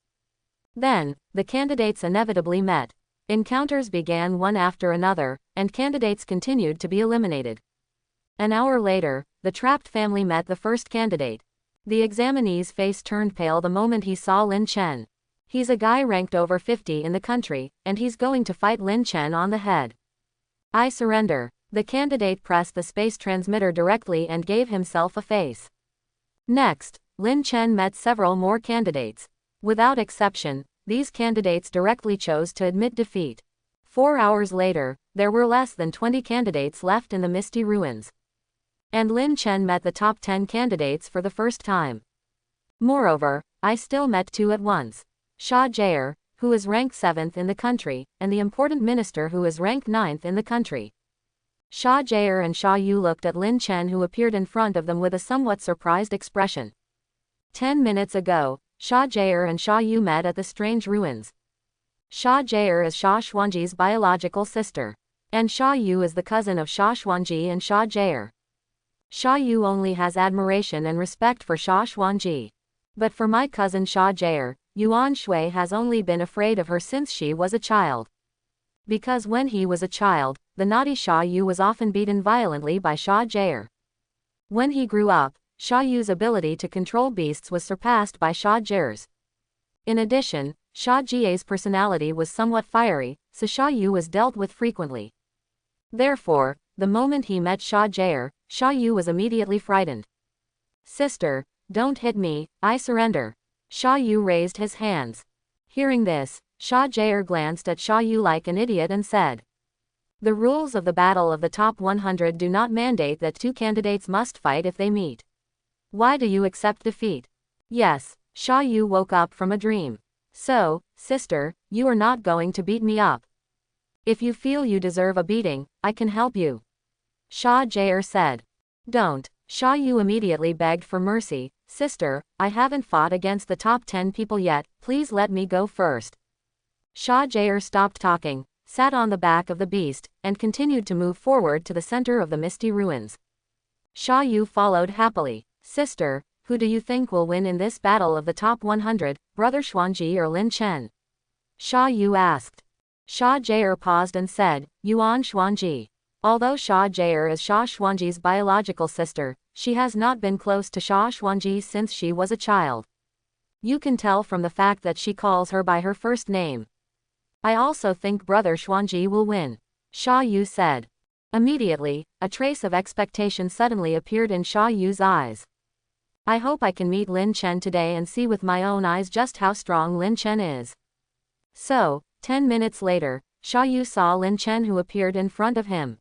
Then, the candidates inevitably met. Encounters began one after another, and candidates continued to be eliminated. An hour later, the trapped family met the first candidate. The examinee's face turned pale the moment he saw Lin Chen. He's a guy ranked over 50 in the country, and he's going to fight Lin Chen on the head. I surrender. The candidate pressed the space transmitter directly and gave himself a face. Next, Lin Chen met several more candidates. Without exception, these candidates directly chose to admit defeat. 4 hours later, there were less than 20 candidates left in the misty ruins. And Lin Chen met the top 10 candidates for the first time. Moreover, I still met 2 at once. Sha Jaer, who is ranked 7th in the country, and the important minister who is ranked 9th in the country. Sha Jaer and Sha Yu looked at Lin Chen, who appeared in front of them with a somewhat surprised expression. 10 minutes ago, Sha Jaer and Sha Yu met at the strange ruins. Sha Jaer is Sha Xuanji's biological sister, and Sha Yu is the cousin of Sha Xuanji and Sha Jaer. Sha Yu only has admiration and respect for Sha Xuanji. But for my cousin Sha Jaer, Yuan Shui has only been afraid of her since she was a child. Because when he was a child, the naughty Sha Yu was often beaten violently by Sha Jaer. When he grew up, Sha Yu's ability to control beasts was surpassed by Sha Jaer's. In addition, Sha Jie's personality was somewhat fiery, so Sha Yu was dealt with frequently. Therefore, the moment he met Sha Jaer, Sha Yu was immediately frightened. "Sister, don't hit me, I surrender." Sha Yu raised his hands. Hearing this, Sha Jaer glanced at Sha Yu like an idiot and said, "The rules of the battle of the top 100 do not mandate that 2 candidates must fight if they meet. Why do you accept defeat?" "Yes." Sha Yu woke up from a dream. "So, sister, you are not going to beat me up. If you feel you deserve a beating, I can help you." Sha Jaer said. "Don't." Sha Yu immediately begged for mercy. "Sister, I haven't fought against the top 10 people yet, please let me go first." Sha Jaer stopped talking, sat on the back of the beast, and continued to move forward to the center of the misty ruins. Sha Yu followed happily. "Sister, who do you think will win in this battle of the top 100, Brother Xuanji or Lin Chen?" Sha Yu asked. Sha Jaer paused and said, "Yuan Xuanji." Although Sha Jaer is Sha Xuanji's biological sister, she has not been close to Sha Xuanji since she was a child. You can tell from the fact that she calls her by her first name. "I also think Brother Xuanji will win," Sha Yu said. Immediately, a trace of expectation suddenly appeared in Sha Yu's eyes. "I hope I can meet Lin Chen today and see with my own eyes just how strong Lin Chen is." So, 10 minutes later, Sha Yu saw Lin Chen, who appeared in front of him.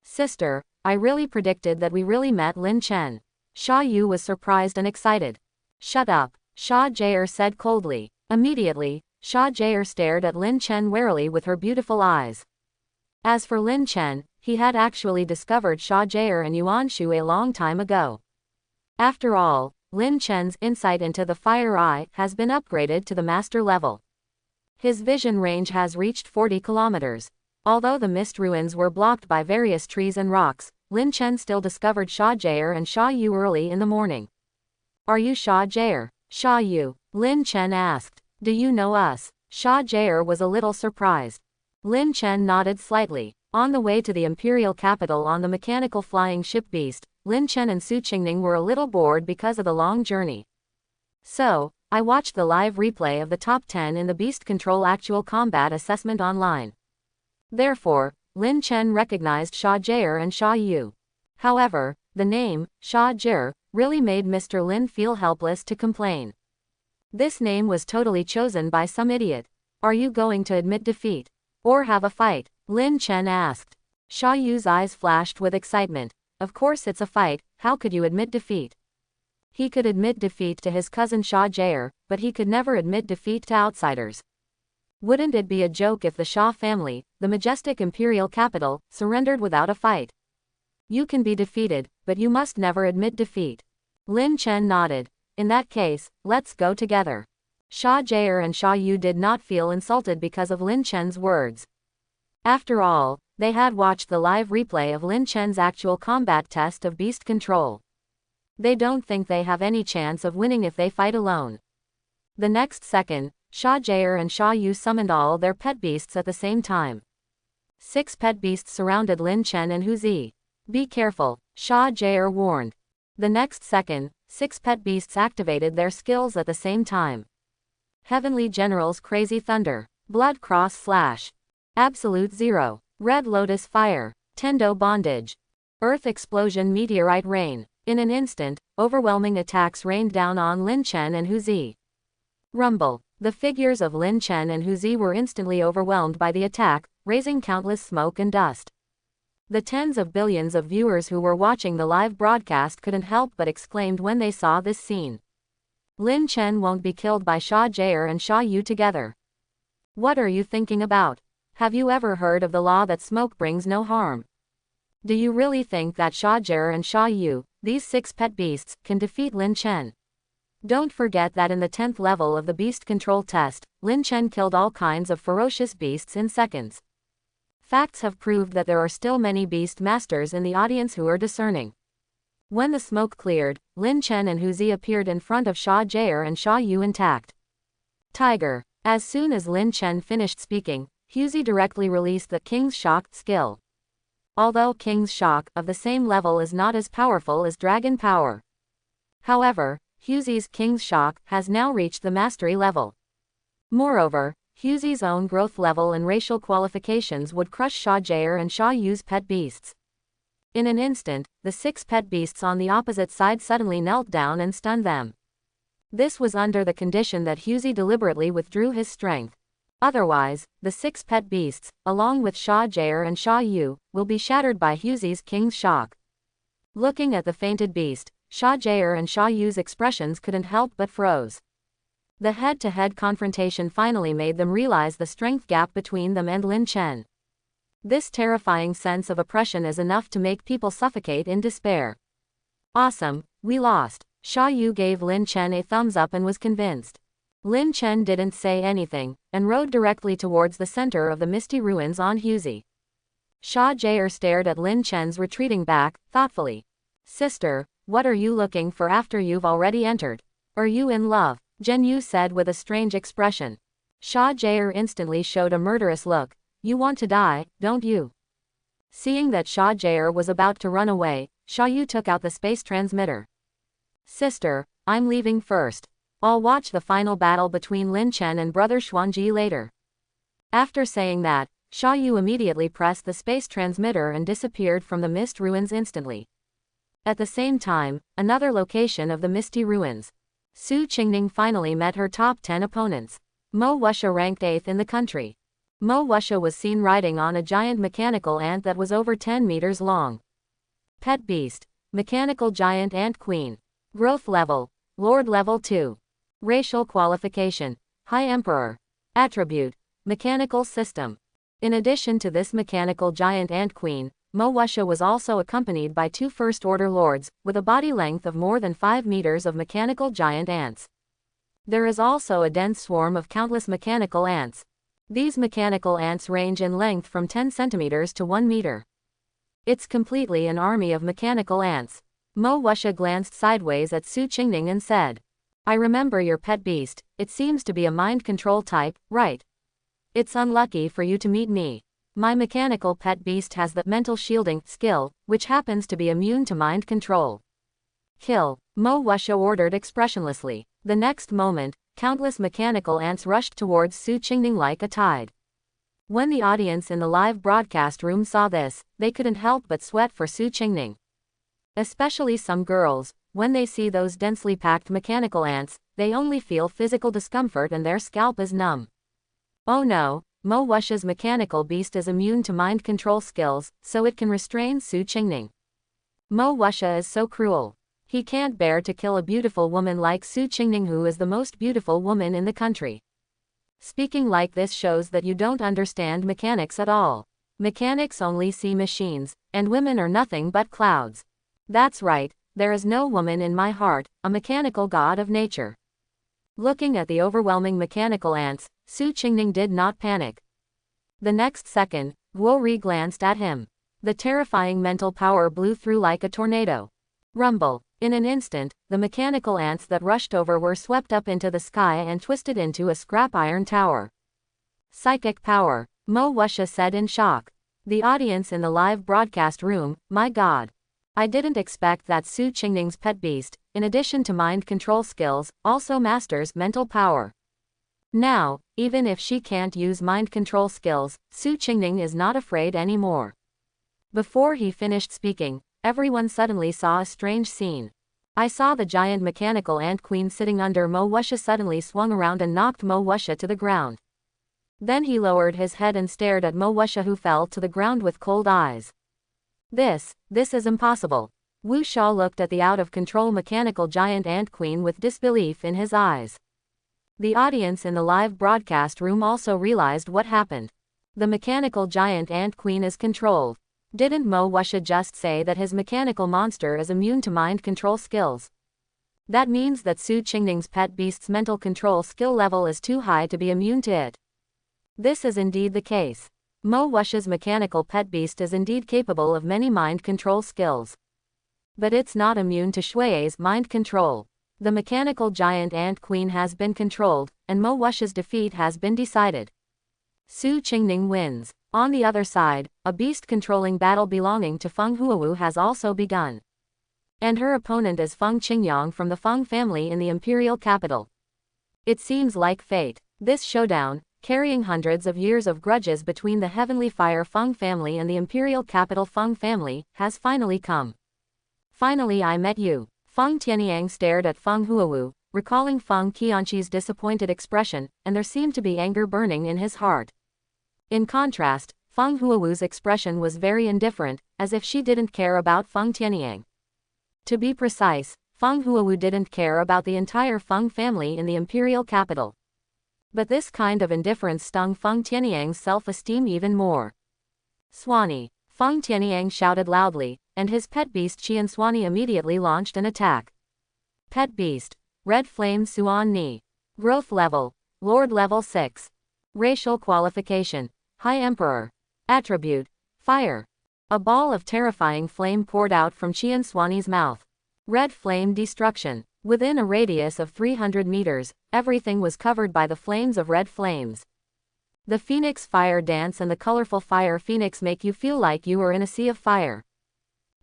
"Sister, I really predicted that we really met Lin Chen." Sha Yu was surprised and excited. "Shut up," Sha Jaer said coldly. Immediately, Sha Jaer stared at Lin Chen warily with her beautiful eyes. As for Lin Chen, he had actually discovered Sha Jaer and Yuan Shui a long time ago. After all, Lin Chen's insight into the fire eye has been upgraded to the master level. His vision range has reached 40 kilometers. Although the mist ruins were blocked by various trees and rocks, Lin Chen still discovered Sha Jaer and Sha Yu early in the morning. "Are you Sha Jaer?" "Sha Yu," Lin Chen asked. "Do you know us?" Sha Jaer was a little surprised. Lin Chen nodded slightly. On the way to the imperial capital on the mechanical flying ship Beast, Lin Chen and Su Qingning were a little bored because of the long journey. "So, I watched the live replay of the top 10 in the Beast Control Actual Combat Assessment online." Therefore, Lin Chen recognized Sha Jaer and Sha Yu. However, the name, Sha Jaer, really made Mr. Lin feel helpless to complain. This name was totally chosen by some idiot. "Are you going to admit defeat? Or have a fight?" Lin Chen asked. Sha Yu's eyes flashed with excitement. "Of course it's a fight, how could you admit defeat?" He could admit defeat to his cousin Sha Jaer, but he could never admit defeat to outsiders. Wouldn't it be a joke if the Sha family, the majestic imperial capital, surrendered without a fight? "You can be defeated, but you must never admit defeat." Lin Chen nodded. "In that case, let's go together." Sha Jaer and Sha Yu did not feel insulted because of Lin Chen's words. After all, they had watched the live replay of Lin Chen's actual combat test of beast control. They don't think they have any chance of winning if they fight alone. The next second, Sha Jaer and Sha Yu summoned all their pet beasts at the same time. 6 pet beasts surrounded Lin Chen and Hu Zi. "Be careful," Sha Jaer warned. The next second, 6 pet beasts activated their skills at the same time. Heavenly General's Crazy Thunder, Blood Cross Slash, Absolute Zero, Red Lotus Fire, Tendo Bondage, Earth Explosion Meteorite Rain, In an instant, overwhelming attacks rained down on Lin Chen and Hu Zi. Rumble. The figures of Lin Chen and Hu Zi were instantly overwhelmed by the attack, raising countless smoke and dust. The tens of billions of viewers who were watching the live broadcast couldn't help but exclaimed when they saw this scene. Lin Chen won't be killed by Sha Jie and Sha Yu together. What are you thinking about? Have you ever heard of the law that smoke brings no harm? Do you really think that Sha Jie and Sha Yu, these 6 pet beasts, can defeat Lin Chen? Don't forget that in the 10th level of the beast control test, Lin Chen killed all kinds of ferocious beasts in seconds. Facts have proved that there are still many beast masters in the audience who are discerning. When the smoke cleared, Lin Chen and Hu Zi appeared in front of Sha Jie and Sha Yu intact. Tiger. As soon as Lin Chen finished speaking, Hu Zi directly released the King's Shock skill. Although King's Shock of the same level is not as powerful as Dragon Power. However, Hu Zi's King's Shock has now reached the mastery level. Moreover, Hu Zi's own growth level and racial qualifications would crush Sha Jie and Sha Yu's pet beasts. In an instant, the 6 pet beasts on the opposite side suddenly knelt down and stunned them. This was under the condition that Hu Zi deliberately withdrew his strength. Otherwise, the 6 pet beasts, along with Sha Jie and Sha Yu, will be shattered by Hu Zi's King's Shock. Looking at the fainted beast, Sha Jie and Sha Yu's expressions couldn't help but froze. The head-to-head confrontation finally made them realize the strength gap between them and Lin Chen. This terrifying sense of oppression is enough to make people suffocate in despair. Awesome, we lost. Sha Yu gave Lin Chen a thumbs up and was convinced. Lin Chen didn't say anything, and rode directly towards the center of the misty ruins on Hu Zi. Sha Jie stared at Lin Chen's retreating back, thoughtfully. Sister, what are you looking for after you've already entered? Are you in love? Zhen Yu said with a strange expression. Sha Jie instantly showed a murderous look. You want to die, don't you? Seeing that Sha Jie was about to run away, Sha Yu took out the space transmitter. Sister, I'm leaving first. I'll watch the final battle between Lin Chen and brother Xuanji later. After saying that, Sha Yu immediately pressed the space transmitter and disappeared from the mist ruins instantly. At the same time, another location of the misty ruins. Su Qingning finally met her top 10 opponents. Mo Wuxia ranked 8th in the country. Mo Wuxia was seen riding on a giant mechanical ant that was over 10 meters long. Pet beast, mechanical giant ant queen. Growth level, Lord level 2. Racial qualification, High Emperor. Attribute, mechanical system. In addition to this mechanical giant ant queen, Mo Wuxia was also accompanied by 2 first-order lords, with a body length of more than 5 meters of mechanical giant ants. There is also a dense swarm of countless mechanical ants. These mechanical ants range in length from 10 centimeters to 1 meter. It's completely an army of mechanical ants. Mo Wuxia glanced sideways at Su Qingning and said, I remember your pet beast, it seems to be a mind control type, right? It's unlucky for you to meet me. My mechanical pet beast has the mental shielding skill, which happens to be immune to mind control. Kill, Mo Wuxia ordered expressionlessly. The next moment, countless mechanical ants rushed towards Su Qingning like a tide. When the audience in the live broadcast room saw this, they couldn't help but sweat for Su Qingning. Especially some girls, when they see those densely packed mechanical ants, they only feel physical discomfort and their scalp is numb. Oh no, Mo Wuxia's mechanical beast is immune to mind control skills, so it can restrain Su Qingning. Mo Wuxia is so cruel. He can't bear to kill a beautiful woman like Su Qingning, who is the most beautiful woman in the country. Speaking like this shows that you don't understand mechanics at all. Mechanics only see machines, and women are nothing but clouds. That's right, there is no woman in my heart, a mechanical god of nature. Looking at the overwhelming mechanical ants, Su Qingning did not panic. The next second, Guo Ri glanced at him. The terrifying mental power blew through like a tornado. Rumble. In an instant, the mechanical ants that rushed over were swept up into the sky and twisted into a scrap iron tower. Psychic power, Mo Wuxia said in shock. The audience in the live broadcast room, my god. I didn't expect that Su Qingning's pet beast, in addition to mind control skills, also masters mental power. Now, even if she can't use mind control skills, Su Qingning is not afraid anymore. Before he finished speaking, everyone suddenly saw a strange scene. I saw the giant mechanical ant queen sitting under Mo Wuxia suddenly swung around and knocked Mo Wuxia to the ground. Then he lowered his head and stared at Mo Wuxia, who fell to the ground with cold eyes. This is impossible. Wu Sha looked at the out-of-control mechanical giant ant queen with disbelief in his eyes. The audience in the live broadcast room also realized what happened. The mechanical giant ant queen is controlled. Didn't Mo Wuxia just say that his mechanical monster is immune to mind control skills? That means that Su Qingning's pet beast's mental control skill level is too high to be immune to it. This is indeed the case. Mo Wuxia's mechanical pet beast is indeed capable of many mind control skills. But it's not immune to Shui's mind control. The mechanical giant ant queen has been controlled, and Mo Wuxia's defeat has been decided. Su Qingning wins. On the other side, a beast-controlling battle belonging to Feng Huowu has also begun. And her opponent is Feng Qingyang from the Feng family in the imperial capital. It seems like fate. This showdown, carrying hundreds of years of grudges between the Heavenly Fire Feng family and the imperial capital Feng family, has finally come. Finally I met you. Feng Tianyang stared at Feng Huowu, recalling Feng Qianqi's disappointed expression, and there seemed to be anger burning in his heart. In contrast, Feng Huowu's expression was very indifferent, as if she didn't care about Feng Tianyang. To be precise, Feng Huowu didn't care about the entire Feng family in the imperial capital. But this kind of indifference stung Feng Tianyang's self-esteem even more. Swanee! Feng Tianyang shouted loudly, and his pet beast Qian Swanee immediately launched an attack. Pet beast. Red Flame Suan Ni. Growth level. Lord level 6. Racial qualification. High Emperor. Attribute. Fire. A ball of terrifying flame poured out from Qian Swanee's mouth. Red flame destruction. Within a radius of 300 meters, everything was covered by the flames of red flames. The Phoenix Fire Dance and the colorful Fire Phoenix make you feel like you are in a sea of fire.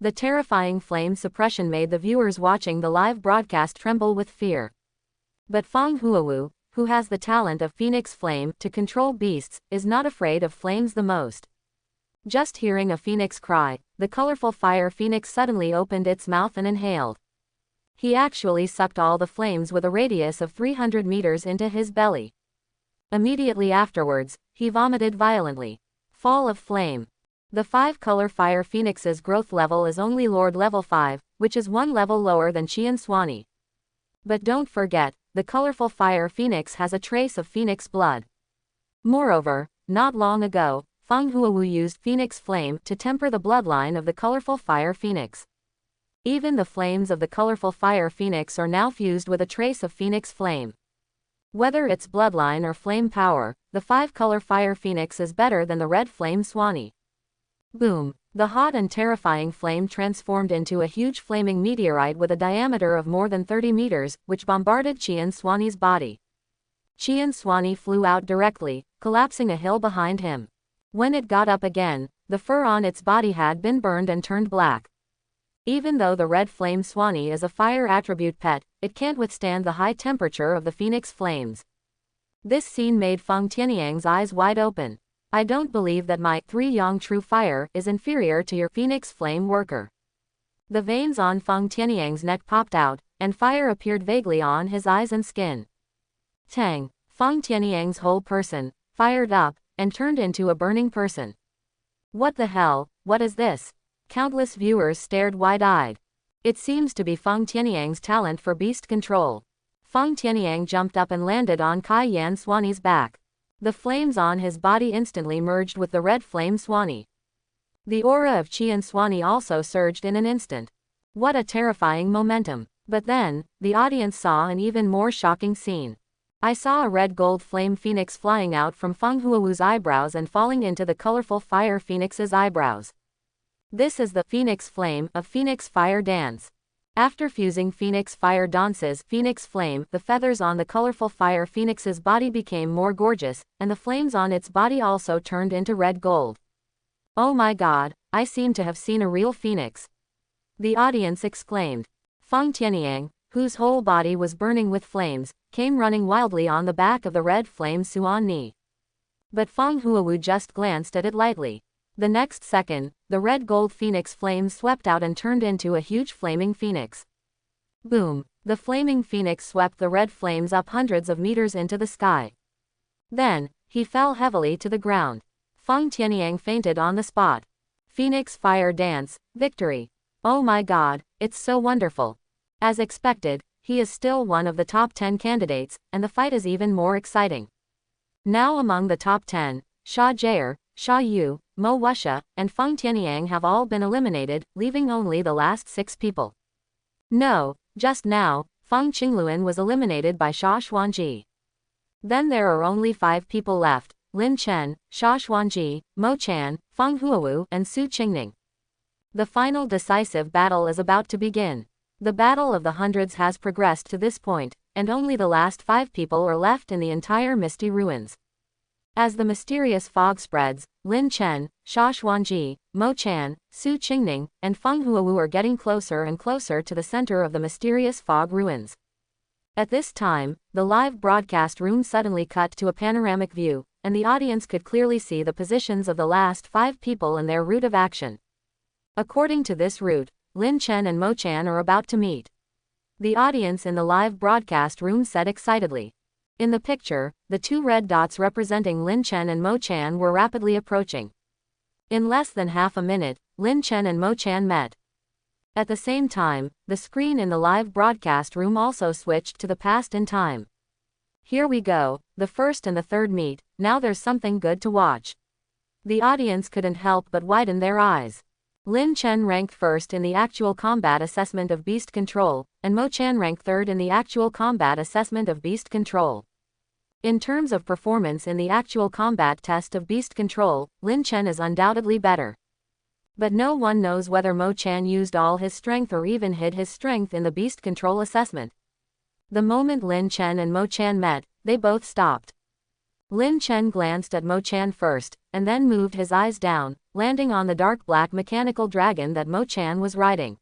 The terrifying flame suppression made the viewers watching the live broadcast tremble with fear. But Feng Huowu, who has the talent of Phoenix Flame to control beasts, is not afraid of flames the most. Just hearing a phoenix cry, the colorful Fire Phoenix suddenly opened its mouth and inhaled. He actually sucked all the flames with a radius of 300 meters into his belly. Immediately afterwards, he vomited violently. Fall of Flame. The 5-color Fire Phoenix's growth level is only Lord level 5, which is one level lower than Qian Swanee. But don't forget, the colorful Fire Phoenix has a trace of Phoenix blood. Moreover, not long ago, Feng Huowu used Phoenix Flame to temper the bloodline of the colorful Fire Phoenix. Even the flames of the colorful Fire Phoenix are now fused with a trace of Phoenix Flame. Whether it's bloodline or flame power, the 5-color Fire Phoenix is better than the red Flame Swanee. Boom! The hot and terrifying flame transformed into a huge flaming meteorite with a diameter of more than 30 meters, which bombarded Qian Swanee's body. Qian Swanee flew out directly, collapsing a hill behind him. When it got up again, the fur on its body had been burned and turned black. Even though the red Flame Swanee is a fire attribute pet, it can't withstand the high temperature of the Phoenix flames. This scene made Feng Tianyang's eyes wide open. I don't believe that my 3-yang true fire is inferior to your Phoenix Flame worker. The veins on Feng Tianyang's neck popped out, and fire appeared vaguely on his eyes and skin. Tang! Feng Tianyang's whole person fired up and turned into a burning person. What the hell? What is this? Countless viewers stared wide-eyed. It seems to be Feng Tianyang's talent for beast control. Feng Tianyang jumped up and landed on Kai Yan Swanee's back. The flames on his body instantly merged with the red Flame Swanee. The aura of Qian Swanee also surged in an instant. What a terrifying momentum! But then, the audience saw an even more shocking scene. I saw a red gold flame phoenix flying out from Feng Huowu's eyebrows and falling into the colorful Fire Phoenix's eyebrows. This is the Phoenix Flame of Phoenix Fire Dance. After fusing Phoenix Fire Dance's Phoenix Flame, the feathers on the colorful Fire Phoenix's body became more gorgeous, and the flames on its body also turned into red gold. Oh my god, I seem to have seen a real phoenix! The audience exclaimed. Feng Tianyang, whose whole body was burning with flames, came running wildly on the back of the red Flame Suan Ni. But Feng Huowu just glanced at it lightly. The next second, the red gold phoenix flames swept out and turned into a huge flaming phoenix. Boom! The flaming phoenix swept the red flames up hundreds of meters into the sky. Then, he fell heavily to the ground. Feng Tianyang fainted on the spot. Phoenix Fire Dance, victory. Oh my god, it's so wonderful. As expected, he is still one of the top 10 candidates, and the fight is even more exciting. Now among the top 10, Sha Jair, Sha Yu, Mo Wuxia, and Feng Tianyang have all been eliminated, leaving only the last 6 people. No, just now, Feng Qingluan was eliminated by Sha Xuanji. Then there are only 5 people left: Lin Chen, Sha Xuanji, Mo Chan, Feng Huowu, and Su Qingning. The final decisive battle is about to begin. The Battle of the Hundreds has progressed to this point, and only the last 5 people are left in the entire Misty Ruins. As the mysterious fog spreads, Lin Chen, Sha Xuanji, Mo Chan, Su Qingning, and Feng Huowu are getting closer and closer to the center of the mysterious fog ruins. At this time, the live broadcast room suddenly cut to a panoramic view, and the audience could clearly see the positions of the last 5 people and their route of action. According to this route, Lin Chen and Mo Chan are about to meet. The audience in the live broadcast room said excitedly. In the picture, the 2 red dots representing Lin Chen and Mo Chan were rapidly approaching. In less than half a minute, Lin Chen and Mo Chan met. At the same time, the screen in the live broadcast room also switched to the past in time. Here we go, the first and the third meet, now there's something good to watch. The audience couldn't help but widen their eyes. Lin Chen ranked first in the actual combat assessment of beast control, and Mo Chan ranked third in the actual combat assessment of beast control. In terms of performance in the actual combat test of beast control, Lin Chen is undoubtedly better. But no one knows whether Mo Chan used all his strength or even hid his strength in the beast control assessment. The moment Lin Chen and Mo Chan met, they both stopped. Lin Chen glanced at Mo Chan first, and then moved his eyes down, landing on the dark black mechanical dragon that Mo Chan was riding.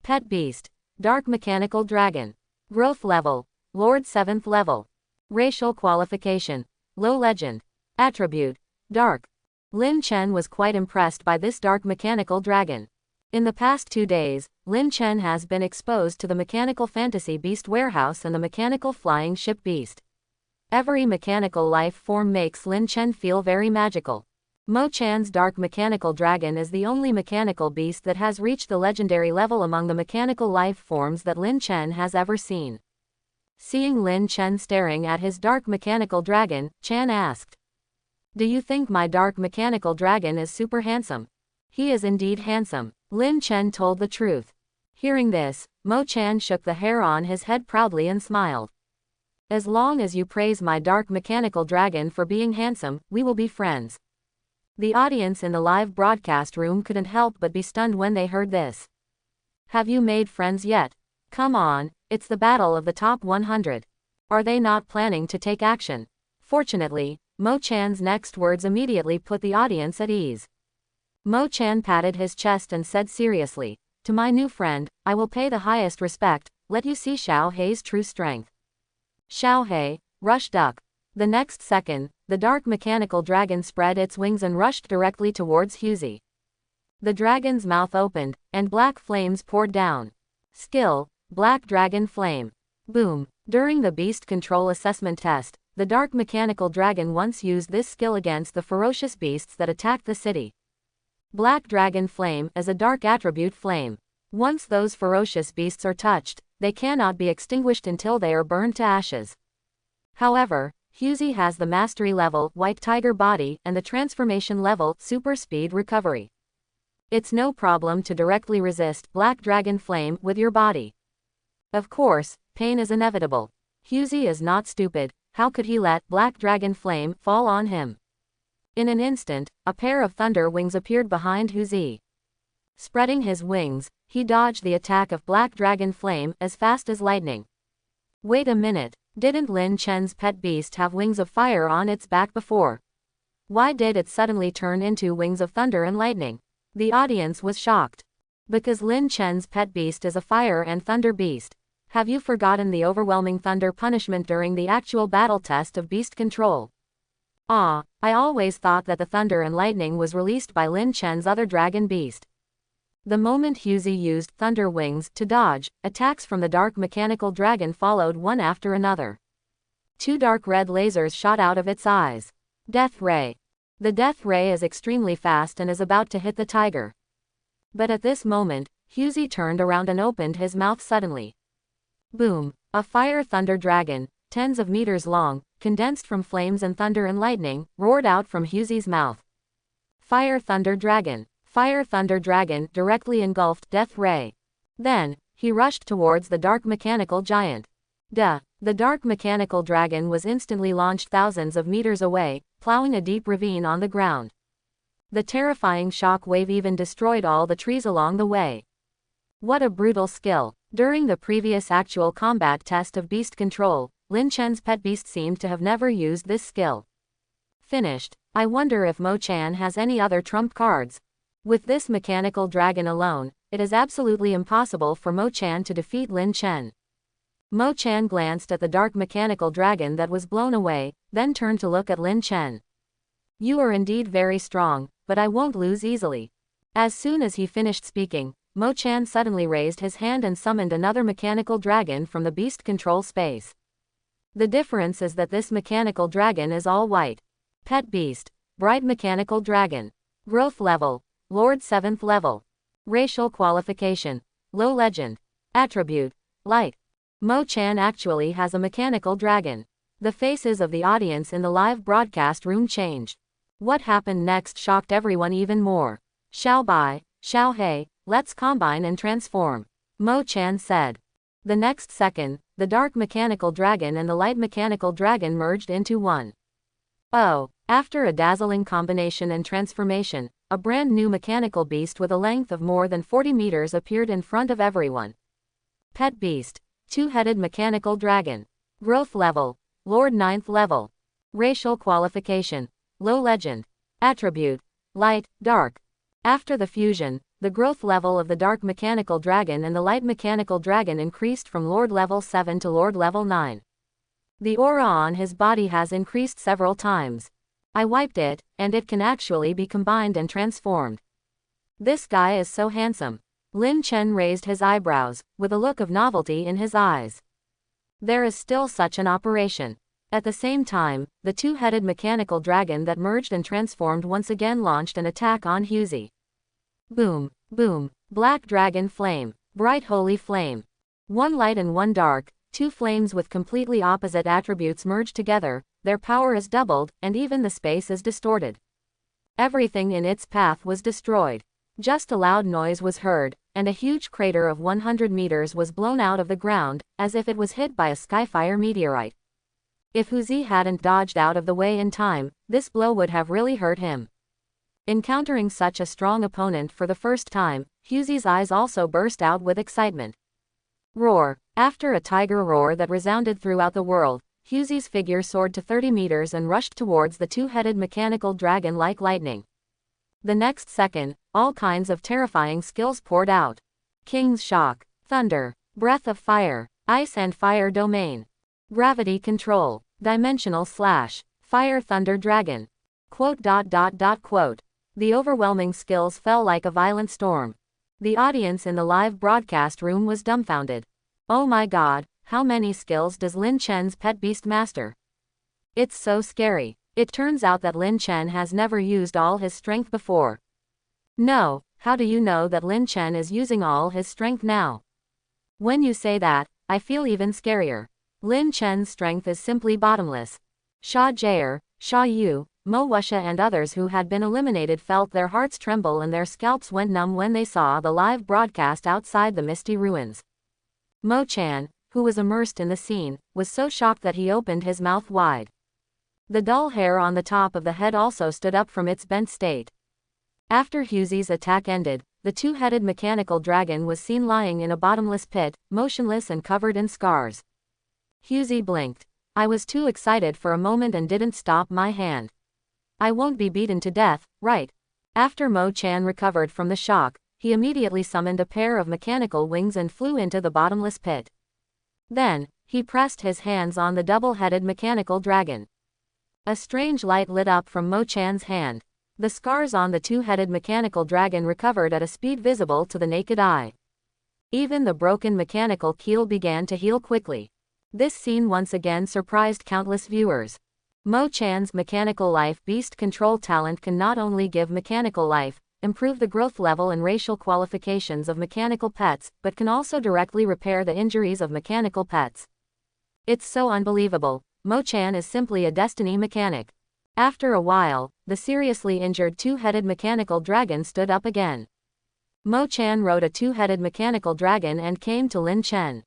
Pet Beast. Dark Mechanical Dragon. Growth Level. Lord 7th Level. Racial Qualification. Low Legend. Attribute. Dark. Lin Chen was quite impressed by this dark mechanical dragon. In the past 2 days, Lin Chen has been exposed to the mechanical fantasy beast warehouse and the mechanical flying ship beast. Every mechanical life form makes Lin Chen feel very magical. Mo Chan's dark mechanical dragon is the only mechanical beast that has reached the legendary level among the mechanical life forms that Lin Chen has ever seen. Seeing Lin Chen staring at his dark mechanical dragon, Chan asked, "Do you think my dark mechanical dragon is super handsome?" "He is indeed handsome," Lin Chen told the truth. Hearing this, Mo Chan shook the hair on his head proudly and smiled. "As long as you praise my dark mechanical dragon for being handsome, we will be friends." The audience in the live broadcast room couldn't help but be stunned when they heard this. "Have you made friends yet? Come on, it's the battle of the top 100. Are they not planning to take action?" Fortunately, Mo Chan's next words immediately put the audience at ease. Mo Chan patted his chest and said seriously, "To my new friend, I will pay the highest respect. Let you see Xiao Hei's true strength." Xiao Hei, Rush Duck. The next second, the dark mechanical dragon spread its wings and rushed directly towards Huzi. The dragon's mouth opened, and black flames poured down. Skill, Black Dragon Flame. Boom. During the beast control assessment test, the dark mechanical dragon once used this skill against the ferocious beasts that attacked the city. Black Dragon Flame is a dark attribute flame. Once those ferocious beasts are touched, they cannot be extinguished until they are burned to ashes. However, Huzi has the mastery level White Tiger Body and the transformation level Super Speed Recovery. It's no problem to directly resist Black Dragon Flame with your body. Of course, pain is inevitable. Huzi is not stupid. How could he let Black Dragon Flame fall on him? In an instant, a pair of thunder wings appeared behind Huzi. Spreading his wings, he dodged the attack of Black Dragon Flame as fast as lightning. Wait a minute, didn't Lin Chen's pet beast have wings of fire on its back before? Why did it suddenly turn into wings of thunder and lightning? The audience was shocked. Because Lin Chen's pet beast is a fire and thunder beast. Have you forgotten the overwhelming thunder punishment during the actual battle test of beast control? Ah, I always thought that the thunder and lightning was released by Lin Chen's other dragon beast. The moment Huzi used thunder wings to dodge, attacks from the dark mechanical dragon followed one after another. 2 dark red lasers shot out of its eyes. Death Ray. The Death Ray is extremely fast and is about to hit the tiger. But at this moment, Huzi turned around and opened his mouth suddenly. Boom! A fire thunder dragon, tens of meters long, condensed from flames and thunder and lightning, roared out from Huzi's mouth. Fire thunder dragon. Fire thunder dragon directly engulfed Death Ray. Then, he rushed towards the dark mechanical giant. Duh! The dark mechanical dragon was instantly launched thousands of meters away, plowing a deep ravine on the ground. The terrifying shock wave even destroyed all the trees along the way. What a brutal skill! During the previous actual combat test of beast control, Lin Chen's pet beast seemed to have never used this skill. Finished. I wonder if Mo Chan has any other trump cards. With this mechanical dragon alone, it is absolutely impossible for Mo Chan to defeat Lin Chen. Mo Chan glanced at the dark mechanical dragon that was blown away, then turned to look at Lin Chen. You are indeed very strong, but I won't lose easily. As soon as he finished speaking, Mo Chan suddenly raised his hand and summoned another mechanical dragon from the beast control space. The difference is that this mechanical dragon is all white. Pet beast. Bright mechanical dragon. Growth level. Lord 7th level. Racial qualification. Low legend. Attribute. Light. Mo Chan actually has a mechanical dragon. The faces of the audience in the live broadcast room changed. What happened next shocked everyone even more. Xiao Bai, Xiao He, let's combine and transform. Mo Chan said. The next second, the dark mechanical dragon and the light mechanical dragon merged into one. Oh, after a dazzling combination and transformation, a brand new mechanical beast with a length of more than 40 meters appeared in front of everyone. Pet beast. 2-headed mechanical dragon. Growth level. Lord 9th level. Racial qualification. Low legend. Attribute. Light, dark. After the fusion, the growth level of the dark mechanical dragon and the light mechanical dragon increased from Lord level 7 to Lord level 9. The aura on his body has increased several times. I wiped it, and it can actually be combined and transformed. This guy is so handsome. Lin Chen raised his eyebrows, with a look of novelty in his eyes. There is still such an operation. At the same time, the 2-headed mechanical dragon that merged and transformed once again launched an attack on Huzi. Boom, boom, black dragon flame, bright holy flame. One light and one dark, 2 flames with completely opposite attributes merged together, their power is doubled, and even the space is distorted. Everything in its path was destroyed. Just a loud noise was heard, and a huge crater of 100 meters was blown out of the ground, as if it was hit by a skyfire meteorite. If Huzi hadn't dodged out of the way in time, this blow would have really hurt him. Encountering such a strong opponent for the first time, Huzi's eyes also burst out with excitement. Roar. After a tiger roar that resounded throughout the world, Huzi's figure soared to 30 meters and rushed towards the 2-headed mechanical dragon like lightning. The next second, all kinds of terrifying skills poured out. King's Shock, Thunder, Breath of Fire, Ice and Fire Domain, Gravity Control, Dimensional Slash, Fire Thunder Dragon. Quote. The overwhelming skills fell like a violent storm. The audience in the live broadcast room was dumbfounded. Oh my god, how many skills does Lin Chen's pet beast master? It's so scary. It turns out that Lin Chen has never used all his strength before. No, how do you know that Lin Chen is using all his strength now? When you say that, I feel even scarier. Lin Chen's strength is simply bottomless. Sha Jaer, Sha Yu, Mo Wuxia and others who had been eliminated felt their hearts tremble and their scalps went numb when they saw the live broadcast outside the misty ruins. Mo Chan, who was immersed in the scene, was so shocked that he opened his mouth wide. The dull hair on the top of the head also stood up from its bent state. After Huzi's attack ended, the 2-headed mechanical dragon was seen lying in a bottomless pit, motionless and covered in scars. Huzi blinked. I was too excited for a moment and didn't stop my hand. I won't be beaten to death, right? After Mo Chan recovered from the shock, he immediately summoned a pair of mechanical wings and flew into the bottomless pit. Then, he pressed his hands on the double-headed mechanical dragon. A strange light lit up from Mo Chan's hand. The scars on the two-headed mechanical dragon recovered at a speed visible to the naked eye. Even the broken mechanical keel began to heal quickly. This scene once again surprised countless viewers. Mo Chan's mechanical life beast control talent can not only give mechanical life, improve the growth level and racial qualifications of mechanical pets, but can also directly repair the injuries of mechanical pets. It's so unbelievable. Mo Chan is simply a destiny mechanic. After a while, the seriously injured two-headed mechanical dragon stood up again. Mo Chan rode a two-headed mechanical dragon and came to Lin Chen.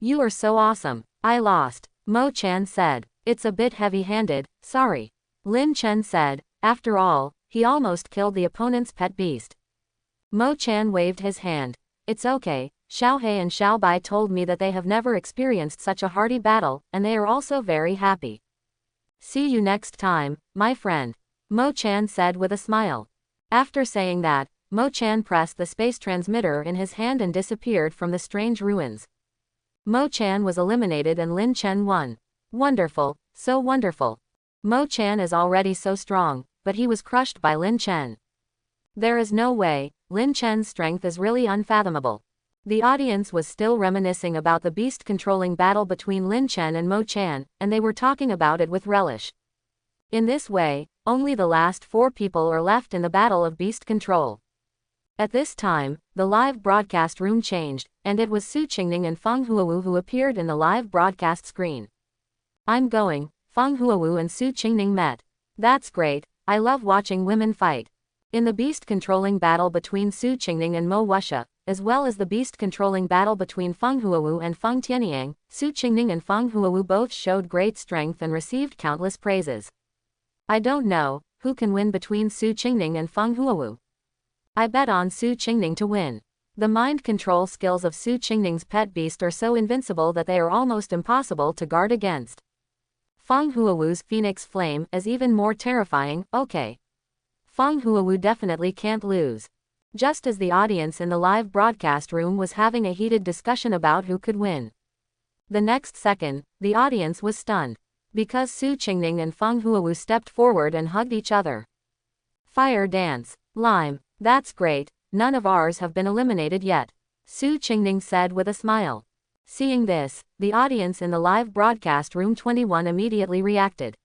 "You are so awesome. I lost," Mo Chan said. "It's a bit heavy-handed, sorry." Lin Chen said. After all, he almost killed the opponent's pet beast. Mo Chan waved his hand. "It's okay. Xiao He and Xiao Bai told me that they have never experienced such a hearty battle, and they are also very happy. See you next time, my friend," Mo Chan said with a smile. After saying that, Mo Chan pressed the space transmitter in his hand and disappeared from the strange ruins. Mo Chan was eliminated and Lin Chen won. Wonderful, so wonderful. Mo Chan is already so strong, but he was crushed by Lin Chen. There is no way. Lin Chen's strength is really unfathomable. The audience was still reminiscing about the beast-controlling battle between Lin Chen and Mo Chan, and they were talking about it with relish. In this way, only the last 4 people are left in the battle of beast control. At this time, the live broadcast room changed, and it was Su Qingning and Feng Huawu who appeared in the live broadcast screen. "I'm going." Feng Huawu and Su Qingning met. "That's great, I love watching women fight." In the beast-controlling battle between Su Qingning and Mo Wuxia, as well as the beast-controlling battle between Feng Huawu and Feng Tianyang, Su Qingning and Feng Huawu both showed great strength and received countless praises. I don't know who can win between Su Qingning and Feng Huawu. I bet on Su Qingning to win. The mind control skills of Su Qingning's pet beast are so invincible that they are almost impossible to guard against. Feng Huawu's Phoenix Flame is even more terrifying. Okay. Feng Huawu definitely can't lose. Just as the audience in the live broadcast room was having a heated discussion about who could win. The next second, the audience was stunned. Because Su Qingning and Feng Huawu stepped forward and hugged each other. Fire dance. Lime. That's great, none of ours have been eliminated yet, Su Qingning said with a smile. Seeing this, the audience in the live broadcast room 21 immediately reacted.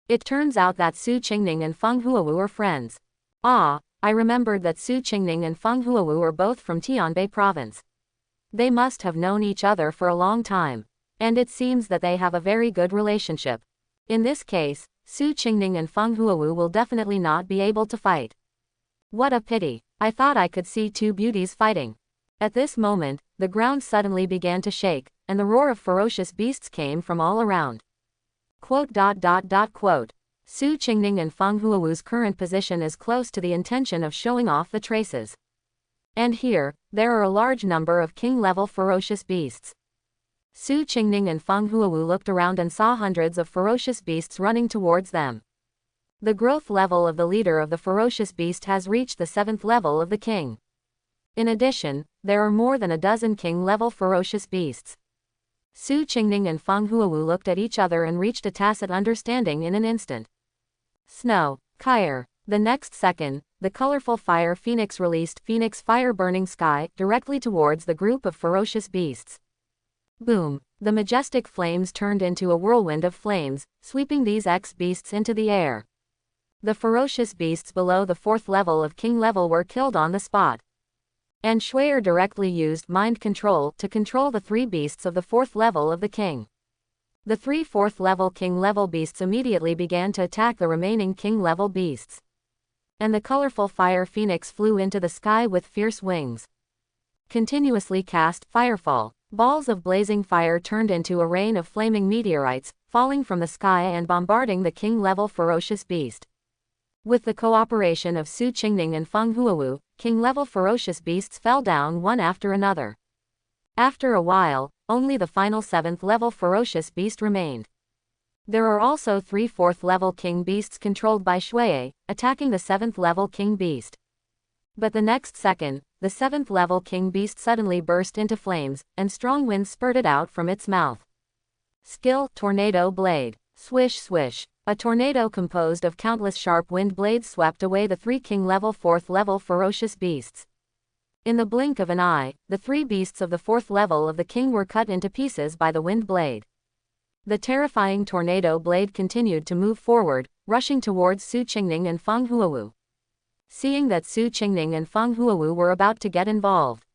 It turns out that Su Qingning and Feng Huawu are friends. Ah, I remembered that Su Qingning and Feng Huawu are both from Tianbei province. They must have known each other for a long time. And it seems that they have a very good relationship. In this case, Su Qingning and Feng Huawu will definitely not be able to fight. What a pity. I thought I could see 2 beauties fighting. At this moment, the ground suddenly began to shake, and the roar of ferocious beasts came from all around. Quote. Su Qingning and Feng Huawu's current position is close to the intention of showing off the traces. And here, there are a large number of king-level ferocious beasts. Su Qingning and Feng Huawu looked around and saw hundreds of ferocious beasts running towards them. The growth level of the leader of the ferocious beast has reached the 7th level of the king. In addition, there are more than a dozen king-level ferocious beasts. Su Qingning and Feng Huawu looked at each other and reached a tacit understanding in an instant. Snow. Kyre. The next second, the colorful fire phoenix released Phoenix Fire Burning Sky directly towards the group of ferocious beasts. Boom. The majestic flames turned into a whirlwind of flames, sweeping these X-beasts into the air. The ferocious beasts below the 4th level of king level were killed on the spot. And Shuier directly used mind control to control the 3 beasts of the 4th level of the king. The 3 4th level king level beasts immediately began to attack the remaining king level beasts. And the colorful fire phoenix flew into the sky with fierce wings. Continuously cast firefall. Balls of blazing fire turned into a rain of flaming meteorites, falling from the sky and bombarding the king level ferocious beast. With the cooperation of Su Qingning and Feng Huawu, king-level ferocious beasts fell down one after another. After a while, only the final 7th level ferocious beast remained. There are also 3 4th level king beasts controlled by Shuier, attacking the 7th level king beast. But the next second, the 7th level king beast suddenly burst into flames, and strong winds spurted out from its mouth. Skill, Tornado Blade. Swish swish. A tornado composed of countless sharp wind blades swept away the three king-level 4th level ferocious beasts. In the blink of an eye, the three beasts of the 4th level of the king were cut into pieces by the wind blade. The terrifying tornado blade continued to move forward, rushing towards Su Qingning and Feng Huowu. Seeing that Su Qingning and Feng Huowu were about to get involved.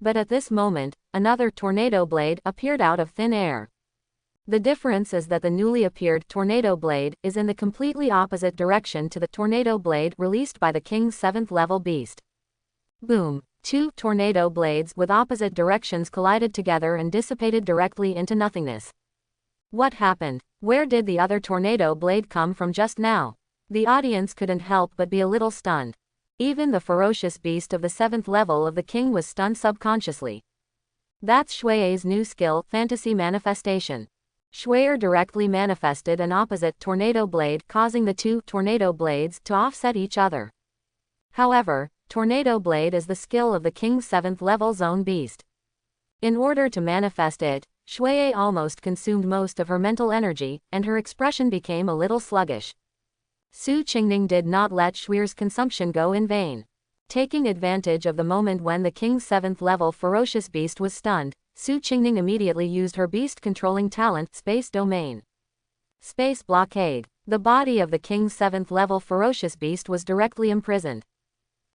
But at this moment, another tornado blade appeared out of thin air. The difference is that the newly appeared tornado blade is in the completely opposite direction to the tornado blade released by the king's 7th level beast. Boom! Two tornado blades with opposite directions collided together and dissipated directly into nothingness. What happened? Where did the other tornado blade come from just now? The audience couldn't help but be a little stunned. Even the ferocious beast of the 7th level of the king was stunned subconsciously. That's Shui's new skill, fantasy manifestation. Shui directly manifested an opposite tornado blade, causing the two tornado blades to offset each other. However, tornado blade is the skill of the king's 7th level zone beast. In order to manifest it, Shui almost consumed most of her mental energy, and her expression became a little sluggish. Su Qingning did not let Shui's consumption go in vain. Taking advantage of the moment when the king's 7th level ferocious beast was stunned, Su Qingning immediately used her beast-controlling talent, Space Domain. Space Blockade. The body of the king's 7th level ferocious beast was directly imprisoned.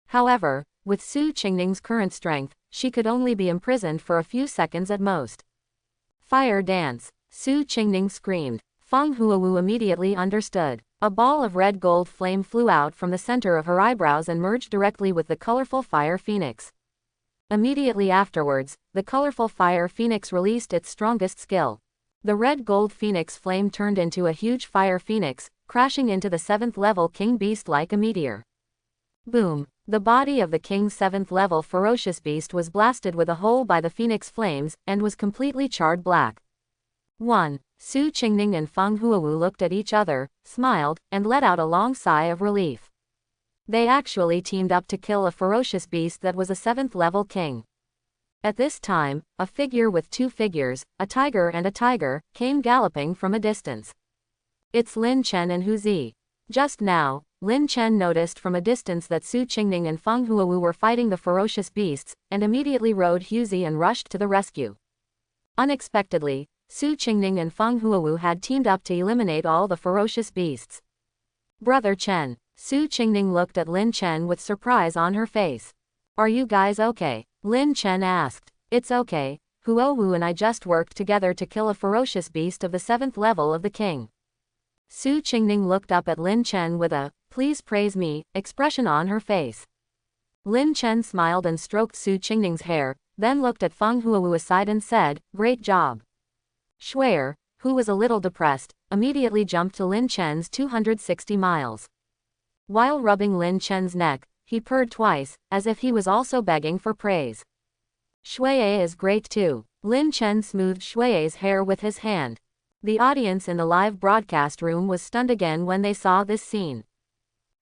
However, with Su Qingning's current strength, she could only be imprisoned for a few seconds at most. Fire Dance. Su Qingning screamed. Feng Huowu immediately understood. A ball of red gold flame flew out from the center of her eyebrows and merged directly with the colorful fire phoenix. Immediately afterwards, the colorful fire phoenix released its strongest skill. The red gold phoenix flame turned into a huge fire phoenix, crashing into the 7th level king beast like a meteor. Boom! The body of the king's 7th level ferocious beast was blasted with a hole by the phoenix flames, and was completely charred black. 1. Su Qingning and Feng Huowu looked at each other, smiled, and let out a long sigh of relief. They actually teamed up to kill a ferocious beast that was a 7th level king. At this time, a figure with two figures, a tiger and a tiger, came galloping from a distance. It's Lin Chen and Hu Zi. Just now, Lin Chen noticed from a distance that Su Qingning and Feng Huowu were fighting the ferocious beasts, and immediately rode Hu Zi and rushed to the rescue. Unexpectedly, Su Qingning and Feng Huowu had teamed up to eliminate all the ferocious beasts. Brother Chen. Su Qingning looked at Lin Chen with surprise on her face. Are you guys okay? Lin Chen asked. It's okay, Huowu and I just worked together to kill a ferocious beast of the 7th level of the king. Su Qingning looked up at Lin Chen with a, please praise me, expression on her face. Lin Chen smiled and stroked Su Qingning's hair, then looked at Feng Huowu aside and said, great job. Shui, who was a little depressed, immediately jumped to Lin Chen's 260 miles. While rubbing Lin Chen's neck, he purred twice, as if he was also begging for praise. Shui is great too. Lin Chen smoothed Shui's hair with his hand. The audience in the live broadcast room was stunned again when they saw this scene.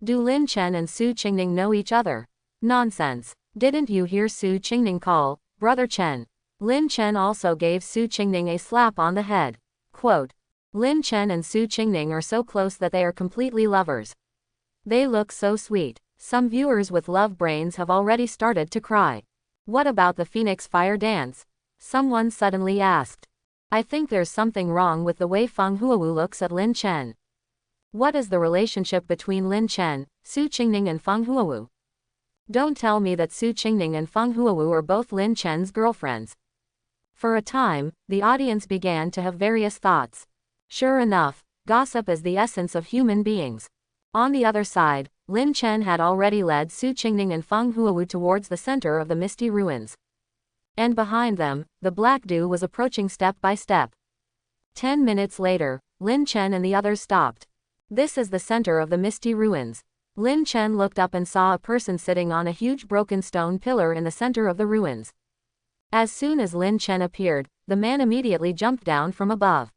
Do Lin Chen and Su Qingning know each other? Nonsense. Didn't you hear Su Qingning call, Brother Chen? Lin Chen also gave Su Qingning a slap on the head. Quote, Lin Chen and Su Qingning are so close that they are completely lovers. They look so sweet. Some viewers with love brains have already started to cry. What about the Phoenix Fire Dance? Someone suddenly asked. I think there's something wrong with the way Feng Huowu looks at Lin Chen. What is the relationship between Lin Chen, Su Qingning and Feng Huowu? Don't tell me that Su Qingning and Feng Huowu are both Lin Chen's girlfriends. For a time, the audience began to have various thoughts. Sure enough, gossip is the essence of human beings. On the other side, Lin Chen had already led Su Qingning and Feng Huowu towards the center of the misty ruins. And behind them, the Black Dew was approaching step by step. 10 minutes later, Lin Chen and the others stopped. This is the center of the misty ruins. Lin Chen looked up and saw a person sitting on a huge broken stone pillar in the center of the ruins. As soon as Lin Chen appeared, the man immediately jumped down from above.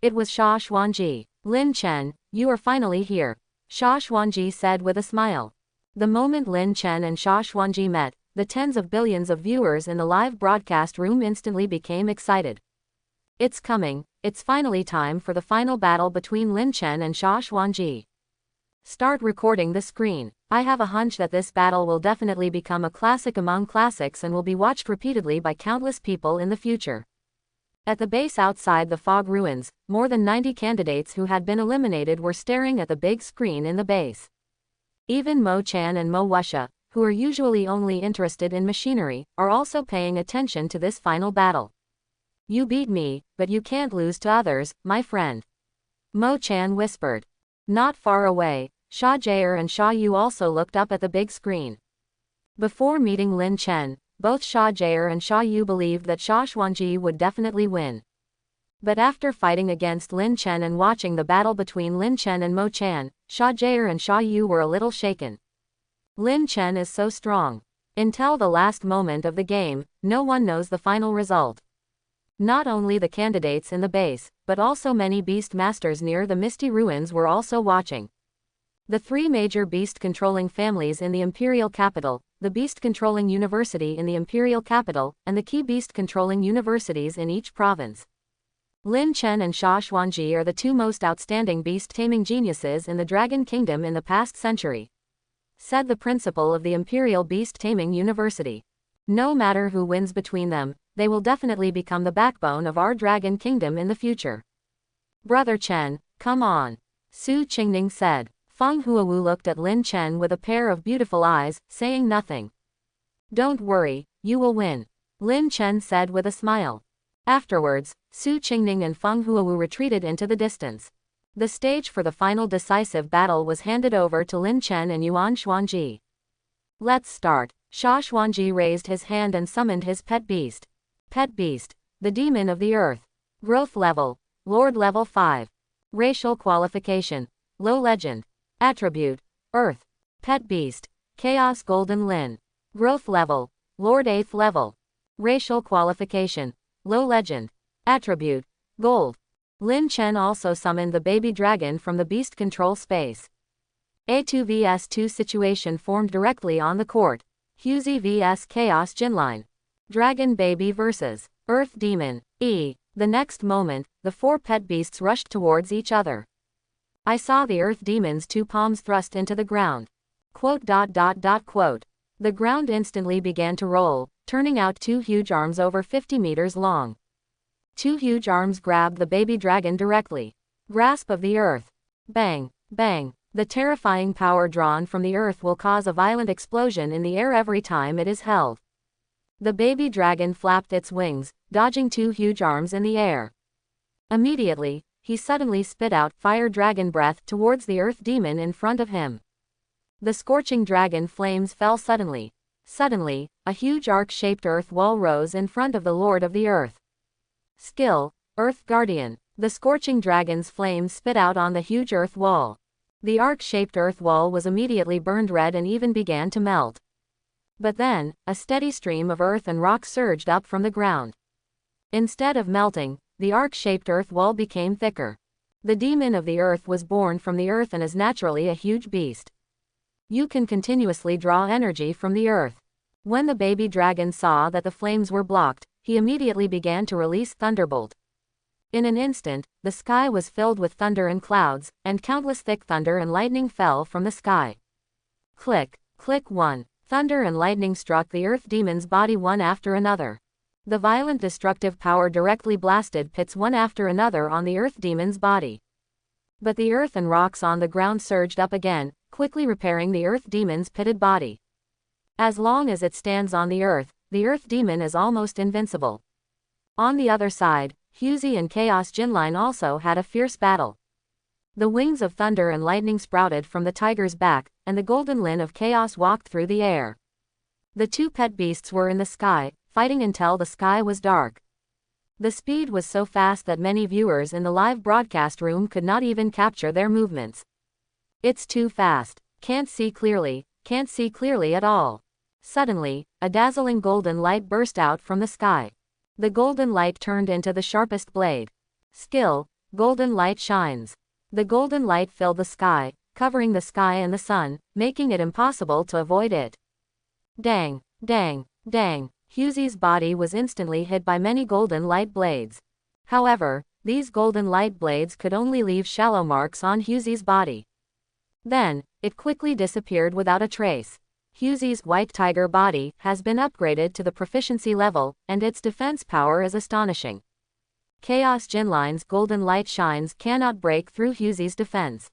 It was Sha Xuanji. Lin Chen, you are finally here. Sha Xuanji said with a smile. The moment Lin Chen and Sha Xuanji met, the tens of billions of viewers in the live broadcast room instantly became excited. It's coming, it's finally time for the final battle between Lin Chen and Sha Xuanji. Start recording the screen. I have a hunch that this battle will definitely become a classic among classics and will be watched repeatedly by countless people in the future. At the base outside the fog ruins, more than 90 candidates who had been eliminated were staring at the big screen in the base. Even Mo Chan and Mo Wuxia, who are usually only interested in machinery, are also paying attention to this final battle. You beat me, but you can't lose to others, my friend. Mo Chan whispered. Not far away, Sha Jaer and Sha Yu also looked up at the big screen. Before meeting Lin Chen, both Sha Jaer and Sha Yu believed that Sha Xuanji would definitely win. But after fighting against Lin Chen and watching the battle between Lin Chen and Mo Chan, Sha Jaer and Sha Yu were a little shaken. Lin Chen is so strong. Until the last moment of the game, no one knows the final result. Not only the candidates in the base, but also many beast masters near the misty ruins were also watching. The three major beast-controlling families in the imperial capital, the beast-controlling university in the imperial capital, and the key beast-controlling universities in each province. Lin Chen and Sha Xuanji are the two most outstanding beast-taming geniuses in the Dragon Kingdom in the past century, said the principal of the Imperial Beast-Taming University. No matter who wins between them, they will definitely become the backbone of our Dragon Kingdom in the future. Brother Chen, come on, Su Qingning said. Feng Huawu looked at Lin Chen with a pair of beautiful eyes, saying nothing. Don't worry, you will win, Lin Chen said with a smile. Afterwards, Su Qingning and Feng Huawu retreated into the distance. The stage for the final decisive battle was handed over to Lin Chen and Yuan Xuanji. Let's start. Sha Xuanji raised his hand and summoned his pet beast. Pet beast, the demon of the earth. Growth level, Lord level 5. Racial qualification, low legend. Attribute, Earth. Pet beast, Chaos Golden Lin. Growth level, Lord 8th level. Racial qualification, low legend. Attribute, Gold. Lin Chen also summoned the baby dragon from the beast control space. A 2 vs 2 situation formed directly on the court. Huzi vs Chaos Jinline. Dragon baby vs. Earth demon, E. The next moment, the four pet beasts rushed towards each other. I saw the earth demon's two palms thrust into the ground. Quote. The ground instantly began to roll, turning out two huge arms over 50 meters long. Two huge arms grabbed the baby dragon directly. Grasp of the earth. Bang, bang. The terrifying power drawn from the earth will cause a violent explosion in the air every time it is held. The baby dragon flapped its wings, dodging two huge arms in the air. Immediately, he suddenly spit out fire dragon breath towards the earth demon in front of him. The scorching dragon flames fell suddenly. Suddenly, a huge arc-shaped earth wall rose in front of the Lord of the Earth. Skill, Earth Guardian. The scorching dragon's flames spit out on the huge earth wall. The arc-shaped earth wall was immediately burned red and even began to melt. But then, a steady stream of earth and rock surged up from the ground. Instead of melting, the arc-shaped earth wall became thicker. The demon of the earth was born from the earth and is naturally a huge beast. You can continuously draw energy from the earth. When the baby dragon saw that the flames were blocked, he immediately began to release Thunderbolt. In an instant, the sky was filled with thunder and clouds, and countless thick thunder and lightning fell from the sky. Click, click 1. Thunder and lightning struck the earth demon's body one after another. The violent destructive power directly blasted pits one after another on the earth demon's body. But the earth and rocks on the ground surged up again, quickly repairing the earth demon's pitted body. As long as it stands on the earth demon is almost invincible. On the other side, Huzi and Chaos Jinline also had a fierce battle. The wings of thunder and lightning sprouted from the tiger's back, and the golden Lin of chaos walked through the air. The two pet beasts were in the sky, fighting until the sky was dark. The speed was so fast that many viewers in the live broadcast room could not even capture their movements. It's too fast. Can't see clearly at all. Suddenly, a dazzling golden light burst out from the sky. The golden light turned into the sharpest blade. Skill, golden light shines. The golden light filled the sky, covering the sky and the sun, making it impossible to avoid it. Dang, dang, dang. Huzi's body was instantly hit by many golden light blades. However, these golden light blades could only leave shallow marks on Hughesy's body. Then, it quickly disappeared without a trace. Hughesy's white tiger body has been upgraded to the proficiency level, and its defense power is astonishing. Chaos Jinline's golden light shines cannot break through Hughesy's defense.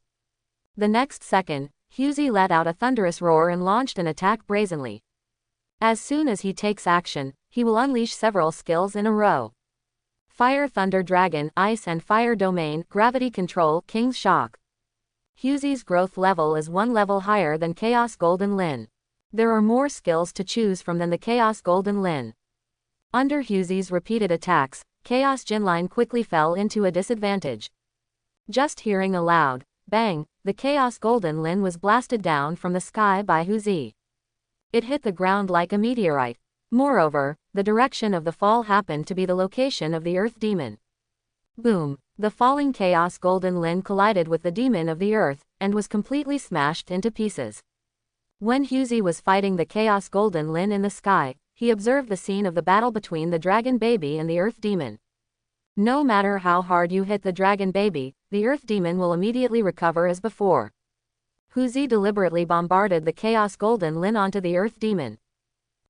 The next second, Hughes let out a thunderous roar and launched an attack brazenly. As soon as he takes action, he will unleash several skills in a row. Fire Thunder Dragon, Ice and Fire Domain, Gravity Control, King's Shock. Hughesy's growth level is one level higher than Chaos Golden Lin. There are more skills to choose from than the Chaos Golden Lin. Under Hughesy's repeated attacks, Chaos Jinline quickly fell into a disadvantage. Just hearing a loud bang, the Chaos Golden Lin was blasted down from the sky by Hughes. It hit the ground like a meteorite. Moreover, the direction of the fall happened to be the location of the Earth Demon. Boom! The falling Chaos Golden Lin collided with the Demon of the Earth, and was completely smashed into pieces. When Hughes was fighting the Chaos Golden Lin in the sky, he observed the scene of the battle between the Dragon Baby and the Earth Demon. No matter how hard you hit the Dragon Baby, the Earth Demon will immediately recover as before. Hughes deliberately bombarded the Chaos Golden Lin onto the Earth Demon.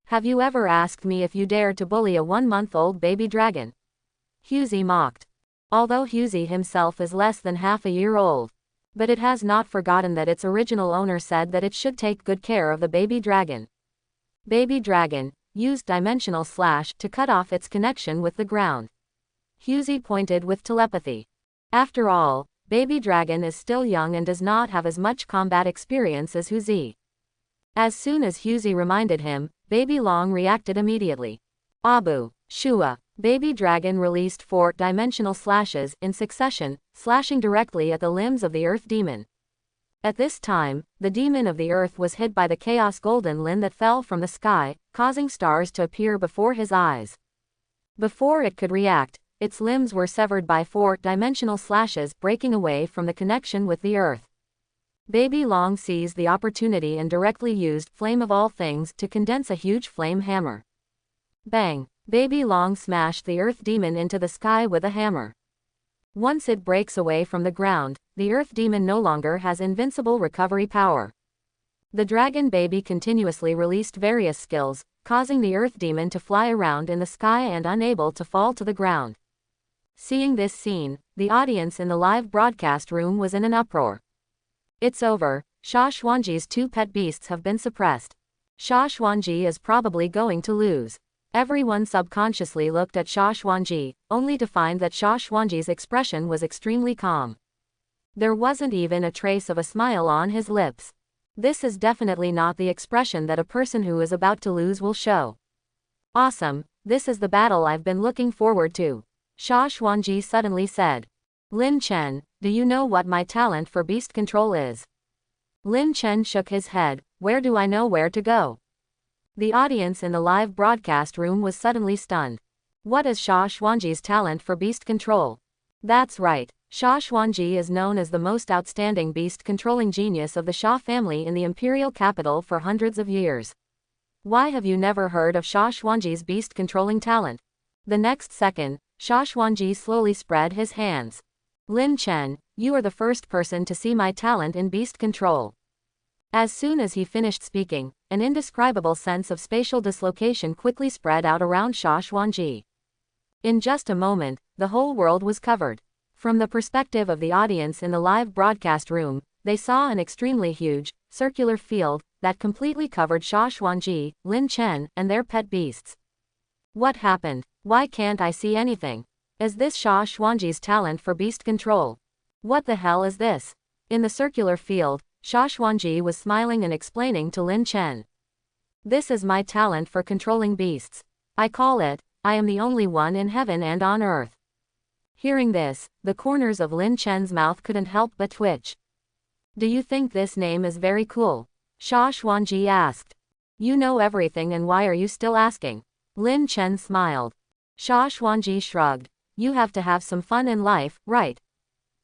Have you ever asked me if you dared to bully a 1-month-old baby dragon? Hughes mocked. Although Hughes himself is less than half a year old. But it has not forgotten that its original owner said that it should take good care of the baby dragon. Baby dragon used Dimensional Slash to cut off its connection with the ground. Hughes pointed with telepathy. After all, baby dragon is still young and does not have as much combat experience as Hughes. As soon as Hughes reminded him, Baby Long reacted immediately. Abu, Shua, Baby Dragon released 4 dimensional slashes in succession, slashing directly at the limbs of the Earth Demon. At this time, the Demon of the Earth was hit by the Chaos Golden Lin that fell from the sky, causing stars to appear before his eyes. Before it could react, its limbs were severed by 4 dimensional slashes, breaking away from the connection with the Earth. Baby Long seized the opportunity and directly used Flame of All Things to condense a huge flame hammer. Bang! Baby Long smashed the Earth Demon into the sky with a hammer. Once it breaks away from the ground, the Earth Demon no longer has invincible recovery power. The Dragon Baby continuously released various skills, causing the Earth Demon to fly around in the sky and unable to fall to the ground. Seeing this scene, the audience in the live broadcast room was in an uproar. It's over, Sha Xuanji's 2 pet beasts have been suppressed. Sha Xuanji is probably going to lose. Everyone subconsciously looked at Sha Xuanji, only to find that Sha Xuanji's expression was extremely calm. There wasn't even a trace of a smile on his lips. This is definitely not the expression that a person who is about to lose will show. Awesome, this is the battle I've been looking forward to, Sha Xuanji suddenly said. Lin Chen, do you know what my talent for beast control is? Lin Chen shook his head. Where do I know where to go? The audience in the live broadcast room was suddenly stunned. What is Sha Xuanji's talent for beast control? That's right, Sha Xuanji is known as the most outstanding beast controlling genius of the Sha family in the imperial capital for hundreds of years. Why have you never heard of Sha Xuanji's beast controlling talent? The next second, Sha Xuanji slowly spread his hands. Lin Chen, you are the first person to see my talent in beast control. As soon as he finished speaking, an indescribable sense of spatial dislocation quickly spread out around Sha Xuanji. In just a moment, the whole world was covered. From the perspective of the audience in the live broadcast room, they saw an extremely huge, circular field that completely covered Sha Xuanji, Lin Chen, and their pet beasts. What happened? Why can't I see anything? Is this Sha Xuanji's talent for beast control? What the hell is this? In the circular field, Sha Xuanji was smiling and explaining to Lin Chen. This is my talent for controlling beasts. I call it, I am the only one in heaven and on earth. Hearing this, the corners of Lin Chen's mouth couldn't help but twitch. Do you think this name is very cool? Sha Xuanji asked. You know everything and why are you still asking? Lin Chen smiled. Sha Xuanji shrugged. You have to have some fun in life, right?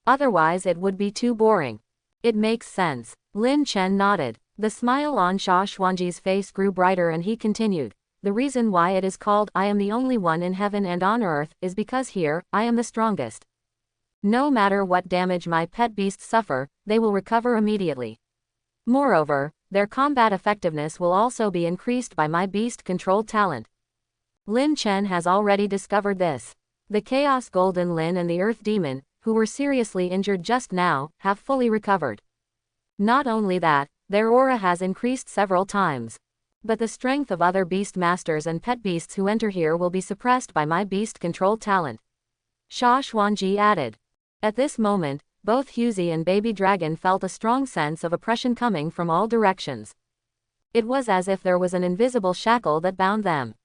Otherwise it would be too boring. It makes sense. Lin Chen nodded. The smile on Sha Xuanji's face grew brighter and he continued. the reason why it is called I am the only one in heaven and on earth is because here, I am the strongest. No matter what damage my pet beasts suffer, they will recover immediately. Moreover, their combat effectiveness will also be increased by my beast control talent. Lin Chen has already discovered this. The Chaos Golden Lin and the Earth Demon, who were seriously injured just now, have fully recovered. Not only that, their aura has increased several times. But the strength of other beast masters and pet beasts who enter here will be suppressed by my beast control talent. Sha Xuanji added. At this moment, both Huzi and Baby Dragon felt a strong sense of oppression coming from all directions. It was as if there was an invisible shackle that bound them.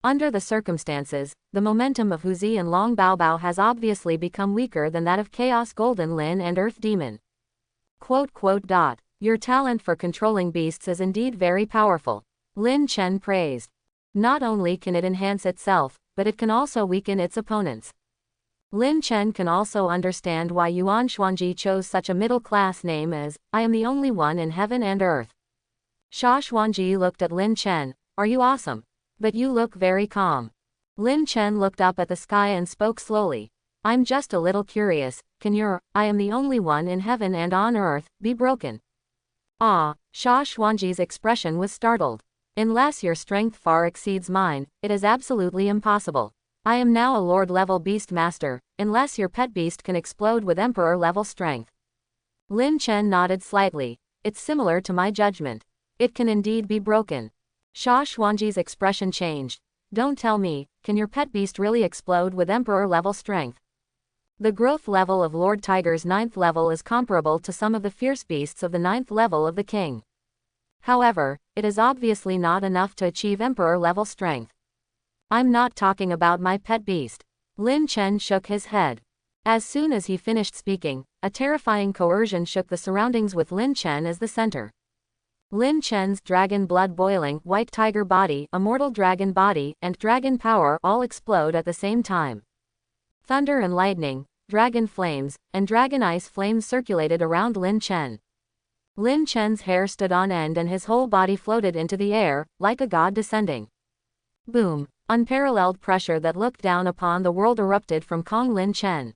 Under the circumstances, the momentum of Huzi and Long Baobao has obviously become weaker than that of Chaos Golden Lin and Earth Demon. ... Your talent for controlling beasts is indeed very powerful, Lin Chen praised. Not only can it enhance itself, but it can also weaken its opponents. Lin Chen can also understand why Yuan Xuanji chose such a middle-class name as, I am the only one in heaven and earth. Sha Xuanji looked at Lin Chen, are you awesome? But you look very calm. Lin Chen looked up at the sky and spoke slowly. I'm just a little curious, can your, I am the only one in heaven and on earth, be broken? Ah, Sha Xuanji's expression was startled. Unless your strength far exceeds mine, it is absolutely impossible. I am now a Lord-level beast master, unless your pet beast can explode with Emperor-level strength. Lin Chen nodded slightly. It's similar to my judgment. It can indeed be broken. Sha Xuanji's expression changed. Don't tell me, can your pet beast really explode with Emperor-level strength? The growth level of Lord Tiger's 9th level is comparable to some of the fierce beasts of the 9th level of the king. However, it is obviously not enough to achieve Emperor-level strength. I'm not talking about my pet beast. Lin Chen shook his head. As soon as he finished speaking, a terrifying coercion shook the surroundings with Lin Chen as the center. Lin Chen's dragon blood boiling, white tiger body, immortal dragon body, and dragon power all explode at the same time. Thunder and lightning, dragon flames, and dragon ice flames circulated around Lin Chen. Lin Chen's hair stood on end and his whole body floated into the air, like a god descending. Boom! Unparalleled pressure that looked down upon the world erupted from Kong Lin Chen.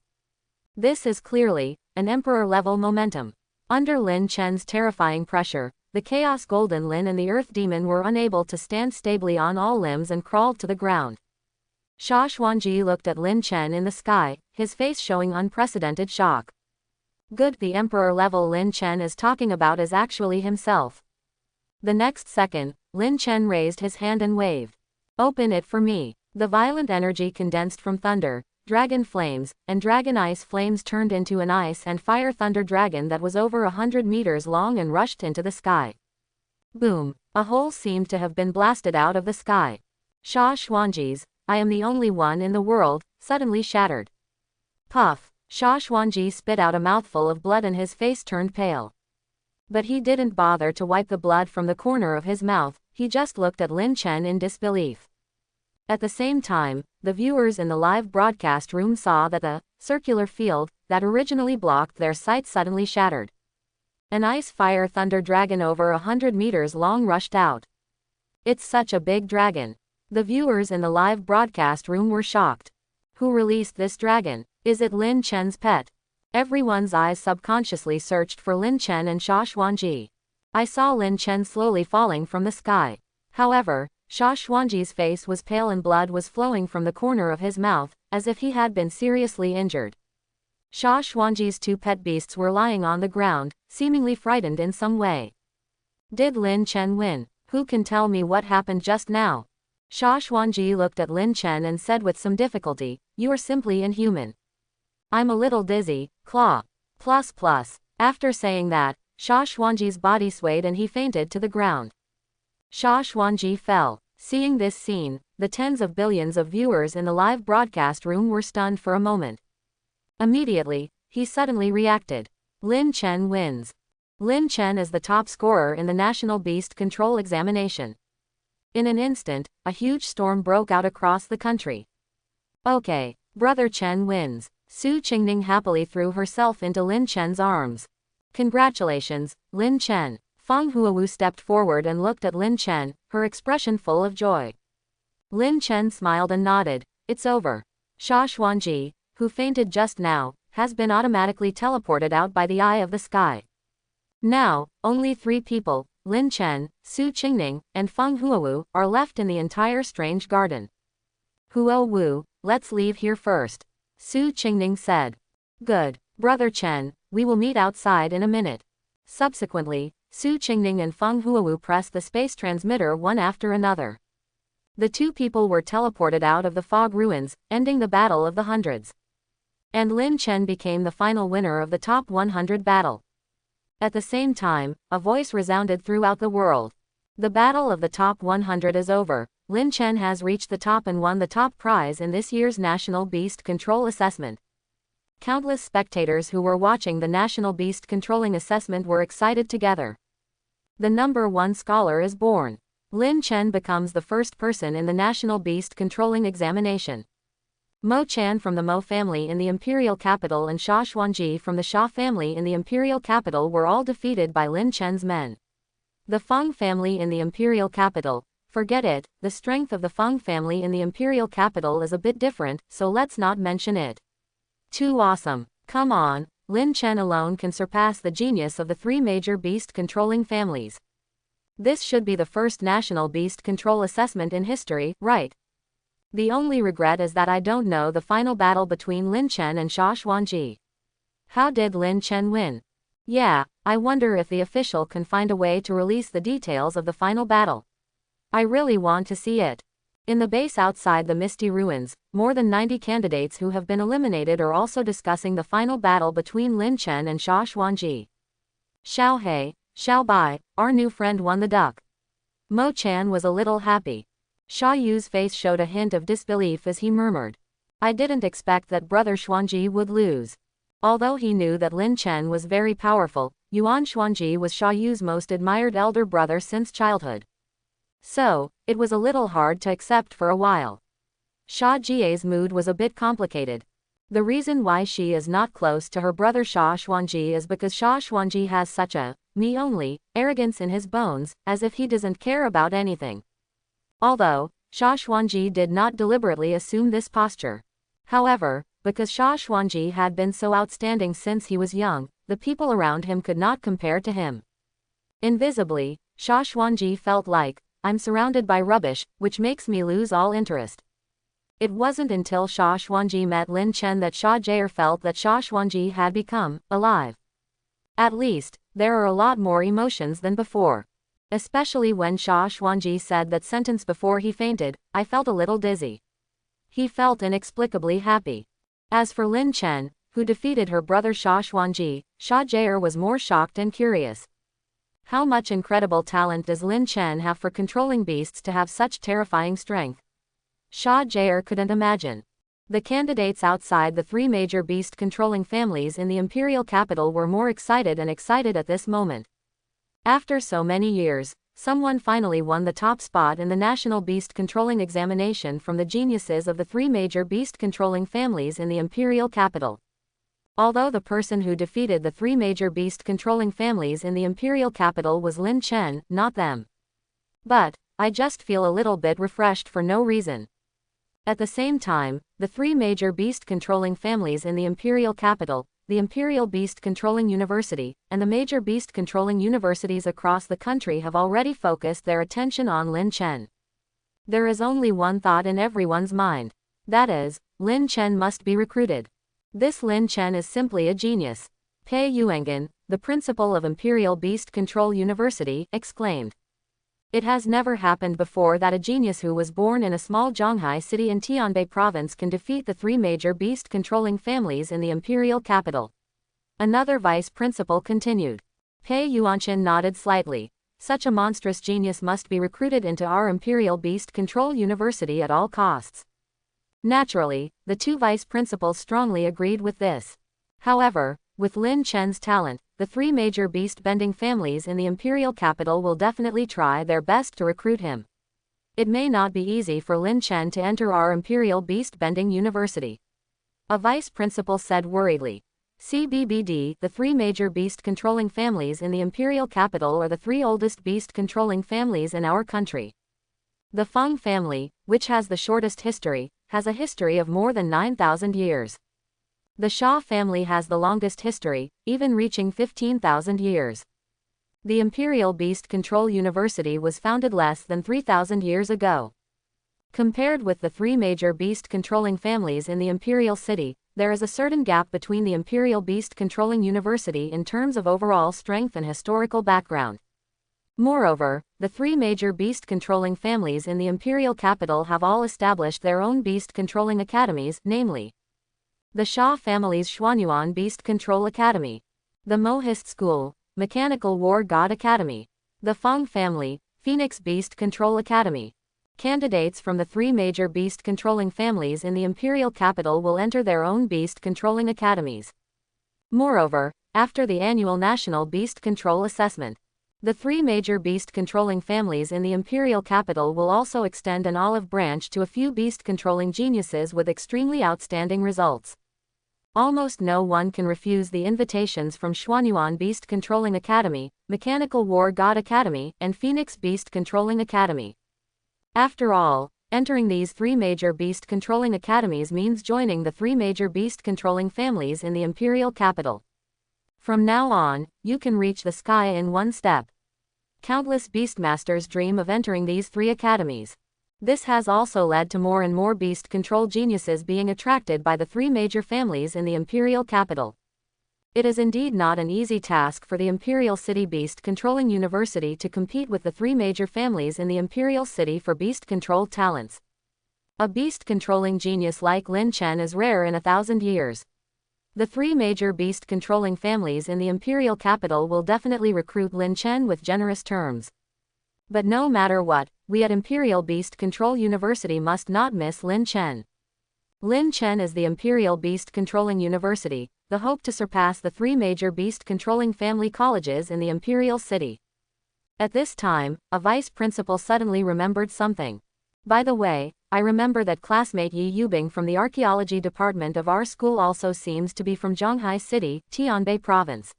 This is clearly an Emperor-level momentum. Under Lin Chen's terrifying pressure, the Chaos Golden Lin and the Earth Demon were unable to stand stably on all limbs and crawled to the ground. Sha Xuanji looked at Lin Chen in the sky, his face showing unprecedented shock. Good, the Emperor-level Lin Chen is talking about is actually himself. The next second, Lin Chen raised his hand and waved. Open it for me. The violent energy condensed from thunder, dragon flames, and dragon ice flames turned into an ice and fire thunder dragon that was over 100 meters long and rushed into the sky. Boom! A hole seemed to have been blasted out of the sky. Sha Xuanji's, I am the only one in the world, suddenly shattered. Puff! Sha Xuanji spit out a mouthful of blood and his face turned pale. But he didn't bother to wipe the blood from the corner of his mouth, he just looked at Lin Chen in disbelief. At the same time, the viewers in the live broadcast room saw that the circular field that originally blocked their sight suddenly shattered. An ice fire thunder dragon over 100 meters long rushed out. It's such a big dragon. The viewers in the live broadcast room were shocked. Who released this dragon? Is it Lin Chen's pet? Everyone's eyes subconsciously searched for Lin Chen and Sha Xuanji. I saw Lin Chen slowly falling from the sky. However, Sha Xuanji's face was pale and blood was flowing from the corner of his mouth, as if he had been seriously injured. Sha Xuanji's two pet beasts were lying on the ground, seemingly frightened in some way. Did Lin Chen win? Who can tell me what happened just now? Sha Xuanji looked at Lin Chen and said with some difficulty, you are simply inhuman. I'm a little dizzy, claw. Plus. After saying that, Sha Xuanji's body swayed and he fainted to the ground. Sha Xuanji fell. Seeing this scene, the tens of billions of viewers in the live broadcast room were stunned for a moment. Immediately, he suddenly reacted. Lin Chen wins. Lin Chen is the top scorer in the National Beast Control Examination. In an instant, a huge storm broke out across the country. Okay, Brother Chen wins. Su Qingning happily threw herself into Lin Chen's arms. Congratulations, Lin Chen. Feng Huawu stepped forward and looked at Lin Chen, her expression full of joy. Lin Chen smiled and nodded. It's over. Sha Xuanji, who fainted just now, has been automatically teleported out by the eye of the sky. Now, only 3 people, Lin Chen, Su Qingning, and Feng Huowu, are left in the entire strange garden. Huowu, let's leave here first. Su Qingning said. Good, Brother Chen, we will meet outside in a minute. Subsequently, Su Qingning and Feng Huowu pressed the space transmitter one after another. The 2 people were teleported out of the fog ruins, ending the Battle of the Hundreds. And Lin Chen became the final winner of the top 100 battle. At the same time, a voice resounded throughout the world. The battle of the top 100 is over. Lin Chen has reached the top and won the top prize in this year's National Beast Control Assessment. Countless spectators who were watching the National Beast Controlling Assessment were excited together. The number 1 scholar is born. Lin Chen becomes the first person in the National Beast Controlling Examination. Mo Chan from the Mo family in the imperial capital and Sha Xuanji from the Sha family in the imperial capital were all defeated by Lin Chen's men. The Feng family in the imperial capital, forget it, the strength of the Feng family in the imperial capital is a bit different, so let's not mention it. Too awesome. Come on, Lin Chen alone can surpass the genius of the 3 major beast controlling families. This should be the first National Beast Control Assessment in history, right? The only regret is that I don't know the final battle between Lin Chen and Sha Xuanji. How did Lin Chen win? Yeah, I wonder if the official can find a way to release the details of the final battle. I really want to see it. In the base outside the Misty Ruins, more than 90 candidates who have been eliminated are also discussing the final battle between Lin Chen and Sha Xuanji. Xiao He, Xiao Bai, our new friend won the duck. Mo Chan was a little happy. Sha Yu's face showed a hint of disbelief as he murmured. I didn't expect that Brother Xuanji would lose. Although he knew that Lin Chen was very powerful, Yuan Xuanji was Sha Yu's most admired elder brother since childhood. So, it was a little hard to accept for a while. Sha Jie's mood was a bit complicated. The reason why she is not close to her brother Sha Xuanji is because Sha Xuanji has such a me only arrogance in his bones, as if he doesn't care about anything. Although, Sha Xuanji did not deliberately assume this posture. However, because Sha Xuanji had been so outstanding since he was young, the people around him could not compare to him. Invisibly, Sha Xuanji felt like, I'm surrounded by rubbish, which makes me lose all interest. It wasn't until Sha Xuanji met Lin Chen that Sha Jie felt that Sha Xuanji had become alive. At least, there are a lot more emotions than before. Especially when Sha Xuanji said that sentence before he fainted, I felt a little dizzy. He felt inexplicably happy. As for Lin Chen, who defeated her brother Sha Xuanji, Sha Jie was more shocked and curious. How much incredible talent does Lin Chen have for controlling beasts to have such terrifying strength? Sha Jie couldn't imagine. The candidates outside the 3 major beast-controlling families in the imperial capital were more excited at this moment. After so many years, someone finally won the top spot in the National Beast-Controlling Examination from the geniuses of the 3 major beast-controlling families in the imperial capital. Although the person who defeated the 3 major beast-controlling families in the imperial capital was Lin Chen, not them. But, I just feel a little bit refreshed for no reason. At the same time, the 3 major beast-controlling families in the imperial capital, the Imperial Beast-Controlling University, and the major beast-controlling universities across the country have already focused their attention on Lin Chen. There is only one thought in everyone's mind. That is, Lin Chen must be recruited. This Lin Chen is simply a genius. Pei Yuangan, the principal of Imperial Beast Control University, exclaimed. It has never happened before that a genius who was born in a small Zhonghai city in Tianbei province can defeat the 3 major beast-controlling families in the imperial capital. Another vice principal continued. Pei Yuanshan nodded slightly. Such a monstrous genius must be recruited into our Imperial Beast Control University at all costs. Naturally, the 2 vice principals strongly agreed with this. However, with Lin Chen's talent, the 3 major beast-bending families in the imperial capital will definitely try their best to recruit him. It may not be easy for Lin Chen to enter our Imperial Beast-Bending University. A vice principal said worriedly. CBBD, the 3 major beast-controlling families in the imperial capital are the 3 oldest beast-controlling families in our country. The Feng family, which has the shortest history, has a history of more than 9,000 years. The Xia family has the longest history, even reaching 15,000 years. The Imperial Beast Control University was founded less than 3,000 years ago. Compared with the three major beast-controlling families in the Imperial City, there is a certain gap between the Imperial Beast-Controlling University in terms of overall strength and historical background. Moreover, the three major beast-controlling families in the imperial capital have all established their own beast-controlling academies, namely the Xia family's Xuanyuan Beast Control Academy, the Mohist School, Mechanical War God Academy, the Feng family, Phoenix Beast Control Academy. Candidates from the three major beast-controlling families in the imperial capital will enter their own beast-controlling academies. Moreover, after the annual National Beast Control Assessment, the three major beast-controlling families in the imperial capital will also extend an olive branch to a few beast-controlling geniuses with extremely outstanding results. Almost no one can refuse the invitations from Xuanyuan Beast Controlling Academy, Mechanical War God Academy, and Phoenix Beast Controlling Academy. After all, entering these three major beast-controlling academies means joining the three major beast-controlling families in the imperial capital. From now on, you can reach the sky in one step. Countless beastmasters dream of entering these three academies. This has also led to more and more beast control geniuses being attracted by the three major families in the imperial capital. It is indeed not an easy task for the Imperial City Beast Controlling University to compete with the three major families in the Imperial City for beast control talents. A beast controlling genius like Lin Chen is rare in 1,000 years. The three major beast controlling families in the imperial capital will definitely recruit Lin Chen with generous terms. But no matter what, we at Imperial Beast Control University must not miss Lin Chen. Lin Chen is the Imperial Beast Controlling University, the hope to surpass the three major beast-controlling family colleges in the Imperial City. At this time, a vice principal suddenly remembered something. By the way, I remember that classmate Yi Yubing from the archaeology department of our school also seems to be from Zhonghai City, Tianbei Province.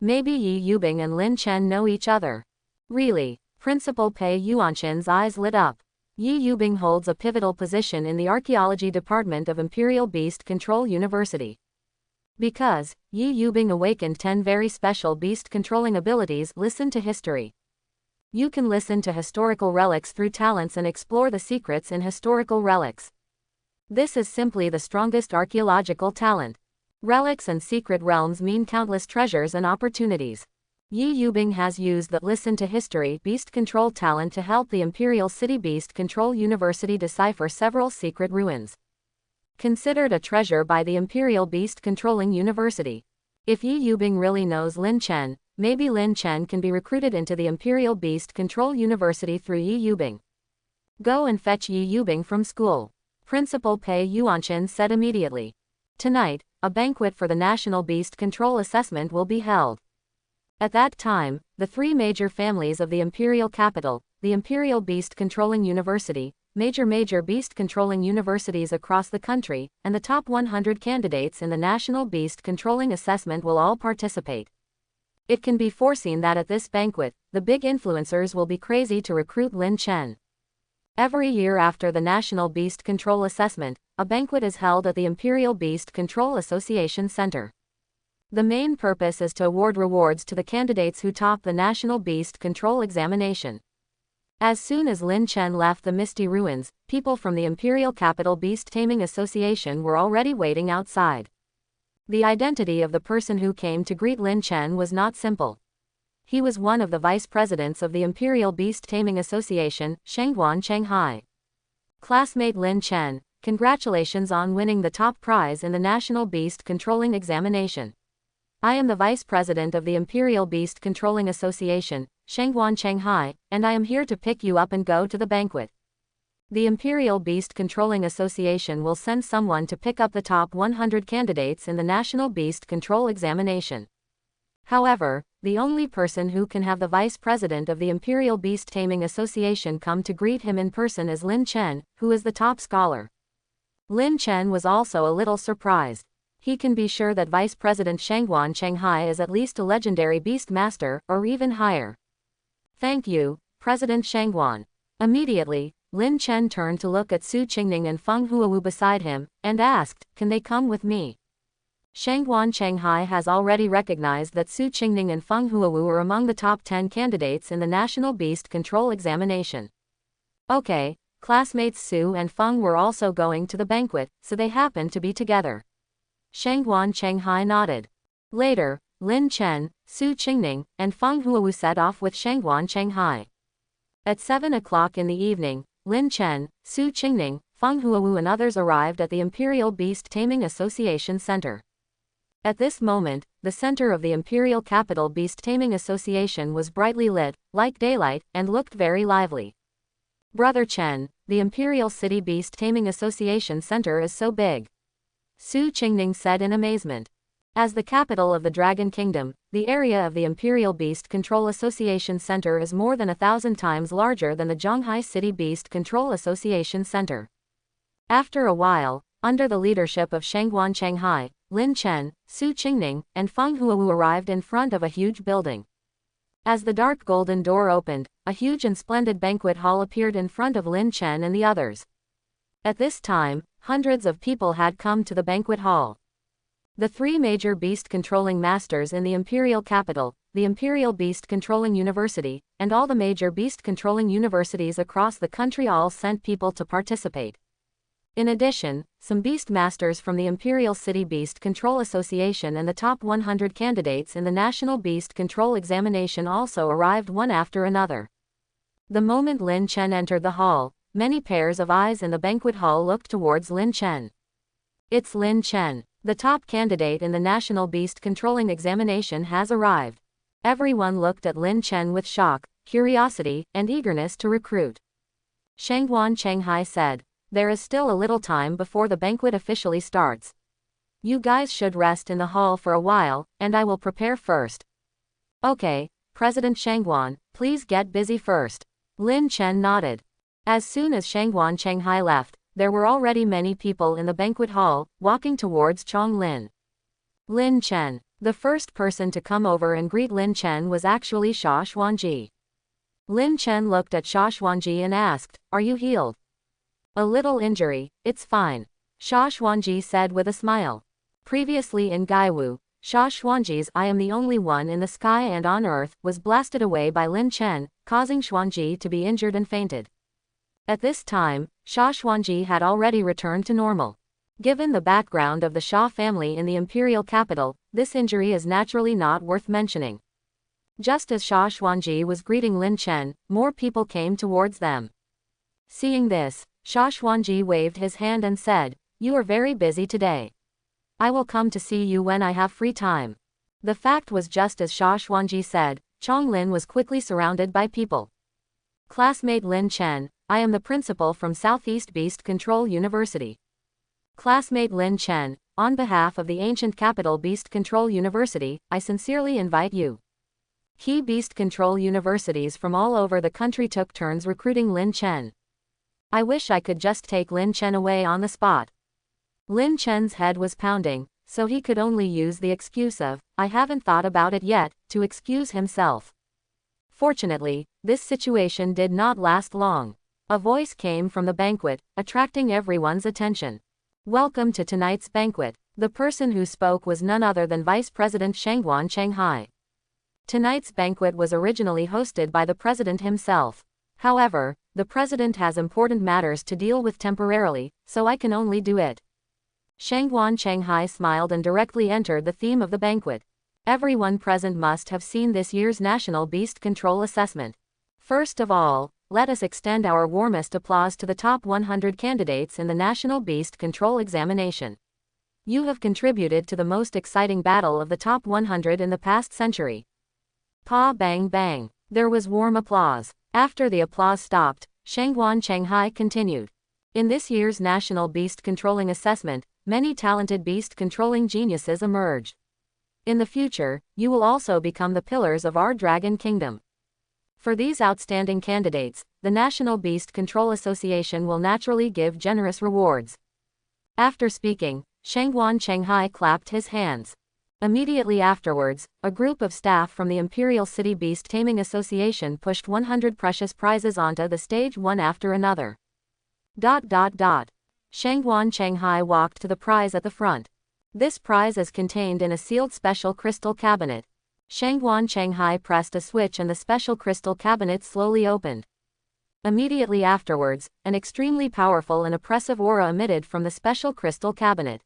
Maybe Yi Yubing and Lin Chen know each other. Really? Principal Pei Yuanshan's eyes lit up. Yi Yubing holds a pivotal position in the archaeology department of Imperial Beast Control University. Because Yi Yubing awakened 10 very special beast-controlling abilities. Listen to history. You can listen to historical relics through talents and explore the secrets in historical relics. This is simply the strongest archaeological talent. Relics and secret realms mean countless treasures and opportunities. Yi Yubing has used the Listen to History beast control talent to help the Imperial City Beast Control University decipher several secret ruins. Considered a treasure by the Imperial Beast Controlling University. If Yi Yubing really knows Lin Chen, maybe Lin Chen can be recruited into the Imperial Beast Control University through Yi Yubing. Go and fetch Yi Yubing from school. Principal Pei Yuanshan said immediately. Tonight, a banquet for the National Beast Control Assessment will be held. At that time, the three major families of the imperial capital, the Imperial Beast Controlling University, major beast controlling universities across the country, and the top 100 candidates in the National Beast Controlling Assessment will all participate. It can be foreseen that at this banquet, the big influencers will be crazy to recruit Lin Chen. Every year after the National Beast Control Assessment, a banquet is held at the Imperial Beast Control Association Center. The main purpose is to award rewards to the candidates who top the National Beast Control Examination. As soon as Lin Chen left the Misty Ruins, people from the Imperial Capital Beast Taming Association were already waiting outside. The identity of the person who came to greet Lin Chen was not simple. He was one of the vice presidents of the Imperial Beast Taming Association, Shengguan Shanghai. Classmate Lin Chen, congratulations on winning the top prize in the National Beast Controlling Examination. I am the Vice President of the Imperial Beast Controlling Association, Shengguan Shanghai, and I am here to pick you up and go to the banquet. The Imperial Beast Controlling Association will send someone to pick up the top 100 candidates in the National Beast Control Examination. However, the only person who can have the Vice President of the Imperial Beast Taming Association come to greet him in person is Lin Chen, who is the top scholar. Lin Chen was also a little surprised. He can be sure that Vice President Shengguan Shanghai is at least a legendary beast master, or even higher. Thank you, President Shengguan. Immediately, Lin Chen turned to look at Su Qingning and Feng Huawu beside him, and asked, "Can they come with me?" Shangguan Shanghai has already recognized that Su Qingning and Feng Huawu are among the top 10 candidates in the National Beast Control Examination. Okay, classmates Su and Feng were also going to the banquet, so they happened to be together. Shangguan Shanghai nodded. Later, Lin Chen, Su Qingning, and Feng Huawu set off with Shangguan Shanghai. At 7 o'clock in the evening, Lin Chen, Su Qingning, Feng Huawu and others arrived at the Imperial Beast Taming Association Center. At this moment, the center of the Imperial Capital Beast Taming Association was brightly lit, like daylight, and looked very lively. "Brother Chen, the Imperial City Beast Taming Association Center is so big," Su Qingning said in amazement. As the capital of the Dragon Kingdom, the area of the Imperial Beast Control Association Center is more than 1,000 times larger than the Zhanghai City Beast Control Association Center. After a while, under the leadership of Shangguan Shanghai, Lin Chen, Su Qingning, and Feng Huawu arrived in front of a huge building. As the dark golden door opened, a huge and splendid banquet hall appeared in front of Lin Chen and the others. At this time, hundreds of people had come to the banquet hall. The three major beast-controlling masters in the imperial capital, the Imperial Beast Controlling University, and all the major beast-controlling universities across the country all sent people to participate. In addition, some beast masters from the Imperial City Beast Control Association and the top 100 candidates in the National Beast Control Examination also arrived one after another. The moment Lin Chen entered the hall, many pairs of eyes in the banquet hall looked towards Lin Chen. It's Lin Chen. The top candidate in the National Beast Controlling Examination has arrived. Everyone looked at Lin Chen with shock, curiosity, and eagerness to recruit. Shangguan Shanghai said, "There is still a little time before the banquet officially starts. You guys should rest in the hall for a while, and I will prepare first." "Okay, President Shangguan, please get busy first." Lin Chen nodded. As soon as Shangguan Shanghai left, there were already many people in the banquet hall, walking towards Lin. Lin Chen. The first person to come over and greet Lin Chen was actually Sha Xuanji. Lin Chen looked at Sha Xuanji and asked, "Are you healed?" "A little injury, it's fine," Sha Xuanji said with a smile. Previously in Gaiwu, Sha Xuanji's "I am the only one in the sky and on earth" was blasted away by Lin Chen, causing Xuanji to be injured and fainted. At this time, Sha Xuanji had already returned to normal. Given the background of the Sha family in the imperial capital, this injury is naturally not worth mentioning. Just as Sha Xuanji was greeting Lin Chen, more people came towards them. Seeing this, Sha Xuanji waved his hand and said, "You are very busy today. I will come to see you when I have free time." The fact was just as Sha Xuanji said. Lin was quickly surrounded by people. "Classmate Lin Chen, I am the principal from Southeast Beast Control University." "Classmate Lin Chen, on behalf of the ancient capital Beast Control University, I sincerely invite you." Key Beast Control universities from all over the country took turns recruiting Lin Chen. I wish I could just take Lin Chen away on the spot. Lin Chen's head was pounding, so he could only use the excuse of, "I haven't thought about it yet," to excuse himself. Fortunately, this situation did not last long. A voice came from the banquet, attracting everyone's attention. "Welcome to tonight's banquet." The person who spoke was none other than Vice President Shangguan Shanghai. Tonight's banquet was originally hosted by the president himself. However, the president has important matters to deal with temporarily, so I can only do it. Shangguan Shanghai smiled and directly entered the theme of the banquet. Everyone present must have seen this year's National Beast Control Assessment. First of all, let us extend our warmest applause to the top 100 candidates in the National Beast Control Examination. You have contributed to the most exciting battle of the top 100 in the past century. Pa bang bang. There was warm applause. After the applause stopped, Shangguan Shanghai continued. In this year's National Beast Controlling Assessment, many talented beast controlling geniuses emerged. In the future, you will also become the pillars of our Dragon Kingdom. For these outstanding candidates, the National Beast Control Association will naturally give generous rewards. After speaking, Shangguan Shanghai clapped his hands. Immediately afterwards, a group of staff from the Imperial City Beast Taming Association pushed 100 precious prizes onto the stage one after another. Shangguan Shanghai walked to the prize at the front. This prize is contained in a sealed special crystal cabinet. Shangguan Shanghai pressed a switch and the special crystal cabinet slowly opened. Immediately afterwards, an extremely powerful and oppressive aura emitted from the special crystal cabinet.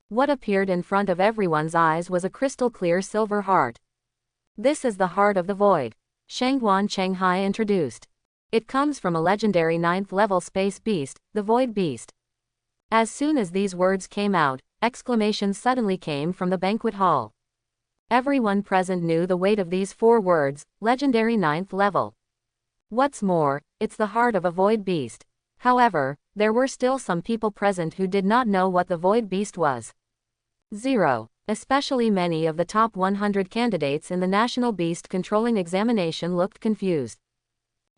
What appeared in front of everyone's eyes was a crystal-clear silver heart. This is the heart of the void, Shangguan Shanghai introduced. It comes from a legendary 9th-level space beast, the Void Beast. As soon as these words came out, exclamations suddenly came from the banquet hall. Everyone present knew the weight of these 4 words, legendary 9th level. What's more, it's the heart of a Void Beast. However, there were still some people present who did not know what the Void Beast was. 0. Especially many of the top 100 candidates in the National Beast Controlling Examination looked confused.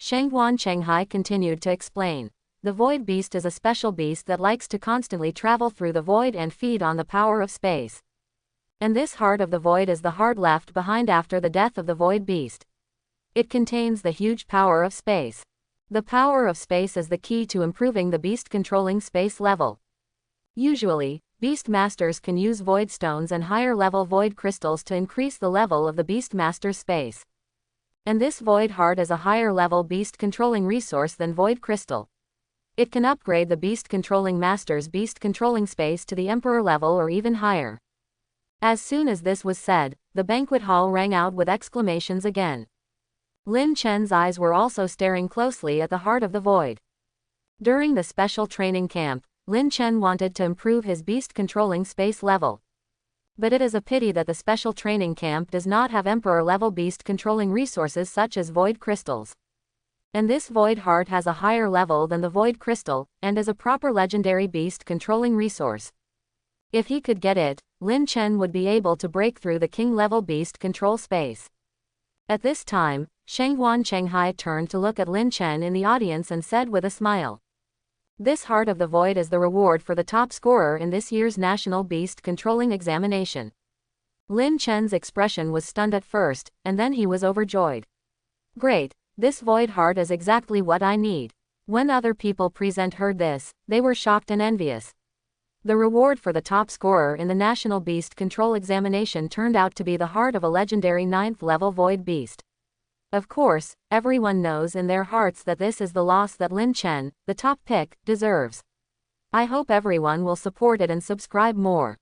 Shangguan Shanghai continued to explain. The Void Beast is a special beast that likes to constantly travel through the void and feed on the power of space. And this heart of the void is the heart left behind after the death of the Void Beast. It contains the huge power of space. The power of space is the key to improving the beast controlling space level. Usually, Beast Masters can use Void Stones and higher-level Void Crystals to increase the level of the Beast Master's space. And this Void Heart is a higher-level beast-controlling resource than Void Crystal. It can upgrade the beast-controlling Master's beast-controlling space to the Emperor level or even higher. As soon as this was said, the banquet hall rang out with exclamations again. Lin Chen's eyes were also staring closely at the heart of the void. During the special training camp, Lin Chen wanted to improve his beast-controlling space level. But it is a pity that the special training camp does not have Emperor-level beast-controlling resources such as Void Crystals. And this Void Heart has a higher level than the Void Crystal, and is a proper legendary beast-controlling resource. If he could get it, Lin Chen would be able to break through the king-level beast control space. At this time, Shangguan Shanghai turned to look at Lin Chen in the audience and said with a smile. This Heart of the Void is the reward for the top scorer in this year's National Beast Controlling Examination. Lin Chen's expression was stunned at first, and then he was overjoyed. Great, this Void Heart is exactly what I need. When other people present heard this, they were shocked and envious. The reward for the top scorer in the National Beast Control Examination turned out to be the heart of a legendary 9th-level Void Beast. Of course, everyone knows in their hearts that this is the loss that Lin Chen, the top pick, deserves. I hope everyone will support it and subscribe more.